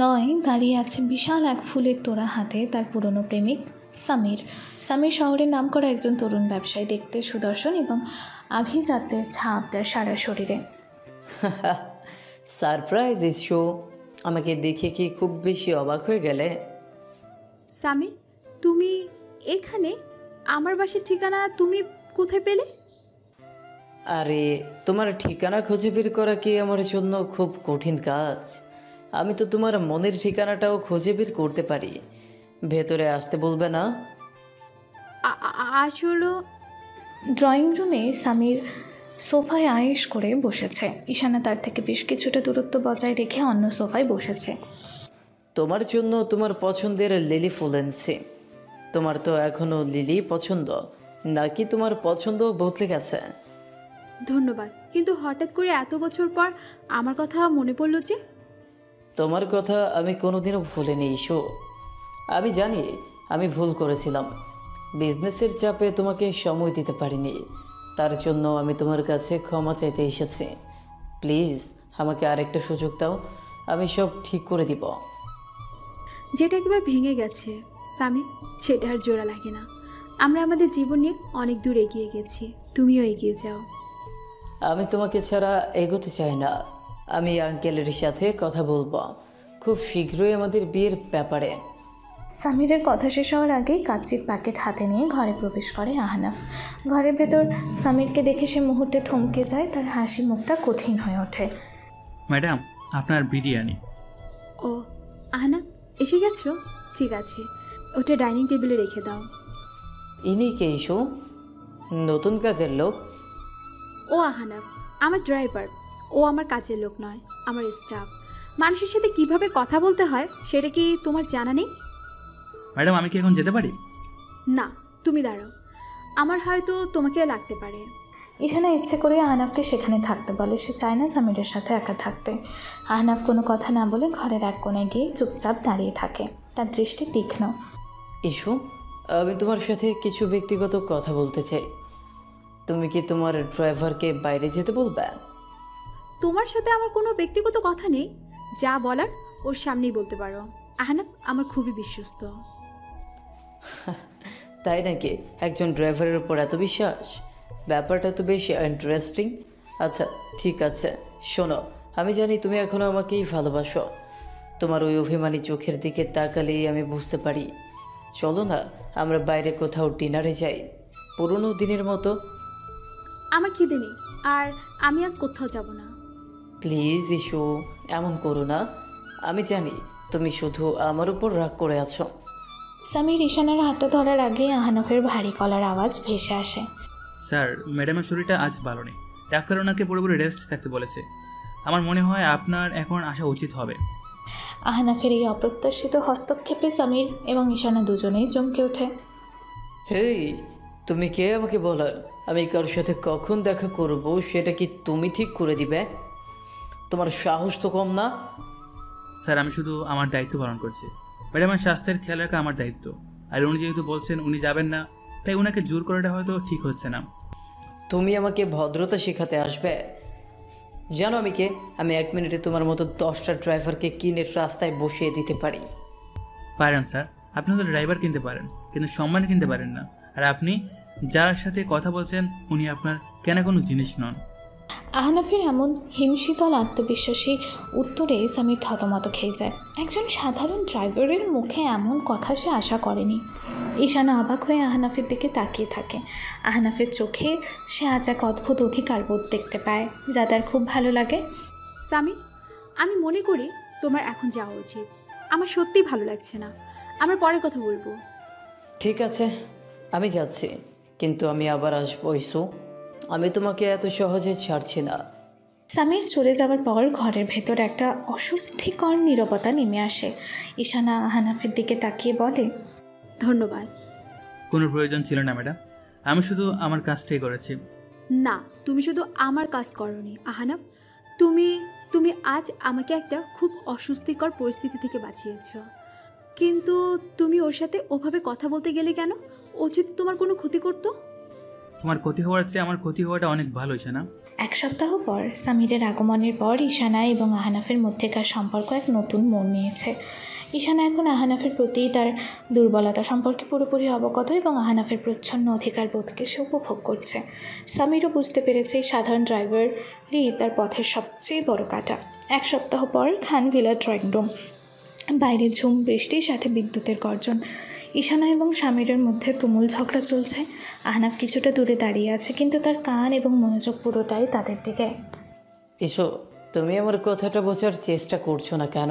নয়, দাঁড়িয়ে আছে বিশাল এক ফুলের তোড়া হাতে তার পুরনো প্রেমিক সামির। সামির শহরের নামকরা একজন তরুণ ব্যবসায়ী, দেখতে সুদর্শন এবং আভিজাত্যের ছাপ তার সারা শরীরে। সারপ্রাইজ ইস্যু, আমাকে দেখে কি খুব বেশি অবাক হয়ে গেলে? সামির, তুমি এখানে? আমার বাসার ঠিকানা তুমি কোথায় পেলে? আরে, তোমার ঠিকানা খুঁজে বের করা কি আমার জন্য খুব কঠিন কাজ? আমি তো তোমার মনের ঠিকানাটাও খুঁজে বের করতে পারি। ভেতরে আসতে বলবে না? আসলে ড্রয়িং রুমে সামির সোফায় আয়েশ করে বসেছে। ঈশানা তার থেকে বেশ কিছুটা দূরত্ব বজায় রেখে অন্য সোফায় বসেছে। তোমার জন্য তোমার পছন্দের লিলি ফুল এনেছি। তোমার তো এখনো লিলি পছন্দ, নাকি তোমার পছন্দ বদলে গেছে? ধন্যবাদ, কিন্তু হঠাৎ করে এত বছর পর আমার কথা মনে পড়লো যে? তোমার কথা আমি কোনোদিনও ভুলিনি ইস্যু। আমি জানি আমি ভুল করেছিলাম। বিজনেসের চাপে তোমাকে সময় দিতে পারিনি, তার জন্য আমি তোমার কাছে ক্ষমা চাইতে এসেছি। প্লিজ আমাকে আরেকটা সুযোগ দাও, আমি সব ঠিক করে দিব। যেটা একবার ভেঙে গেছে সামি, সেটা আর জোড়া লাগে না। আমরা আমাদের জীবন নিয়ে অনেক দূর এগিয়ে গেছি, তুমিও এগিয়ে যাও। আমি তোমাকে ছাড়া এগোতে চাই না। আমি আঙ্কেলের সাথে কথা বলবো খুব শীঘ্রই আমাদের বিয়ের ব্যাপারে। সামিরের কথা শেষ হওয়ার আগেই কাচ্চির প্যাকেট হাতে নিয়ে ঘরে প্রবেশ করে আহনাফ। ঘরের ভেতর সামিরকে দেখে সে মুহূর্তে থমকে যায়। তার হাসি মুখটা কঠিন হয়ে ওঠে। ম্যাডাম, আপনার বিরিয়ানি। ও আহনাফ, এসে গেছো? ঠিক আছে, ওটা ডাইনিং টেবিলে রেখে দাও। ইনি কে ইস্যু? নতুন কাজের লোক? ও আহনাফ আমার ড্রাইভার। ও আমার কাজের লোক নয়, আমার স্টাফ। মানুষের সাথে কিভাবে কথা বলতে হয় সেটা কি তোমার জানা নেই? ম্যাডাম, আমি কি এখন যেতে পারি? না, তুমি দাঁড়াও, আমার হয়তো তোমাকে লাগতে পারে। ঈশানা ইচ্ছে করে আহনাফকে সেখানে থাকতে বলে। সে চায় না সামিরের সাথে একা থাকতে। আহনাফ কোনো কথা না বলে ঘরের এক কোণে গিয়ে চুপচাপ দাঁড়িয়ে থাকে। তার দৃষ্টি তীক্ষ্ণ। ইস্যু, আমি তোমার সাথে কিছু ব্যক্তিগত কথা বলতে চাই। তুমি কি তোমার ড্রাইভারকে বাইরে যেতে বলবে? তোমার সাথে আমার কোনো ব্যক্তিগত কথা নেই, যা বলার ওর সামনেই বলতে পারো। আহনাফ আমার খুবই বিশ্বস্ত। তাই নাকি? একজন ড্রাইভারের উপর এত বিশ্বাস? ব্যাপারটা তো বেশ ইন্টারেস্টিং। আচ্ছা ঠিক আছে, শোনো, আমি জানি তুমি এখনও আমাকেই ভালোবাসো। তোমার ওই অভিমানী চোখের দিকে তাকালেই আমি বুঝতে পারি। চলো না আমরা বাইরে কোথাও ডিনারে যাই, পুরনো দিনের মতো। আমার খিদে নেই, আর আমি আজ কোথাও যাব না। প্লিজ ইস্যু, এমন করো না। আমি জানি তুমি শুধু আমার উপর রাগ করে আছো। সামির ঈশানের হাতটা ধরার আগেই আহনাফের ভারী গলার আওয়াজ ভেসে আসে। স্যার, ম্যাডামের শরীরটা আজ ভালো নেই। ডাক্তার ওনাকে পুরোপুরি রেস্ট থাকতে বলেছে। আমার মনে হয় আপনার এখন আসা উচিত হবে। আহনাফের এই অপ্রত্যাশিত হস্তক্ষেপে সামির এবং ঈশানা দুজনেই চমকে ওঠে। হেই, তুমি কে আমাকে বলার? আমি কার সাথে কখন দেখা করব সেটা কি তুমি ঠিক করে দিবে? তোমার সাহস তো কম না। স্যার, আমি শুধু আমার দায়িত্ব পালন করছি। ম্যাডামের স্বাস্থ্যের খেয়াল রাখা আমার দায়িত্ব। আর উনি যেহেতু বলছেন উনি যাবেন না, তাই ওনাকে জোর করাটা হয়তো ঠিক হচ্ছে না। তুমি আমাকে ভদ্রতা শেখাতে আসবে? জানো আমি কে? আমি 1 মিনিটে তোমার মতো 10টা ড্রাইভারকে কিনে রাস্তায় বসিয়ে দিতে পারি। পারেন স্যার, আপনি হয়তো ড্রাইভার কিনতে পারেন, কিন্তু সম্মান কিনতে পারেন না। আর আপনি যার সাথে কথা বলছেন উনি আপনার কেন কোনো জিনিস নন। আহনাফের এমন হিমশীতল আত্মবিশ্বাসী উত্তরে সামির থতমত খেয়ে যায়। একজন সাধারণ ড্রাইভারের মুখে এমন কথা সে আশা করেনি। ঈশানা অবাক হয়ে আহনাফের দিকে তাকিয়ে থাকে। আহনাফের চোখে সে আজ এক অদ্ভুত অধিকার বোধ দেখতে পায়, যা তার খুব ভালো লাগে। সামির, আমি মনে করি তোমার এখন যাওয়া উচিত। আমার সত্যিই ভালো লাগছে না। আমরা পরে কথা বলবো। ঠিক আছে, আমি যাচ্ছি, কিন্তু আমি আবার আসবো ইসু। আমি তোমাকে এত সহজে ছাড়ছি না। সামির চলে যাওয়ার পর ঘরের ভেতর একটা অস্বস্তিকর নীরবতা নেমে আসে। ঈশানা আহনাফের দিকে তাকিয়ে বলে, ধন্যবাদ। কোনো প্রয়োজন ছিল না ম্যাডাম, আমি শুধু আমার কাজটাই করেছি। না, তুমি শুধু আমার কাজ করনি আহনাফ, তুমি আজ আমাকে একটা খুব অস্বস্তিকর পরিস্থিতি থেকে বাঁচিয়েছ। কিন্তু তুমি ওর সাথে ওভাবে কথা বলতে গেলে কেন? ও যদি তোমার কোনো ক্ষতি করতো? তোমার ক্ষতি হওয়ার চেয়ে আমার ক্ষতি হওয়াটা অনেক ভালো, ঈশানা। 1 সপ্তাহ পর সামিরের আগমনের পর ঈশানা এবং আহনাফের মধ্যেকার সম্পর্ক এক নতুন মোড় নিয়েছে। ঈশানা এখন আহনাফের প্রতি তার দুর্বলতা সম্পর্কে পুরোপুরি অবগত এবং আহনাফের প্রচ্ছন্ন অধিকার বোধকে সে উপভোগ করছে। সামিরও বুঝতে পেরেছে সাধারণ ড্রাইভারই তার পথের সবচেয়ে বড় কাঁটা। 1 সপ্তাহ পর খান ভিলা ড্রয়িং রুম। বাইরে ঝুম বৃষ্টির সাথে বিদ্যুতের গর্জন। ঈশানা এবং সামিরের মধ্যে তুমুল ঝগড়া চলছে। আহনাফ কিছুটা দূরে দাঁড়িয়ে আছে, কিন্তু তার কান এবং মনোযোগ পুরোটাই তাদের দিকে। ইসো, তুমি আমার কথাটা বোঝার চেষ্টা করছো না কেন?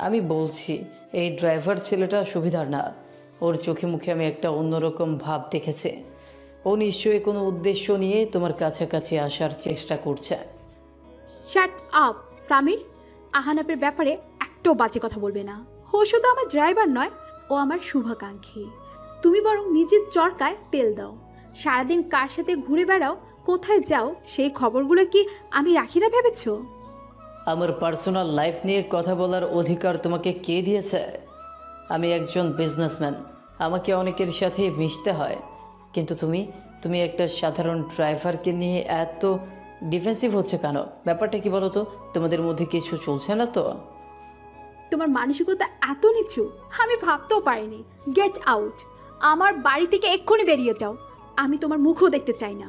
আমি বলছি এই ড্রাইভার ছেলেটা সুবিধার না। ওর চোখে মুখে আমি একটা অন্যরকম ভাব দেখেছি। ও নিশ্চয়ই কোনো উদ্দেশ্য নিয়ে তোমার কাছাকাছি আসার চেষ্টা করছে। শাট আপ সামির, আহনাফের ব্যাপারে একটাও বাজে কথা বলবে না। ও শুধু আমার ড্রাইভার নয়, ও আমার শুভাকাঙ্ক্ষী। তুমি বরং নিজের চরকায় তেল দাও। সারাদিন কার সাথে ঘুরে বেড়াও, কোথায় যাও, সেই খবরগুলো কি আমি রাখি না ভেবেছো? আমার পার্সোনাল লাইফ নিয়ে কথা বলার অধিকার তোমাকে কে দিয়েছে? আমি একজন বিজনেসম্যান, আমাকে অনেকের সাথে মিশতে হয়। কিন্তু তুমি একটা সাধারণ ড্রাইভারকে নিয়ে এত ডিফেন্সিভ হচ্ছে কেন? ব্যাপারটা কি বলো তো? তোমাদের মধ্যে কিছু চলছে না তো? তোমার মানসিকতা এত নিচু আমি ভাবতেও পারিনি। গেট আউট, আমার বাড়ি থেকে এক্ষুনি বেরিয়ে যাও। আমি তোমার মুখও দেখতে চাই না।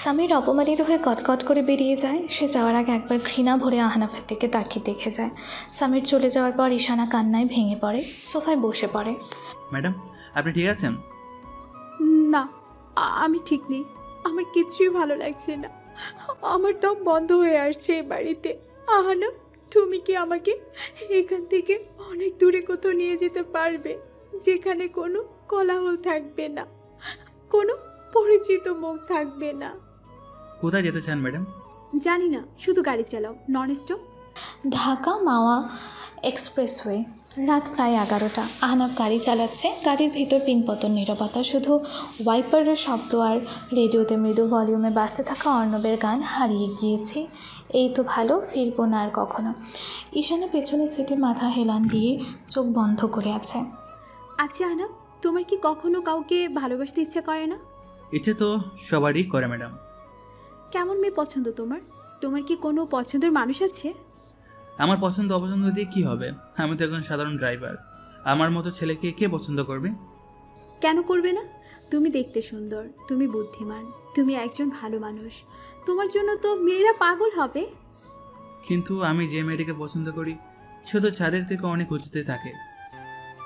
সামির অপমানিত হয়ে কটকট করে বেরিয়ে যায়। সে যাওয়ার আগে একবার ঘৃণা ভরে আহনাফের দিকে তাকিয়ে দেখে যায়। সামির চলে যাওয়ার পর ঈশানা কান্নায় ভেঙে পড়ে, সোফায় বসে পড়ে। ম্যাডাম, আপনি ঠিক আছেন? না, আমি ঠিক নেই। আমার কিছুই ভালো লাগছে না। আমার দম বন্ধ হয়ে আসছে এই বাড়িতে। আহনাফ, তুমি কি আমাকে এখান থেকে অনেক দূরে কোথাও নিয়ে যেতে পারবে, যেখানে কোনো কোলাহল থাকবে না, কোনো পরিচিত মুখ থাকবে না? কোথায় যেতে চান ম্যাডাম? জানি না, শুধু গাড়ি চালাও, নন স্টপ। ঢাকা মাওয়া এক্সপ্রেসওয়ে। রাত প্রায় 11টা। আহনাফ গাড়ি চালাচ্ছে। গাড়ির ভিতর পিনপতন নীরবতা, শুধু ওয়াইপারের শব্দ আর রেডিওতে মৃদু ভলিউমে বাজতে থাকা অর্ণবের গান। হারিয়ে গিয়েছি, এই তো ভালো, ফিরবো না আর কখনো। ঈশানা পেছনের সিটে মাথা হেলান দিয়ে চোখ বন্ধ করে আছে। আচ্ছা আহনাফ, তোমার কি কখনো কাউকে ভালোবাসতে ইচ্ছা করে না? ইচ্ছে তো সবারই করে ম্যাডাম। কেমন মেয়ে পছন্দ তোমার? তোমার কি কোনো পছন্দের মানুষ আছে? আমার পছন্দ অপছন্দ দিয়ে কী হবে? আমি তো একজন সাধারণ ড্রাইভার। আমার মতো ছেলেকে কে পছন্দ করবে? কেন করবে না? তুমি দেখতে সুন্দর, তুমি বুদ্ধিমান, তুমি একজন ভালো মানুষ। তোমার জন্য তো মেয়েরা পাগল হবে। কিন্তু আমি যে মেয়েটিকে পছন্দ করি সে তো চাঁদের থেকে অনেক উঁচুতে থাকে।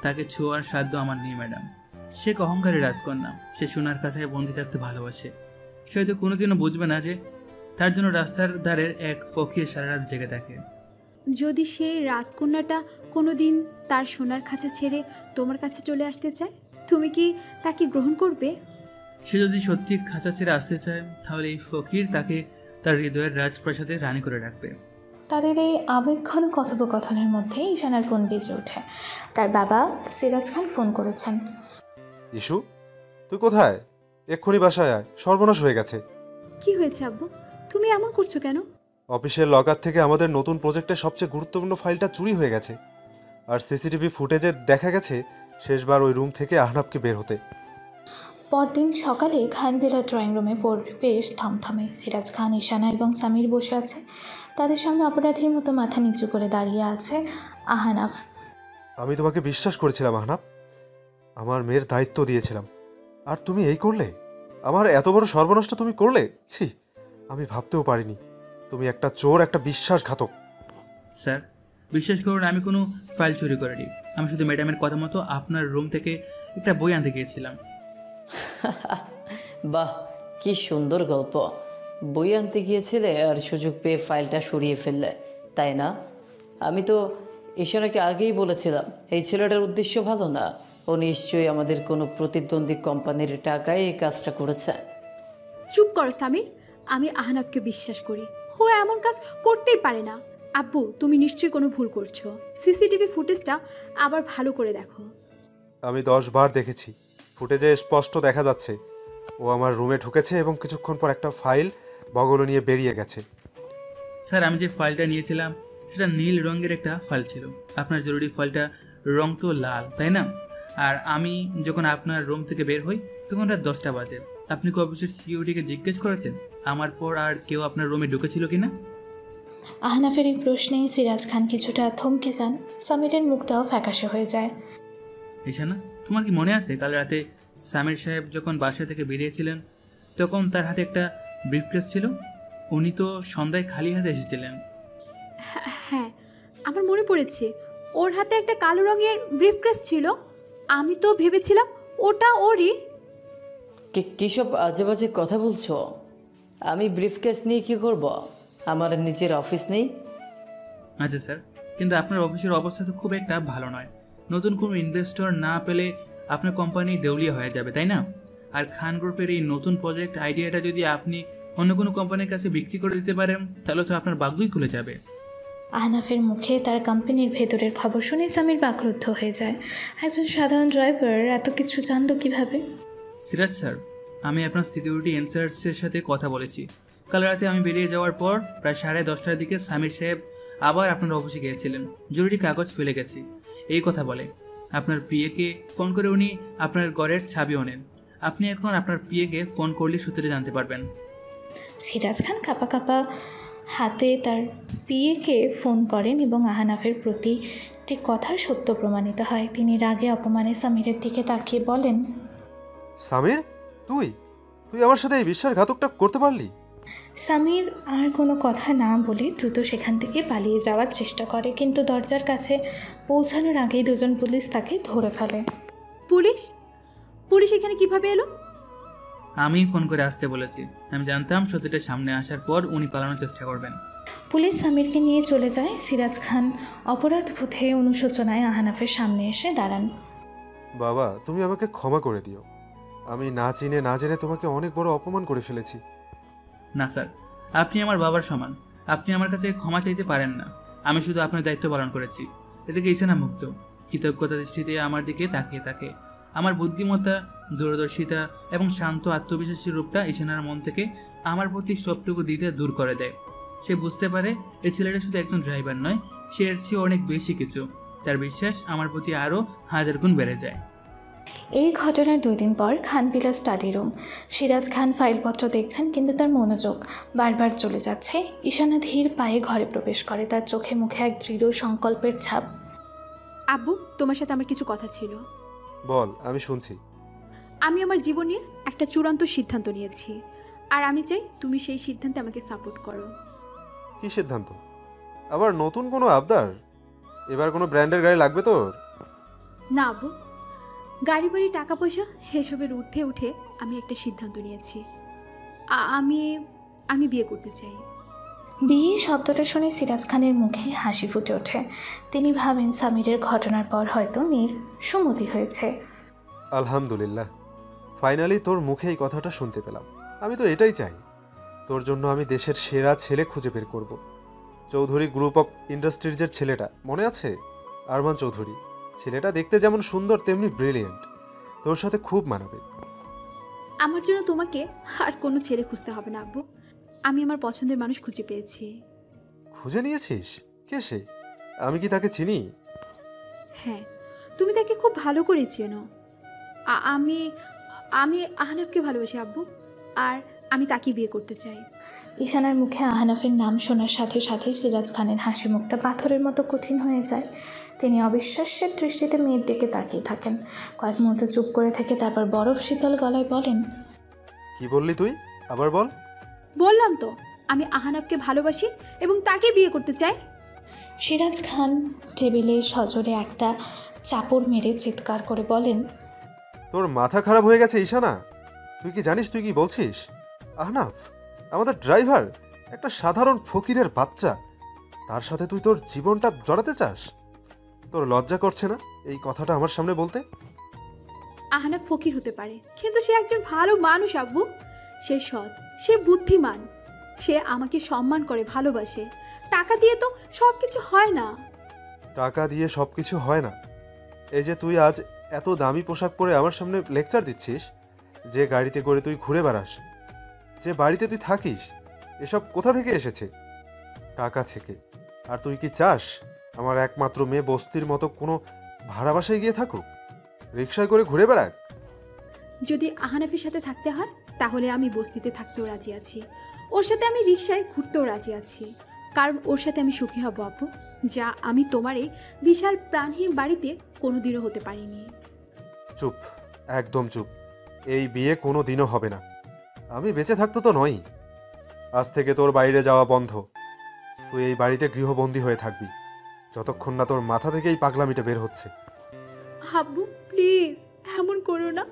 তাকে ছোঁয়ার সাধ্য আমার নেই ম্যাডাম। সে এক অহংকারী রাজকন্যা। সে সোনার কাছে বন্দি থাকতে ভালোবাসে। সে হয়তো কোনোদিনও বুঝবে না যে তার জন্য রাস্তার ধারের এক ফকির সারা রাত জেগে থাকে। যদি সেই রাজকন্যাটা কোনোদিন তার সোনার খাঁচা ছেড়ে তোমার কাছে চলে আসতে চায়, তুমি কি তাকে গ্রহণ করবে? সে যদি সত্যি খাঁচা ছেড়ে আসতে চায় তাহলে এই ফকির তাকে তার হৃদয়ের রাজপ্রাসাদে রানী করে রাখবে। তাদের এই আবেগঘন কথোপকথনের মধ্যে ঈশানার ফোন বেজে ওঠে। তার বাবা সিরাজ খান ফোন করেছেন। ইস্যু, তুই কোথায়? এক্ষুনি বাসায় আয়, সর্বনাশ হয়ে গেছে। কি হয়েছে আব্বু? তুমি এমন করছো কেন? অফিসের লকার থেকে আমাদের নতুন প্রজেক্টের সবচেয়ে গুরুত্বপূর্ণ ফাইলটা চুরি হয়ে গেছে। আর সিসিটিভি ফুটেজে দেখা গেছে শেষবার ওই রুম থেকে আহনাবকে বের হতে। পরদিন সকালে খানভিলা ড্রয়িং রুমে পরিবেশ থমথমে। সিরাজ খান, ঈশানা এবং সামির বসে আছে। তাদের সামনে অপরাধীর মতো মাথা নিচু করে দাঁড়িয়ে আছে আহনাফ। আমি তোমাকে বিশ্বাস করেছিলাম আহনাব, আমার মেয়ের দায়িত্ব দিয়েছিলাম, আর তুমি এই করলে? আমার এত বড় সর্বনষ্ট তুমি করলে? ছি, আমি ভাবতেও পারিনি। তুমি একটা চোর, একটা বিশ্বাসঘাতক। স্যার বিশ্বাস করুন, আমি কোনো ফাইল চুরি করিনি। আমি শুধু ম্যাডামের কথা মতো আপনার রুম থেকে একটা বই আনতে গিয়েছিলাম। বাহ, কি সুন্দর গল্প। বই আনতে গিয়েছিলে আর সুযোগ পেয়ে ফাইলটা সরিয়ে ফেললে, তাই না? আমি তো ঈশানাকে আগেই বলেছিলাম এই ছেলেটার উদ্দেশ্য ভালো না। ও নিশ্চয়ই আমাদের কোনো প্রতিদ্বন্দ্বী কোম্পানির টাকায় এই কাজটা করেছে। চুপ করো সামির। আমি আহনাবকে বিশ্বাস করি। ও এমন কাজ করতেই পারে না। আব্বু, তুমি নিশ্চয়ই কোনো ভুল করছো। সিসিটিভি ফুটেজটা আবার ভালো করে দেখো। আমি 10 বার দেখেছি। ফুটেজে স্পষ্ট দেখা যাচ্ছে ও আমার রুমে ঢুকেছে এবং কিছুক্ষণ পর একটা ফাইল বগলে নিয়ে বেরিয়ে গেছে। স্যার আমি যে ফাইলটা নিয়েছিলাম সেটা নীল রঙের একটা ফাইল ছিল। আপনার জরুরি ফাইলটা রং তো লাল, তাই না? আর আমি যখন আপনার রুম থেকে বের হই তখন রাত 10টা বাজে। আপনি কি অফিসের সিকিউরিটিকে জিজ্ঞেস করেছেন আমার পর আর কেউ আপনার রুমে ঢুকেছিল কিনা? আহনাফের এই প্রশ্নে সিরাজ খান কিছুটা থমকে যান। সামিরের মুখটাও ফ্যাকাশে হয়ে যায়। ঈশানা, তোমার কি মনে আছে কাল রাতে সামির সাহেব যখন বাসা থেকে বেরিয়েছিলেন তখন তার হাতে একটা ব্রিফকেস ছিল? উনি তো সন্ধ্যায় খালি হাতে এসেছিলেন। হ্যাঁ, আমার মনে পড়েছে। ওর হাতে একটা কালো রঙের ব্রিফকেস ছিল। আমি তো ভেবেছিলাম ওটা ওরই। কী সব আজে বাজে কথা বলছো? আমি ব্রিফকেস নিয়ে কি করব? আমার নিজের অফিস নেই। আচ্ছা স্যার, কিন্তু আপনার অফিসের অবস্থা তো খুব একটা ভালো নয়। নতুন কোনো ইনভেস্টর না পেলে আপনার কোম্পানি দেউলিয়া হয়ে যাবে, তাই না? আর খান গ্রুপের এই নতুন প্রজেক্ট আইডিয়াটা যদি আপনি অন্য কোনো কোম্পানির কাছে বিক্রি করে দিতে পারেন তাহলে তো আপনার ভাগ্যই খুলে যাবে। আহনাফের মুখে তার কোম্পানির ভেতরের খবর শুনে সামির বাকরুদ্ধ হয়ে যায়। একজন সাধারণ ড্রাইভার এত কিছু জানলো কিভাবে? সিরাজ স্যার, আমি আপনার সিকিউরিটি ইনচার্জের সাথে কথা বলেছি। কাল রাতে আমি বেরিয়ে যাওয়ার পর প্রায় 10:30টার দিকে সামির সাহেব আবার আপনার অফিসে গিয়েছিলেন। জরুরি কাগজ ফেলে গেছি এই কথা বলে। আপনার পিএকে ফোন করে উনি আপনার ঘরের চাবিও নেন। আপনি এখন আপনার পিএকে ফোন করলে সূত্রে জানতে পারবেন। সিরাজ খান কাঁপা কাঁপা হাতে তার পিএকে ফোন করেন এবং আহনাফের প্রতিটি কথা সত্য প্রমাণিত হয়। তিনি রাগে অপমানে সামিরের দিকে তাকিয়ে বলেন, সামির, তুই আমার সাথে এই বিশ্বাসঘাতকটা করতে পারলি? সামির আর কোনো কথা না বলে দ্রুত সেখান থেকে পালিয়ে যাওয়ার চেষ্টা করে, কিন্তু দরজার কাছে পৌঁছানোর আগেই দুজন পুলিশ তাকে ধরে ফেলে। পুলিশ এখানে কিভাবে এলো? আমি ফোন করে আসতে বলেছি। আমি জানতাম সত্যিটা সামনে আসার পর উনি পালানোর চেষ্টা করবেন। পুলিশ সামিরকে নিয়ে চলে যায়। সিরাজ খান অপরাধ বোধে অনুশোচনায় আহনাফের সামনে এসে দাঁড়ান। বাবা, তুমি আমাকে ক্ষমা করে দিও। আমি না চিনে না জেনে তোমাকে অনেক বড় অপমান করে ফেলেছি। না স্যার, আপনি আমার বাবার সমান। আপনি আমার কাছে ক্ষমা চাইতে পারেন না। আমি শুধু আপনার দায়িত্ব পালন করেছি। এদিকে ঈশানা মুগ্ধ কৃতজ্ঞতা দৃষ্টিতে আমার দিকে তাকিয়ে থাকে। আমার বুদ্ধিমত্তা, দূরদর্শিতা এবং শান্ত আত্মবিশ্বাসী রূপটা ঈশানার মন থেকে আমার প্রতি সবটুকু দিতে দূর করে দেয়। সে বুঝতে পারে এই ছেলেটা শুধু একজন ড্রাইভার নয়, সে এর চেয়ে অনেক বেশি কিছু। তার বিশ্বাস আমার প্রতি আরও 1000 গুণ বেড়ে যায়। এই ঘটনার 2 দিন পর খানভিলা স্টাডি রুম। সিরাজ খান ফাইলপত্র দেখছেন, কিন্তু তার মনোযোগ বারবার চলে যাচ্ছে। ঈশানা ধীর পায়ে ঘরে প্রবেশ করে, তার চোখে মুখে এক দৃঢ় সংকল্পের ছাপ। আব্বু, তোমার সাথে আমার কিছু কথা ছিল। বল, আমি শুনছি। আমি আমার জীবন নিয়ে একটা চূড়ান্ত সিদ্ধান্ত নিয়েছি, আর আমি চাই তুমি সেই সিদ্ধান্তে আমাকে সাপোর্ট করো। কি সিদ্ধান্ত? আবার নতুন কোনো আবদার? এবার কোনো ব্র্যান্ডের গাড়ি লাগবে তোর? না আব্বু, গাড়ি বাড়ি টাকা পয়সা এসবের ঊর্ধ্বে উঠে আমি একটা সিদ্ধান্ত নিয়েছি। আমি আমি বিয়ে করতে চাই। বিয়ে শব্দটা শুনে সিরাজ খানের মুখে হাসি ফুটে ওঠে। তিনি ভাবেন সামিরের ঘটনার পর হয়তো নীর সুমতি হয়েছে। আলহামদুলিল্লাহ, ফাইনালি তোর মুখে এই কথাটা শুনতে পেলাম। আমি তো এটাই চাই। তোর জন্য আমি দেশের সেরা ছেলে খুঁজে বের করব। চৌধুরী গ্রুপ অফ ইন্ডাস্ট্রিজের ছেলেটা মনে আছে? আরমান চৌধুরী। ছেলেটা দেখতে যেমন সুন্দর তেমনি ব্রিলিয়েন্ট। তোর সাথে খুব মানাবে। আমার জন্য তোমাকে আর কোনো ছেলে খুঁজতে হবে না আব্বু। আমি আমার পছন্দের মানুষ খুঁজে পেয়েছি। খুঁজে নিয়েছিস? কে সে? আমি কি তাকে চিনি? হ্যাঁ, তুমি তাকে খুব ভালো করে চেনো। আমি আমি আহনাফকে ভালোবাসি আব্বু, আর আমি তাকে বিয়ে করতে চাই। ঈশানার মুখে আহনাফের নাম শোনার সাথে সাথে সিরাজ খানের হাসি মুখটা পাথরের মতো কঠিন হয়ে যায়। তিনি অবিশ্বাসের দৃষ্টিতে মেয়ের দিকে তাকিয়ে থাকেন। কয়েক মুহূর্ত চুপ করে থেকে তারপর বরফ শীতল গলায় বলেন, কি বললি তুই? আবার বল। বললাম তো, আমি আহনাফকে ভালোবাসি এবং তাকে বিয়ে করতে চাই। সিরাজ খান টেবিলে সজোরে একটা চাপড় মেরে চিৎকার করে বলেন, তোর মাথা খারাপ হয়ে গেছে ঈশানা? তুই কি জানিস তুই কি বলছিস? আহনাফ আমাদের ড্রাইভার, একটা সাধারণ ফকিরের বাচ্চা। তার সাথে তুই তোর জীবনটা জড়াতে চাস? তোর লজ্জা করছে না এই কথাটা আমার সামনে বলতে? আহনাফ ফকির হতে পারে, কিন্তু সে একজন ভালো মানুষ আব্বু। সে সৎ, সে বুদ্ধিমান, সে আমাকে সম্মান করে, ভালোবাসে। টাকা দিয়ে তো সব কিছু হয় না। টাকা দিয়ে সব কিছু হয় না? এই যে তুই আজ এত দামি পোশাক পরে আমার সামনে লেকচার দিচ্ছিস, যে গাড়িতে করে তুই ঘুরে বেড়াস, যে বাড়িতে তুই থাকিস, এসব কোথা থেকে এসেছে? টাকা থেকে। আর তুই কি চাস আমার একমাত্র মেয়ে বস্তির মতো কোনো ভাড়া বাসায় গিয়ে থাকুক, রিক্সায় করে ঘুরে বেড়াক? যদি আহনাফের সাথে থাকতে হয় তাহলে আমি বস্তিতে থাকতেও রাজি আছি, ওর সাথে আমি রিক্সায় ঘুরতেও রাজি আছি, কারণ ওর সাথে আমি সুখী হব আব্বু, যা আমি তোমার এই বিশাল প্রাণহীন বাড়িতে কোনোদিনও হতে পারিনি। চুপ, একদম চুপ। এই বিয়ে কোনো দিনও হবে না। আমি বেঁচে থাকতে তো নয়। আজ থেকে তোর বাইরে যাওয়া বন্ধ। তুই এই বাড়িতে গৃহবন্দী হয়ে থাকবি যতক্ষণ না তোর মাথা থেকে এই পাগলামিটা বের হচ্ছে। আব্বু প্লিজ এমন করো না,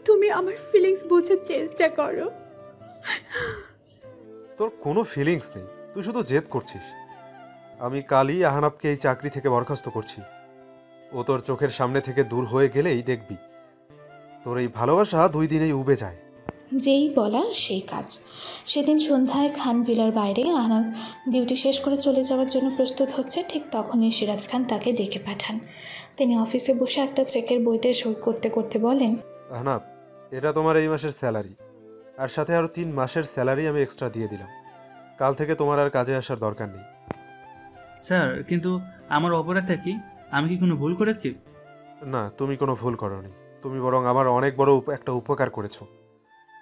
তুমি আমার ফিলিংস বোঝার চেষ্টা করো। তোর কোনো ফিলিংস নেই, তুই শুধু জেদ করছিস। আমি কালই আহনাফকে এই চাকরি থেকে বরখাস্ত করছি। ও তোর চোখের সামনে থেকে দূর হয়ে গেলেই দেখবি তোর এই ভালোবাসা 2 দিনেই উবে যায়। যেই বলা সেই কাজ। সেদিন সন্ধ্যায় খান ভিলার বাইরে আহনাফ ডিউটি শেষ করে চলে যাওয়ার জন্য প্রস্তুত হচ্ছে, ঠিক তখনই সিরাজ খান তাকে ডেকে পাঠান। তিনি অফিসে বসে একটা চেকের বইতে সই করতে করতে বলেন, আহনাফ, এটা তোমার এই মাসের স্যালারি, আর সাথে আরও 3 মাসের স্যালারি আমি এক্সট্রা দিয়ে দিলাম। কাল থেকে তোমার আর কাজে আসার দরকার নেই। স্যার, কিন্তু আমার অপরাধটা কি? আমি কি কোনো ভুল করেছি? না, তুমি কোনো ভুল করোনি। তুমি বরং আমার অনেক বড় একটা উপকার করেছো।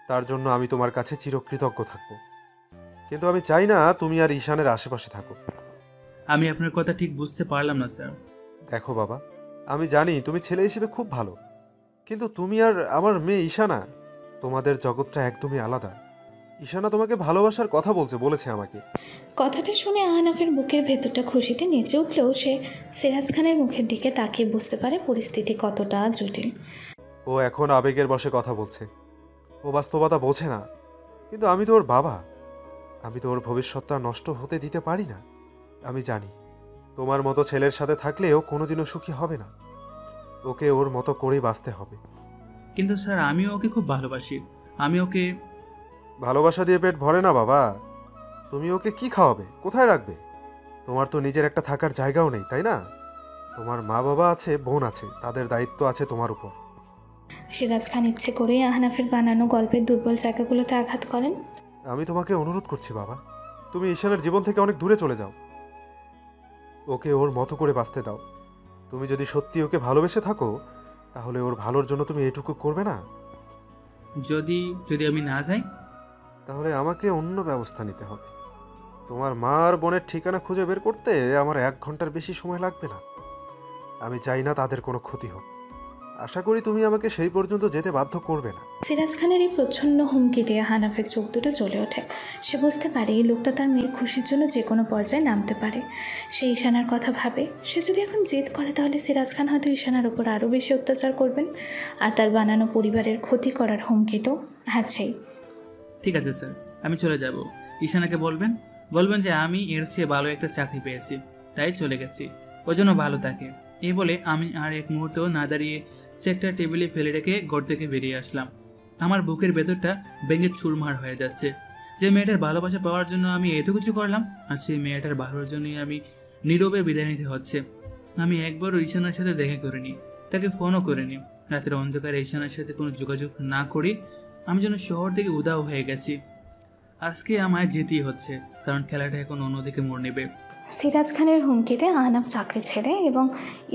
তার জন্য আমি তোমার কাছে চিরকৃতজ্ঞ থাকবো। কিন্তু আমি চাই না তুমি আর ঈশানের আশেপাশে থাকো। আমি আপনার কথা ঠিক বুঝতে পারলাম না স্যার। দেখো বাবা, আমি জানি তুমি ছেলে হিসেবে খুব ভালো, কিন্তু তুমি আর আমার মেয়ে ঈশানা, তোমাদের জগৎটা একদমই আলাদা। ঈশানা তোমাকে ভালোবাসার কথা বলেছে আমাকে। কথাটা শুনে আহনাফের বুকের ভেতরটা খুশিতে নেচে উঠলেও সে সিরাজ খানের মুখের দিকে তাকিয়ে বুঝতে পারে পরিস্থিতি কতটা জটিল। ও এখন আবেগের বশে কথা বলছে, ও বাস্তবতা বোঝে না। কিন্তু আমি তো ওর বাবা, আমি তো ওর ভবিষ্যৎটা নষ্ট হতে দিতে পারি না। আমি জানি তোমার মতো ছেলের সাথে থাকলে ও কোনোদিনও সুখী হবে না। ওকে ওর মতো করেই বাঁচতে হবে। কিন্তু স্যার, আমিও ওকে খুব ভালোবাসি। আমি ওকে... ভালোবাসা দিয়ে পেট ভরে না বাবা। তুমি ওকে কি খাওয়াবে, কোথায় রাখবে? তোমার তো নিজের একটা থাকার জায়গাও নেই, তাই না? তোমার মা বাবা আছে, বোন আছে, তাদের দায়িত্ব আছে তোমার উপর। সিরাজ খান ইচ্ছে করেই আহনাফের বানানো গল্পের দুর্বল জায়গাগুলোতে আঘাত করেন। আমি তোমাকে অনুরোধ করছি বাবা, তুমি ঈশানের জীবন থেকে অনেক দূরে চলে যাও। ওকে ওর মতো করে বাঁচতে দাও। তুমি যদি সত্যি ওকে ভালোবেসে থাকো, তাহলে ওর ভালোর জন্য তুমি এটুকু করবে না? যদি যদি আমি না যাই? তাহলে আমাকে অন্য ব্যবস্থা নিতে হবে। তোমার মা আর বোনের ঠিকানা খুঁজে বের করতে আমার 1 ঘন্টার বেশি সময় লাগবে না। আমি চাই না তাদের কোনো ক্ষতি হোক। আশা করি তুমি আমাকে সেই পর্যন্ত যেতে বাধ্য করবে না। সিরাজ খানের এই প্রচ্ছন্ন হুমকি দিয়ে হানাফের চোখ দুটো জ্বলে ওঠে। সে বুঝতে পারে এই লোকটা তার মেয়ের খুশির জন্য যে কোনো পর্যায়ে নামতে পারে। সে ঈশানার কথা ভাবে, সে যদি এখন জেদ করে তাহলে সিরাজ খান হয়তো ঈশানার উপর আরও বেশি অত্যাচার করবেন, আর তার বানানো পরিবারের ক্ষতি করার হুমকি তো আছেই। ঠিক আছে স্যার, আমি চলে যাব। ঈশানাকে বলবেন যে আমি এর চেয়ে ভালো একটা চাকরি পেয়েছি, তাই চলে গেছি, ওই জন্য ভালো থাকে। এই বলে আমি আর এক মুহূর্তেও না দাঁড়িয়ে চেকটা টেবিলে ফেলে রেখে ঘর থেকে বেরিয়ে আসলাম। আমার বুকের ভেতরটা ভেঙে চুরমার হয়ে যাচ্ছে। যে মেয়েটার ভালোবাসা পাওয়ার জন্য আমি এত কিছু করলাম, আর সেই মেয়েটার ভালোর জন্যই আমি নীরবে বিদায় নিতে হচ্ছে। আমি একবারও ঈশানার সাথে দেখা করিনি, তাকে ফোনও করিনি। রাতের অন্ধকারে ঈশানার সাথে কোনো যোগাযোগ না করি আমি যেন শহর থেকে উধাও হয়ে গেছি। আজকে আমায় যেতেই হচ্ছে, কারণ খেলাটা এখন অন্যদিকে মোড় নেবে। সিরাজ খানের হুমকিতে আহনাফ চাকরি ছেড়ে এবং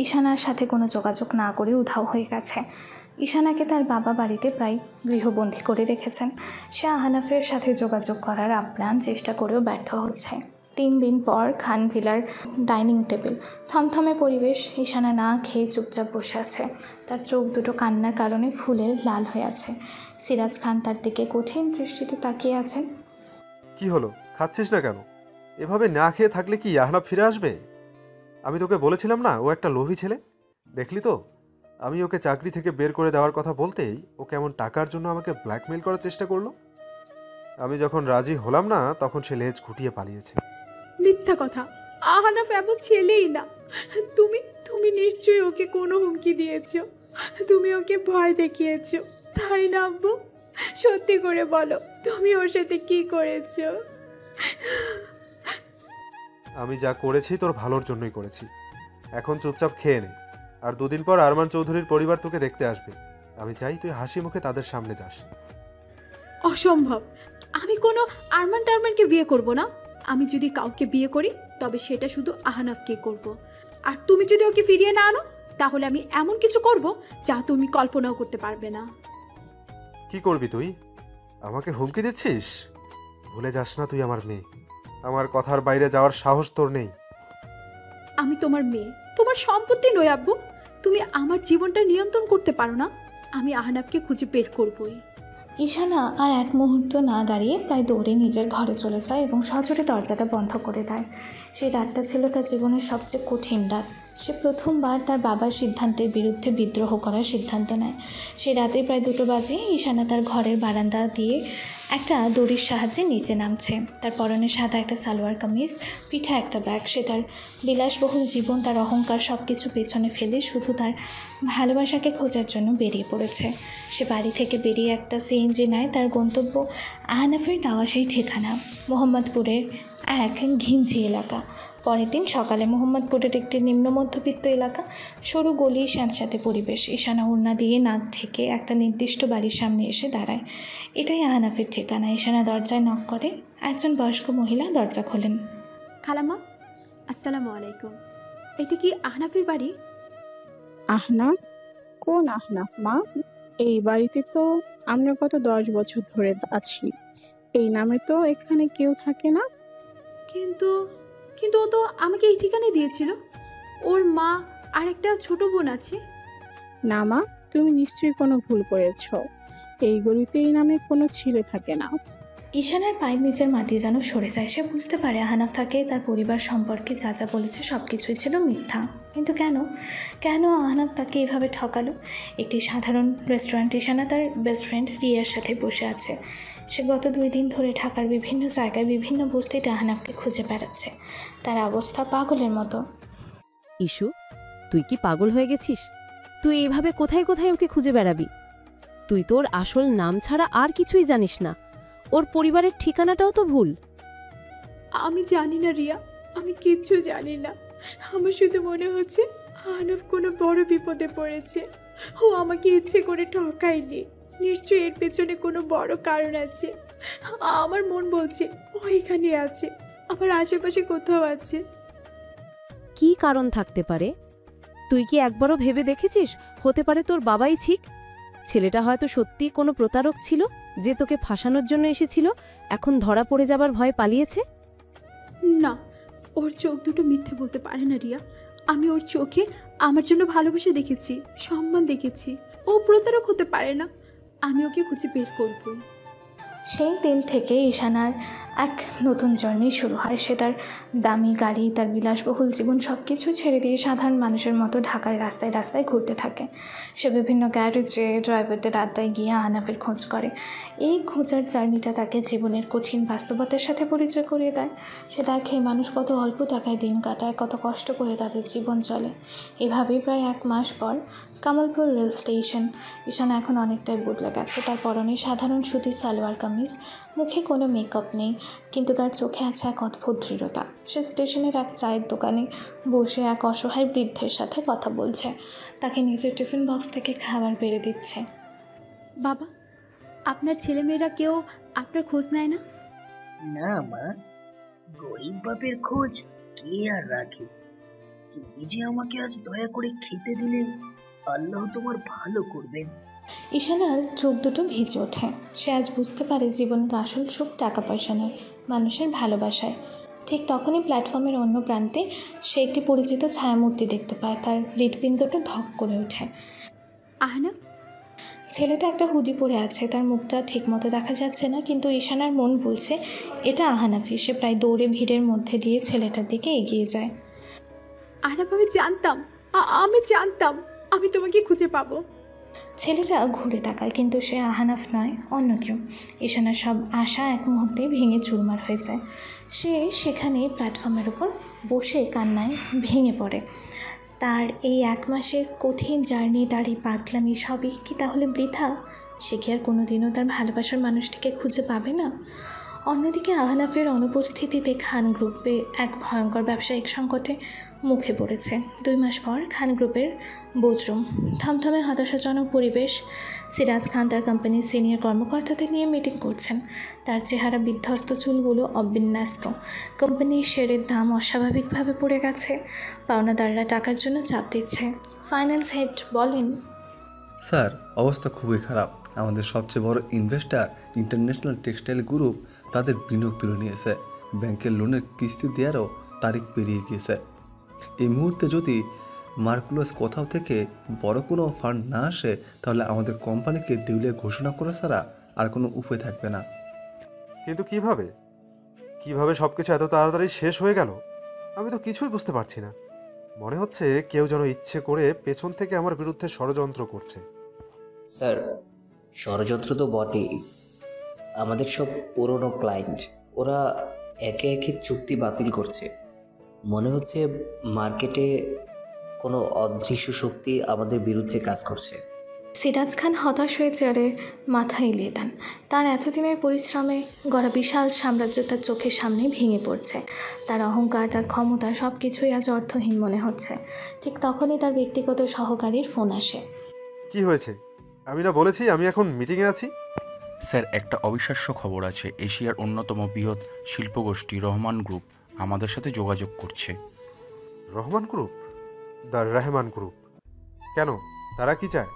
ঈশানার সাথে কোনো যোগাযোগ না করে উধাও হয়ে গেছে। ঈশানাকে তার বাবা বাড়িতে প্রায় গৃহবন্দী করে রেখেছেন। সে আহনাফের সাথে যোগাযোগ করার আপ্রাণ চেষ্টা করেও ব্যর্থ হচ্ছে। 3 দিন পর খান ভিলার ডাইনিং টেবিল, থমথমে পরিবেশ। ঈশানা না খেয়ে চুপচাপ বসে আছে, তার চোখ দুটো কান্নার কারণে ফুলে লাল হয়ে আছে। সিরাজ খান তার দিকে কঠিন দৃষ্টিতে তাকিয়ে আছেন। কি হলো, খাচ্ছিস না কেন? এভাবে না খেয়ে থাকলে কি আহনাফ ফিরে আসবে? আমি তোকে বলেছিলাম না ও একটা লোভী ছেলে? দেখলি তো, আমি ওকে চাকরি থেকে বের করে দেওয়ার কথা বলতেই ও কেমন টাকার জন্য আমাকে ব্ল্যাকমেইল করার চেষ্টা করলো। আমি যখন রাজি হলাম না তখন সে লেজ ঘুটিয়ে পালিয়েছে। মিথ্যা কথা, আহনাফ এমন ছেলেই না। তুমি তুমি নিশ্চয়ই ওকে কোনো হুমকি দিয়েছো, তুমি ওকে ভয় দেখিয়েছো, তাই না আব্বু? সত্যি করে বলো, তুমি ওর সাথে কি করেছো? আমি যা করেছি তোর ভালোর জন্যই করেছি। এখন চুপচাপ খেয়ে নে, আর 2 দিন পর আরমান চৌধুরীর পরিবার তোকে দেখতে আসবে। আমি চাই তুই হাসি মুখে তাদের সামনে যাস। অসম্ভব, আমি কোনো আরমানকে বিয়ে করব না। আমি যদি কাউকে বিয়ে করি তবে সেটা শুধু আহনাফকে করব। আর তুমি যদি ওকে ফিরিয়ে না আনো তাহলে আমি এমন কিছু করব যা তুমি কল্পনাও করতে পারবে না। কি করবি তুই? আমাকে হুমকি দিচ্ছিস? ভুলে যাস না তুই আমার মেয়ে। আমার কথার বাইরে যাওয়ার সাহস তোর নেই। আমি তোমার মেয়ে, তোমার সম্পত্তি নই আব্বু। তুমি আমার জীবনটা নিয়ন্ত্রণ করতে পারো না। আমি আহনাফকে খুঁজে বের করবই। ঈশানা আর এক মুহূর্ত না দাঁড়িয়ে প্রায় দৌড়ে নিজের ঘরে চলে যায় এবং সজোরে দরজাটা বন্ধ করে দেয়। সেই রাতটা ছিল তার জীবনের সবচেয়ে কঠিন রাত। সে প্রথমবার তার বাবার সিদ্ধান্তের বিরুদ্ধে বিদ্রোহ করার সিদ্ধান্ত নেয়। সেই রাতে প্রায় 2টো বাজে ঈশানা তার ঘরের বারান্দা দিয়ে একটা দড়ির সাহায্যে নিচে নামছে। তার পরনে সাদা একটা সালোয়ার কামিজ, পিঠে একটা ব্যাগ। সে তার বিলাসবহুল জীবন, তার অহংকার সব কিছু পেছনে ফেলে শুধু তার ভালোবাসাকে খোঁজার জন্য বেরিয়ে পড়েছে। সে বাড়ি থেকে বেরিয়ে একটা সিএনজি নেয়। তার গন্তব্য আহনাফের দেওয়া সেই ঠিকানা, মোহাম্মদপুরের এক ঘিঞ্জি এলাকা। পরের দিন সকালে মোহাম্মদপুরের একটি নিম্ন মধ্যবিত্ত এলাকা, সরু গলি, স্যাঁতস্যাঁতে পরিবেশ। ঈশানা ওড়না দিয়ে নাক ঢেকে একটা নির্দিষ্ট বাড়ির সামনে এসে দাঁড়ায়। এটাই আহনাফের ঠিকানা। ঈশানা দরজায় নক করে। একজন বয়স্ক মহিলা দরজা খোলেন। খালামা, আসসালামু আলাইকুম। এটা কি আহনাফের বাড়ি? আহনাফ? কোন আহনাফ মা? এই বাড়িতে তো আমরা গত 10 বছর ধরে আছি। এই নামে তো এখানে কেউ থাকে না। কিন্তু কিন্তু ও তো আমাকে এই ঠিকানায় দিয়েছিল। ওর মা আর একটা ছোট বোন আছে। না মা, তুমি নিশ্চয়ই কোনো ভুল করেছ। এই গলিতে এই নামে কোনো ছেলে থাকে না। ঈশানার পায়ের নিচের মাটি যেন সরে যায়। সে বুঝতে পারে আহনাফ তাকে তার পরিবার সম্পর্কে যা যা বলেছে সব কিছুই ছিল মিথ্যা। কিন্তু কেন আহনাফ তাকে এভাবে ঠকালো? একটি সাধারণ রেস্টুরেন্ট। ঈশানা তার বেস্ট ফ্রেন্ড রিয়ার সাথে বসে আছে। সে গত 2 দিন ধরে ঢাকার বিভিন্ন জায়গায় বিভিন্ন বস্তিতে আহনাফকে খুঁজে বেড়াচ্ছে। তার অবস্থা পাগলের মতো। ইস্যু, তুই কি পাগল হয়ে গেছিস? তুই এইভাবে কোথায় কোথায় ওকে খুঁজে বেড়াবি? তুই তোর আসল নাম ছাড়া আর কিছুই জানিস না। ওর পরিবারের ঠিকানাটাও তো ভুল। আমি জানি না রিয়া, আমি কিচ্ছু জানি না। আমার শুধু মনে হচ্ছে আহনাফ কোনো বড় বিপদে পড়েছে। ও আমাকে ইচ্ছে করে ঠকায়নি। নিশ্চয়ই এর পেছনে কোনো বড় কারণ আছে। আমার মন বলছে ও এখানে আছে, আমার আশেপাশে কোথাও আছে। কি কারণ থাকতে পারে? তুই কি একবারও ভেবে দেখেছিস হতে পারে তোর বাবাই ঠিক? ছেলেটা হয়তো সত্যি কোনো প্রতারক ছিল যে তোকে ফাঁসানোর জন্য এসেছিল, এখন ধরা পড়ে যাবার ভয়ে পালিয়েছে। না, ওর চোখ দুটো মিথ্যে বলতে পারে না রিয়া। আমি ওর চোখে আমার জন্য ভালোবাসা দেখেছি, সম্মান দেখেছি। ও প্রতারক হতে পারে না, আমি ওকে খুঁজে বের করবই। সেই দিন থেকে ঈশানার এক নতুন জার্নি শুরু হয়। সে তার দামি গাড়ি, তার বিলাসবহুল জীবন সব কিছু ছেড়ে দিয়ে সাধারণ মানুষের মতো ঢাকার রাস্তায় রাস্তায় ঘুরতে থাকে। সে বিভিন্ন গ্যারেজে ড্রাইভারদের আড্ডায় গিয়ে আহনাফের খোঁজ করে। এই খোঁজার জার্নিটা তাকে জীবনের কঠিন বাস্তবতার সাথে পরিচয় করিয়ে দেয়। সে দেখে মানুষ কত অল্প টাকায় দিন কাটায়, কত কষ্ট করে তাদের জীবন চলে। এভাবেই প্রায় 1 মাস পর কামালপুর রেল স্টেশন। ঈশানা এখন অনেকটাই বদলে গেছে। তার পরনে সাধারণ সুতির সালোয়ার কামিজ, মুখে কোনো মেকআপ নেই, কিন্তু তার চোখে আছে এক অদ্ভুত দৃঢ়তা। সে স্টেশনের এক চায়ের দোকানে বসে এক অসহায় বৃদ্ধের সাথে কথা বলছে, তাকে নিজের টিফিন বক্স থেকে খাবার বেড়ে দিচ্ছে। বাবা, আপনার ছেলেমেয়েরা কেউ আপনার খোঁজ নেয় না? না মা, গরিব বাপের খোঁজ কে আর রাখে। তুমি যে আমাকে আজ দয়া করে খেতে দিলে, আল্লাহ তোমার ভালো করবেন। ঈশানার চোখ দুটো ভিজে ওঠে। সে আজ বুঝতে পারে জীবনের আসল সুখ টাকা পয়সা নয়, মানুষের ভালোবাসায়। ঠিক তখনই প্ল্যাটফর্মের অন্য প্রান্তে সে একটি পরিচিত ছায়ামূর্তি দেখতে পায়। তার হৃৎপিণ্ডটা ধক করে ওঠে। আহনাফ? ছেলেটা একটা হুডি পরে আছে, তার মুখটা ঠিকমতো দেখা যাচ্ছে না, কিন্তু ঈশানার মন বলছে এটা আহনাফই। সে প্রায় দৌড়ে ভিড়ের মধ্যে দিয়ে ছেলেটার দিকে এগিয়ে যায়। আহনাফ, আমি জানতাম আমি তোমাকে খুঁজে পাবো। ছেলেটা ঘুরে তাকায়, কিন্তু সে আহনাফ নয়, অন্য কেউ। ঈশানার সব আশা এক মুহূর্তে ভেঙে চুরমার হয়ে যায়। সে সেখানে প্ল্যাটফর্মের উপর বসে কান্নায় ভেঙে পড়ে। তার এই 1 মাসের কঠিন জার্নি, তার এই পাগলামি সবই কি তাহলে বৃথা? সে কি আর কোনোদিনও তার ভালোবাসার মানুষটিকে খুঁজে পাবে না? অন্যদিকে আহনাফের অনুপস্থিতিতে খান গ্রুপে এক ভয়ঙ্কর ব্যবসায়িক সংকটে মুখে পড়েছে। 2 মাস পর খান গ্রুপের বোর্ডরুম, থমথমে হতাশাজনক পরিবেশ। সিরাজ খান তার কোম্পানির সিনিয়র কর্মকর্তাদের নিয়ে মিটিং করছেন। তার চেহারা বিধ্বস্ত, চুলগুলো অবিন্যস্ত। কোম্পানির শেয়ারের দাম অস্বাভাবিকভাবে পড়ে গেছে। পাওনাদাররা টাকার জন্য চাপ দিচ্ছে। ফাইন্যান্স হেড বলেন, স্যার, অবস্থা খুবই খারাপ। আমাদের সবচেয়ে বড় ইনভেস্টার ইন্টারন্যাশনাল টেক্সটাইল গ্রুপ তাদের বিনিয়োগ তুলে নিয়েছে। ব্যাংকের লোনের কিস্তি দেওয়ারও তারিখ পেরিয়ে গিয়েছে। এই মুহূর্তে যদি মার্কুলাস কোথাও থেকে বড় কোনো ফান্ড না আসে, তাহলে আমাদের কোম্পানিকে দেউলিয়া ঘোষণা করা ছাড়া আর কোনো উপায় থাকবে না। কিন্তু কিভাবে সবকিছু এত তাড়াতাড়ি শেষ হয়ে গেল? আমি তো কিছুই বুঝতে পারছি না। মনে হচ্ছে কেউ যেন ইচ্ছে করে পেছন থেকে আমার বিরুদ্ধে ষড়যন্ত্র করছে। স্যার, ষড়যন্ত্র তো বটেই। আমাদের সব পুরনো ক্লায়েন্ট, ওরা একে একে চুক্তি বাতিল করছে। মনে হচ্ছে মার্কেটে কোনো অদৃশ্য শক্তি আমাদের বিরুদ্ধে কাজ করছে। সিরাজ খান হতাশ হয়ে চেয়ারে মাথা এলিয়ে দেন। তার এতদিনের পরিশ্রমে গড়া বিশাল সাম্রাজ্য তার চোখের সামনে ভেঙে পড়ছে। তার অহংকার, তার ক্ষমতা সব কিছুই আজ অর্থহীন মনে হচ্ছে। ঠিক তখনই তার ব্যক্তিগত সহকারীর ফোন আসে। কি হয়েছে? আমি না বলেছি আমি এখন মিটিংয়ে আছি। স্যার, একটা অবিশ্বাস্য খবর আছে। এশিয়ার অন্যতম বৃহৎ শিল্পগোষ্ঠী রহমান গ্রুপ আমাদের সাথে যোগাযোগ করছে। Rahman group? The Rahman group? কেন, তারা কি চায়?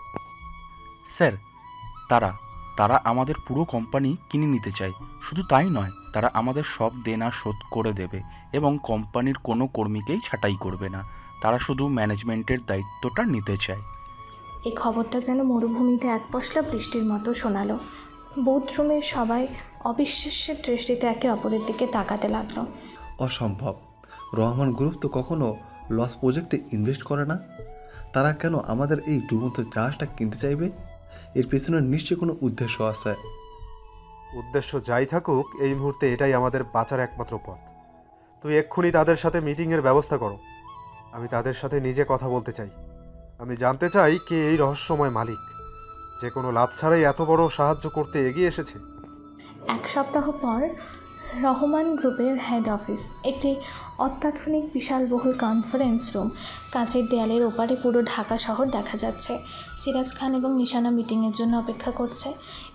স্যার, তারা আমাদের পুরো কোম্পানি কিনে নিতে চায়। শুধু তাই নয়, তারা আমাদের সব দেনা শোধ করে দেবে এবং কোম্পানির কোনো কর্মীকেই ছাঁটাই করবে না। তারা শুধু ম্যানেজমেন্টের দায়িত্বটা নিতে চায়। এই খবরটা যেন মরুভূমিতে এক পশলা বৃষ্টির মতো শোনালো। বোর্ডরুমের সবাই অবিশ্বাসের দৃষ্টিতে একে অপরের দিকে তাকাতে লাগলো। অসম্ভব। রহমান গ্রুপ তো কখনো লস প্রজেক্টে ইনভেস্ট করে না। তারা কেন আমাদের এই ডুবন্ত জাহাজটা কিনতে চাইবে? এর পেছনে নিশ্চয়ই কোনো উদ্দেশ্য আছে। উদ্দেশ্য যাই থাকুক, এই মুহূর্তে এটাই আমাদের বাঁচার একমাত্র পথ। তুই এক্ষুনি তাদের সাথে মিটিংয়ের ব্যবস্থা করো। আমি তাদের সাথে নিজে কথা বলতে চাই। আমি জানতে চাই কে এই রহস্যময় মালিক, যে কোনো লাভ ছাড়াই এত বড় সাহায্য করতে এগিয়ে এসেছে। 1 সপ্তাহ পর রহমান গ্রুপের হেড অফিস, একটি অত্যাধুনিক বিশালবহুল কনফারেন্স রুম। কাঁচের দেয়ালের ওপারে পুরো ঢাকা শহর দেখা যাচ্ছে। সিরাজ খান এবং ঈশানা মিটিংয়ের জন্য অপেক্ষা করছে।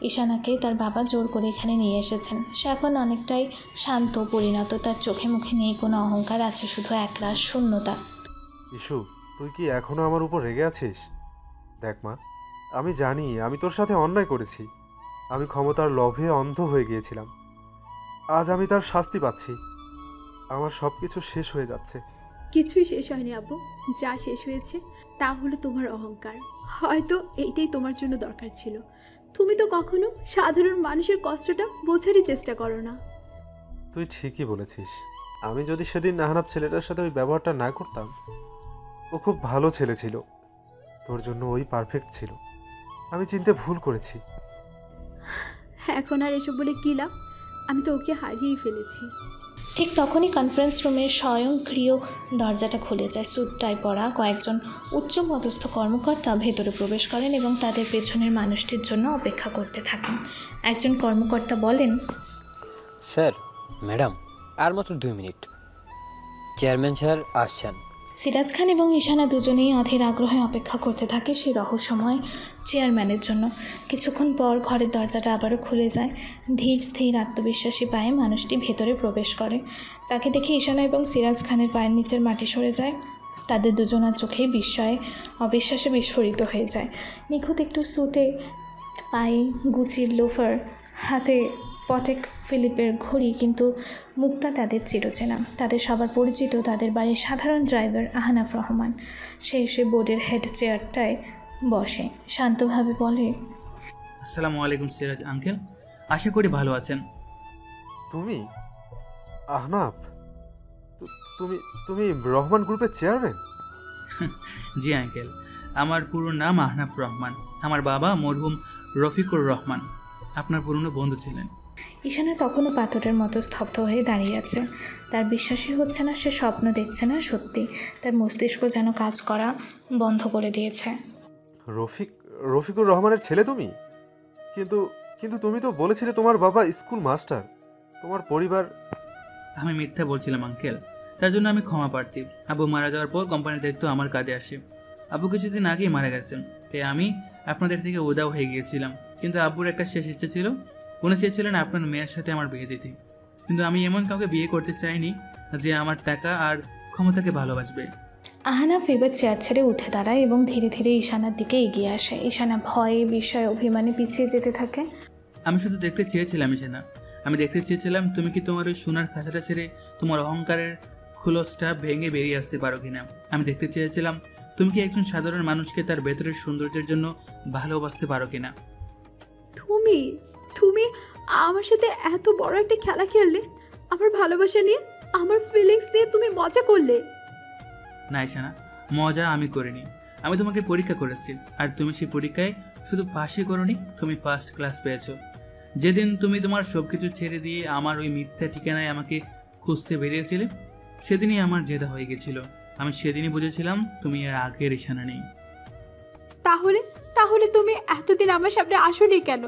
ঈশানাকে তার বাবা জোর করে এখানে নিয়ে এসেছেন। সে এখন অনেকটাই শান্ত, পরিণত। তার চোখে মুখে নেই কোনো অহংকার, আছে শুধু একরাশ শূন্যতা। ইস্যু, তুই কি এখনো আমার উপর রেগে আছিস? দেখ মা, আমি জানি আমি তোর সাথে অন্যায় করেছি। আমি ক্ষমতার লোভে অন্ধ হয়ে গিয়েছিলাম। আজ আমি তার শাস্তি পাচ্ছি। আমার সব কিছু শেষ হয়ে যাচ্ছে। কিছুই শেষ হয়নি আব্বু। যা শেষ হয়েছে তা হলো তোমার অহংকার। হয়তো এইটাই তোমার জন্য দরকার ছিল। তুমি তো কখনো সাধারণ মানুষের কষ্টটা বোঝারই চেষ্টা করো না। তুই ঠিকই বলেছিস। আমি যদি সেদিন আহনাফ ছেলেটার সাথে ওই ব্যবহারটা না করতাম, ও খুব ভালো ছেলে ছিল, তোর জন্য ওই পারফেক্ট ছিল। আমি চিনতে ভুল করেছি। এখন আর এসব বলে কী লাভ? আমি তো ওকে হারিয়েই ফেলেছি। ঠিক তখনই কনফারেন্স রুমের স্বয়ংক্রিয় দরজাটা খুলে যায়। স্যুট টাই পরা কয়েকজন উচ্চপদস্থ কর্মকর্তা ভেতরে প্রবেশ করেন এবং তাদের পেছনের মানুষটির জন্য অপেক্ষা করতে থাকেন। একজন কর্মকর্তা বলেন, স্যার, ম্যাডাম, আর মাত্র 2 মিনিট, চেয়ারম্যান স্যার আসছেন। সিরাজ খান এবং ঈশানা দুজনেই অধীর আগ্রহে অপেক্ষা করতে থাকে সেই রহস্যময় চেয়ারম্যানের জন্য। কিছুক্ষণ পর ঘরের দরজাটা আবারও খুলে যায়। ধীর স্থির আত্মবিশ্বাসী পায়ে মানুষটি ভেতরে প্রবেশ করে। তাকে দেখে ঈশানা এবং সিরাজ খানের পায়ের নিচের মাটি সরে যায়। তাদের দুজনার চোখেই বিস্ময়ে অবিশ্বাসে বিস্ফোরিত হয়ে যায়। নিখুঁত একটু স্যুটে, পায়ে গুচির লোফার, হাতে পটেক ফিলিপের ঘড়ি, কিন্তু মুখটা তাদের চিরচেনা। তাদের সবার পরিচিত তাদের বাড়ির সাধারণ ড্রাইভার আহনাফ রহমান। সে এসে বোর্ডের হেড চেয়ারটায় বসে শান্তভাবে বলে, আসসালামু আলাইকুম সিরাজ আঙ্কেল, আশা করি ভালো আছেন। তুমি আহনাফ? তুমি তুমি রহমান গ্রুপের চেয়ারম্যান? জি আঙ্কেল, আমার পুরো নাম আহনাফ রহমান। আমার বাবা মরহুম রফিকুর রহমান আপনার পুরনো বন্ধু ছিলেন। ঈশানা তখনও পাথরের মতো স্তব্ধ হয়ে দাঁড়িয়ে আছে। তার বিশ্বাসই হচ্ছে না, সে স্বপ্ন দেখছে না, সত্যি। তার মস্তিষ্ক যেন কাজ করা বন্ধ করে দিয়েছে। রফিকুর রহমানের ছেলে তুমি? কিন্তু কিন্তু তুমি তো বলেছিলে তোমার বাবা স্কুল মাস্টার, তোমার পরিবার। আমি মিথ্যা বলছিলাম আঙ্কেল, তার জন্য আমি ক্ষমা প্রার্থী। আবু মারা যাওয়ার পর কোম্পানির দায়িত্ব আমার কাঁধে আসে। আবু কিছুদিন আগেই মারা গেছেন, তাই আমি আপনাদের থেকে উদাও হয়ে গিয়েছিলাম। কিন্তু আব্বুর একটা শেষ ইচ্ছা ছিল, উনি চেয়েছিলেন আপনার মেয়ের সাথে আমার বিয়ে দিতে। কিন্তু আমি এমন কাউকে বিয়ে করতে চাইনি যে আমার টাকা আর ক্ষমতাকে ভালোবাসবে। আহনাফ এবার চেয়ার ছেড়ে উঠে দাঁড়ায় এবং ধীরে ধীরে ঈশানার দিকে এগিয়ে আসে। ঈশানা ভয়ে, বিস্ময়ে, অভিমানে পিছিয়ে যেতে থাকে। আমি শুধু দেখতে চেয়েছিলাম ঈশানা, আমি দেখতে চেয়েছিলাম তুমি কি তোমার ওই সোনার খাঁচাটা ছেড়ে তোমার অহংকারের খুলসটা ভেঙে বেরিয়ে আসতে পারো কিনা। আমি দেখতে চেয়েছিলাম তুমি কি একজন সাধারণ মানুষকে তার ভেতরের সৌন্দর্যের জন্য ভালোবাসতে পারো কিনা। তুমি তুমি আমার সাথে এত বড় একটা খেলা খেললে, আমার ভালোবাসা নিয়ে, আমার ফিলিংস নিয়ে তুমি মজা করলে। না ঈশানা, মজা আমি করিনি। আমি তোমাকে পরীক্ষা করেছি, আর তুমি সেই পরীক্ষায় শুধু পাশই করোনি, তুমি ফার্স্ট ক্লাস পেয়েছো। যেদিন তুমি তোমার সবকিছু ছেড়ে দিয়ে আমার ওই মিথ্যা ঠিকানায় আমাকে খুঁজতে বেরিয়েছিলে, সেদিনই আমার জেদা হয়ে গেছিল। আমি সেদিনই বুঝেছিলাম তুমি এর আগের ঈশানা নেই। তাহলে তুমি এতদিন আমার সামনে আসোনি কেন?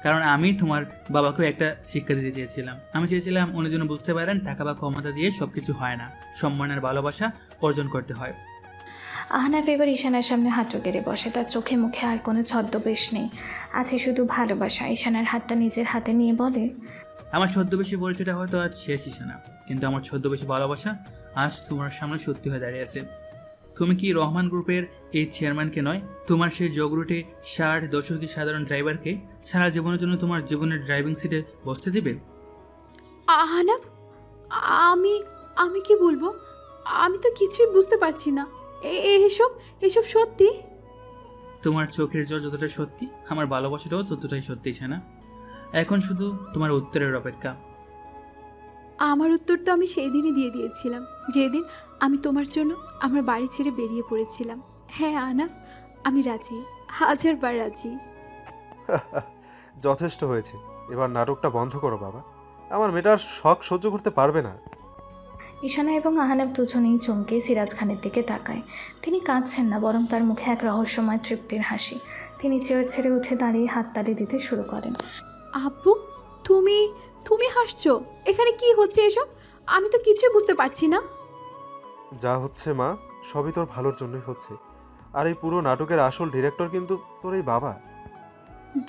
কারণ আমি তোমার বাবাকেও একটা শিক্ষা দিতে চেয়েছিলাম। আমি চেয়েছিলাম উনি যেন বুঝতে পারেন টাকা বা ক্ষমতা দিয়ে সবকিছু হয় না, সম্মানের ভালোবাসা অর্জন করতে হয়। আহনাফ এবার ঈশানার সামনে হাঁটু গেড়ে বসে। তার চোখে মুখে আর কোনো ছদ্মবেশ নেই, আছে শুধু ভালোবাসা। ঈশানার হাতটা নিজের হাতে নিয়ে বলে, আমার ছদ্মবেশী পরিচয়টা হয়তো আজ শেষ ঈশানা, কিন্তু আমার ছদ্মবেশী ভালোবাসা আজ তোমার সামনে সত্যি হয়ে দাঁড়িয়েছে। তুমি কি রহমান গ্রুপের এই চেয়ারম্যানকে নয়, তোমার সেই জগরুটে 60 দশকে সাধারণ ড্রাইভারকে সারা জীবনের জন্য তোমার জীবনের ড্রাইভিং সিটে বসতে দেবে? আহনাফ, আমি কি বলবো? আমি তো কিছুই বুঝতে পারছি না। এসব সত্যি? তোমার চোখের জল যতটা সত্যি, আমার ভালোবাসাটাও ততটাই সত্যি না। এখন শুধু তোমার উত্তরের অপেক্ষা। আমার উত্তর তো আমি সেই দিনই দিয়ে দিয়েছিলাম, যেদিন আমি তোমার জন্য আমার বাড়ি ছেড়ে বেরিয়ে পড়েছিলাম। হ্যাঁ আহনাফ, আমি রাজি, 1000 বার রাজি। যথেষ্ট হয়েছে, এবার নাটকটা বন্ধ করো বাবা। আমার মেয়েটার শখ সহ্য করতে পারবে না। ঈশানা এবং আহনাফ দুজনেই চমকে সিরাজ খানের দিকে তাকায়। তিনি কাঁদছেন না, বরং তার মুখে এক রহস্যময় তৃপ্তির হাসি। তিনি চেয়ার ছেড়ে উঠে দাঁড়িয়ে হাততালি দিতে শুরু করেন। আব্বু, তুমি হাসছো? এখানে কি হচ্ছে এসব? আমি তো কিছুই বুঝতে পারছি না। যা হচ্ছে মা, সবই তোর ভালোর জন্যই হচ্ছে। আর এই পুরো নাটকের আসল ডিরেক্টর কিন্তু তোর এই বাবা।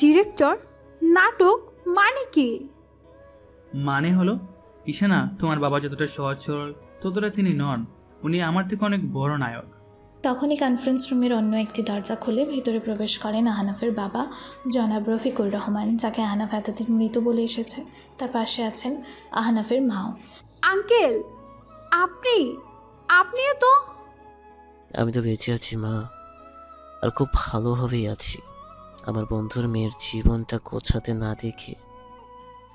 ডিরেক্টর? নাটক মানে কি? মানে হলো ঈশানা, তোমার বাবা যতটা সহজ সরল ততটা তিনি নন। উনি আমার থেকে অনেক বড় নায়ক। তখনই কনফারেন্স রুমের অন্য একটি দরজা খুলে ভিতরে প্রবেশ করেন আহনাফের বাবা জনাব রফিকুর রহমান, যাকে আহনাফ এতদিন মৃত বলে এসেছে। তার পাশে আছেন আহনাফের মাও। আঙ্কেল, আপনিও তো? আমি তো বেঁচে আছি মা, আর খুব ভালোভাবেই আছি। আমার বন্ধুর মেয়ের জীবনটা গোছাতে না দেখে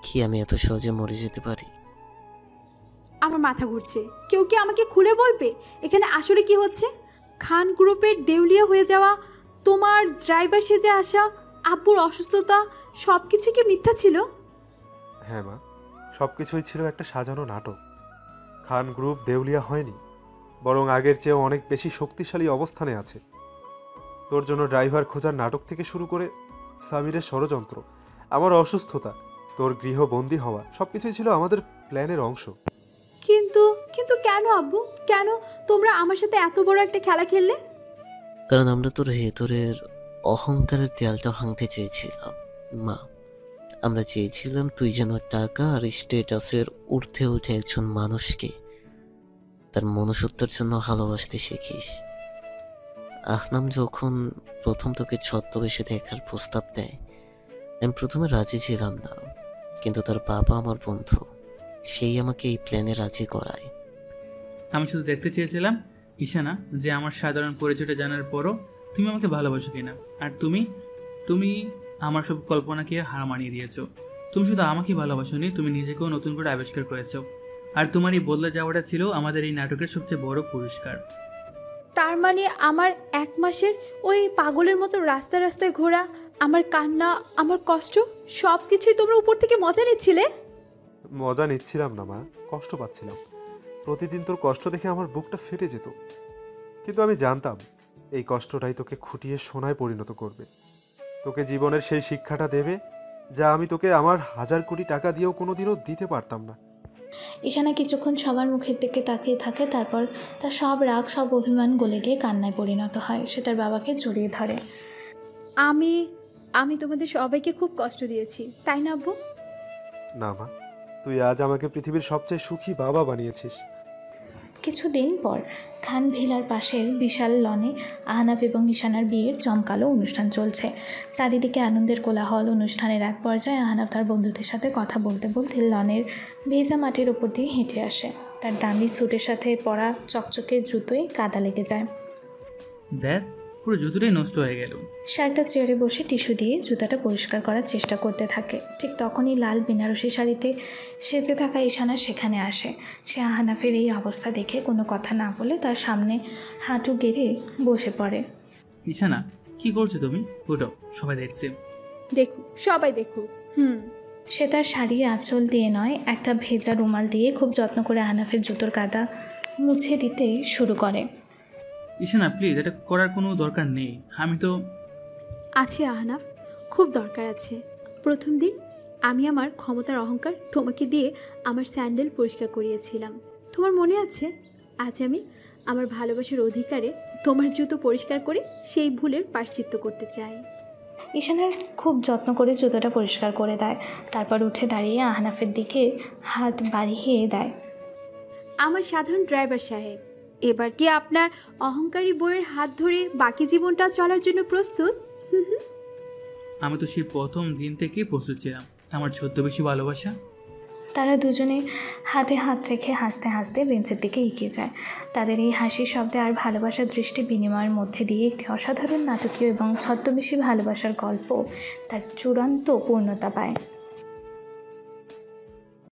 কি আমি এত সহজে মরে যেতে পারি? আমার মাথা ঘুরছে। কেউ কি আমাকে খুলে বলবে এখানে আসলে কি হচ্ছে? খান গ্রুপের দেউলিয়া হয়ে যাওয়া, তোমার ড্রাইভার সেজে আসা, আব্বুর অসুস্থতা, সব কিছু কি মিথ্যা ছিল? হ্যাঁ মা, সব কিছুই ছিল একটা সাজানো নাটক। খান গ্রুপ দেউলিয়া হয়নি, বরং আগের চেয়েও অনেক বেশি শক্তিশালী অবস্থানে আছে। তোর জন্য ড্রাইভার খোঁজার নাটক থেকে শুরু করে সামিরের ষড়যন্ত্র, আমার অসুস্থতা, তোর গৃহবন্দী হওয়া, সব কিছুই ছিল আমাদের প্ল্যানের অংশ। কিন্তু কেন আব্বু, কেন তোমরা আমার সাথে এত বড় একটা খেলা খেললে? কারণ আমরা তোর ভেতরের অহংকারের দেয়ালটা ভাঙতে চেয়েছিলাম মা। আমরা চেয়েছিলাম তুই যেন টাকা আর স্টেটাসের ঊর্ধ্বে উঠে একজন মানুষকে তার মনুষ্যত্বের জন্য ভালোবাসতে শিখিস। আহনাম যখন প্রথম তোকে ছদ্মবেশে দেখার প্রস্তাব দেয়, আমি প্রথমে রাজি ছিলাম না, কিন্তু তার বাবা আমার বন্ধু, সেই আমাকে এই প্ল্যানে রাজি করায়। আমি শুধু দেখতে চেয়েছিলাম ঈশানা, যে আমার সাধারণ পরিচয়টা জানার পরও তুমি আমাকে ভালোবাসো কিনা। আর তুমি আমার সব কল্পনাকে হার মানিয়ে দিয়েছো। তুমি শুধু আমাকে ভালোবাসোনি, তুমি নিজেকেও নতুন করে আবিষ্কার করেছো। আর তোমার এই বদলে যাওয়াটা ছিল আমাদের এই নাটকের সবচেয়ে বড় পুরস্কার। তার মানে আমার 1 মাসের ওই পাগলের মতো রাস্তায় রাস্তায় ঘোরা, আমার কান্না, আমার কষ্ট, সব কিছুই তোমরা উপর থেকে মজা নিচ্ছিলে? মজা নিচ্ছিলাম না মা, কষ্ট পাচ্ছিলাম। প্রতিদিন তোর কষ্ট দেখে আমার বুকটা ফেটে যেত, কিন্তু আমি জানতাম এই কষ্টটাই তোকে খুঁটিয়ে সোনায় পরিণত করবে, তোকে জীবনের সেই শিক্ষাটা দেবে যা আমি তোকে আমার 1000 কোটি টাকা দিয়েও কোনোদিনও দিতে পারতাম না। ঈশানা কিছুক্ষণ সবার মুখের দিকে তাকিয়ে থাকে, তারপর তার সব রাগ, সব অভিমান গলে গিয়ে কান্নায় পরিণত হয়। সে তার বাবাকে জড়িয়ে ধরে। আমি তোমাদের সবাইকে খুব কষ্ট দিয়েছি, তাই না আব্বু? না মা, তুই আজ আমাকে পৃথিবীর সবচেয়ে সুখী বাবা বানিয়েছিস। কিছুদিন পর খান ভিলার পাশের বিশাল লনে আহনাফ এবং ঈশানার বিয়ের জমকালো অনুষ্ঠান চলছে। চারিদিকে আনন্দের কোলাহল। অনুষ্ঠানের এক পর্যায়ে আহনাফ তার বন্ধুদের সাথে কথা বলতে বলতে লনের ভেজা মাটির ওপর দিয়ে হেঁটে আসে। তার দামি স্যুটের সাথে পরা চকচকে জুতোয় কাদা লেগে যায়। দেখ, পুরো জুতোটাই নষ্ট হয়ে গেল। সে একটা চেয়ারে বসে টিস্যু দিয়ে জুতাটা পরিষ্কার করার চেষ্টা করতে থাকে। ঠিক তখনই লাল বেনারসি শাড়িতে সেজে থাকা ঈশানা সেখানে আসে। সে আহনাফের এই অবস্থা দেখে কোনো কথা না বলে তার সামনে হাঁটু গেড়ে বসে পড়ে। ঈশানা, কি করছো তুমি? ওঠো, সবাই দেখছে। সবাই দেখুক। সে তার শাড়ির আঁচল দিয়ে নয়, একটা ভেজা রুমাল দিয়ে খুব যত্ন করে আহনাফের জুতোর কাদা মুছে দিতে শুরু করে। ঈশানা প্লিজ, এটা করার কোনো দরকার নেই। আমি তো আছে আহনাফ, খুব দরকার আছে। প্রথম দিন আমি আমার ক্ষমতার অহংকার তোমাকে দিয়ে আমার স্যান্ডেল পরিষ্কার করিয়েছিলাম, তোমার মনে আছে? আজ আমি আমার ভালোবাসার অধিকারে তোমার জুতো পরিষ্কার করে সেই ভুলের প্রায়শ্চিত্ত করতে চাই। ঈশানার খুব যত্ন করে জুতোটা পরিষ্কার করে দেয়, তারপর উঠে দাঁড়িয়ে আহনাফের দিকে হাত বাড়িয়ে দেয়। আমার সাধারণ ড্রাইভার সাহেব, এবার কি আপনার অহংকারী বইয়ের হাত ধরে বাকি জীবনটা চলার জন্য প্রস্তুত? আমি তো সেই প্রথম দিন থেকেই প্রস্তুত ছিলাম। আমার ছদ্মবেশী ভালোবাসা। তারা দুজনে হাতে হাত রেখে হাসতে হাসতে বেঞ্চের দিকে এগিয়ে যায়। তাদের এই হাসির শব্দে আর ভালোবাসার দৃষ্টি বিনিময়ের মধ্যে দিয়ে একটি অসাধারণ নাটকীয় এবং ছদ্মবেশী ভালোবাসার গল্প তার চূড়ান্ত পূর্ণতা পায়।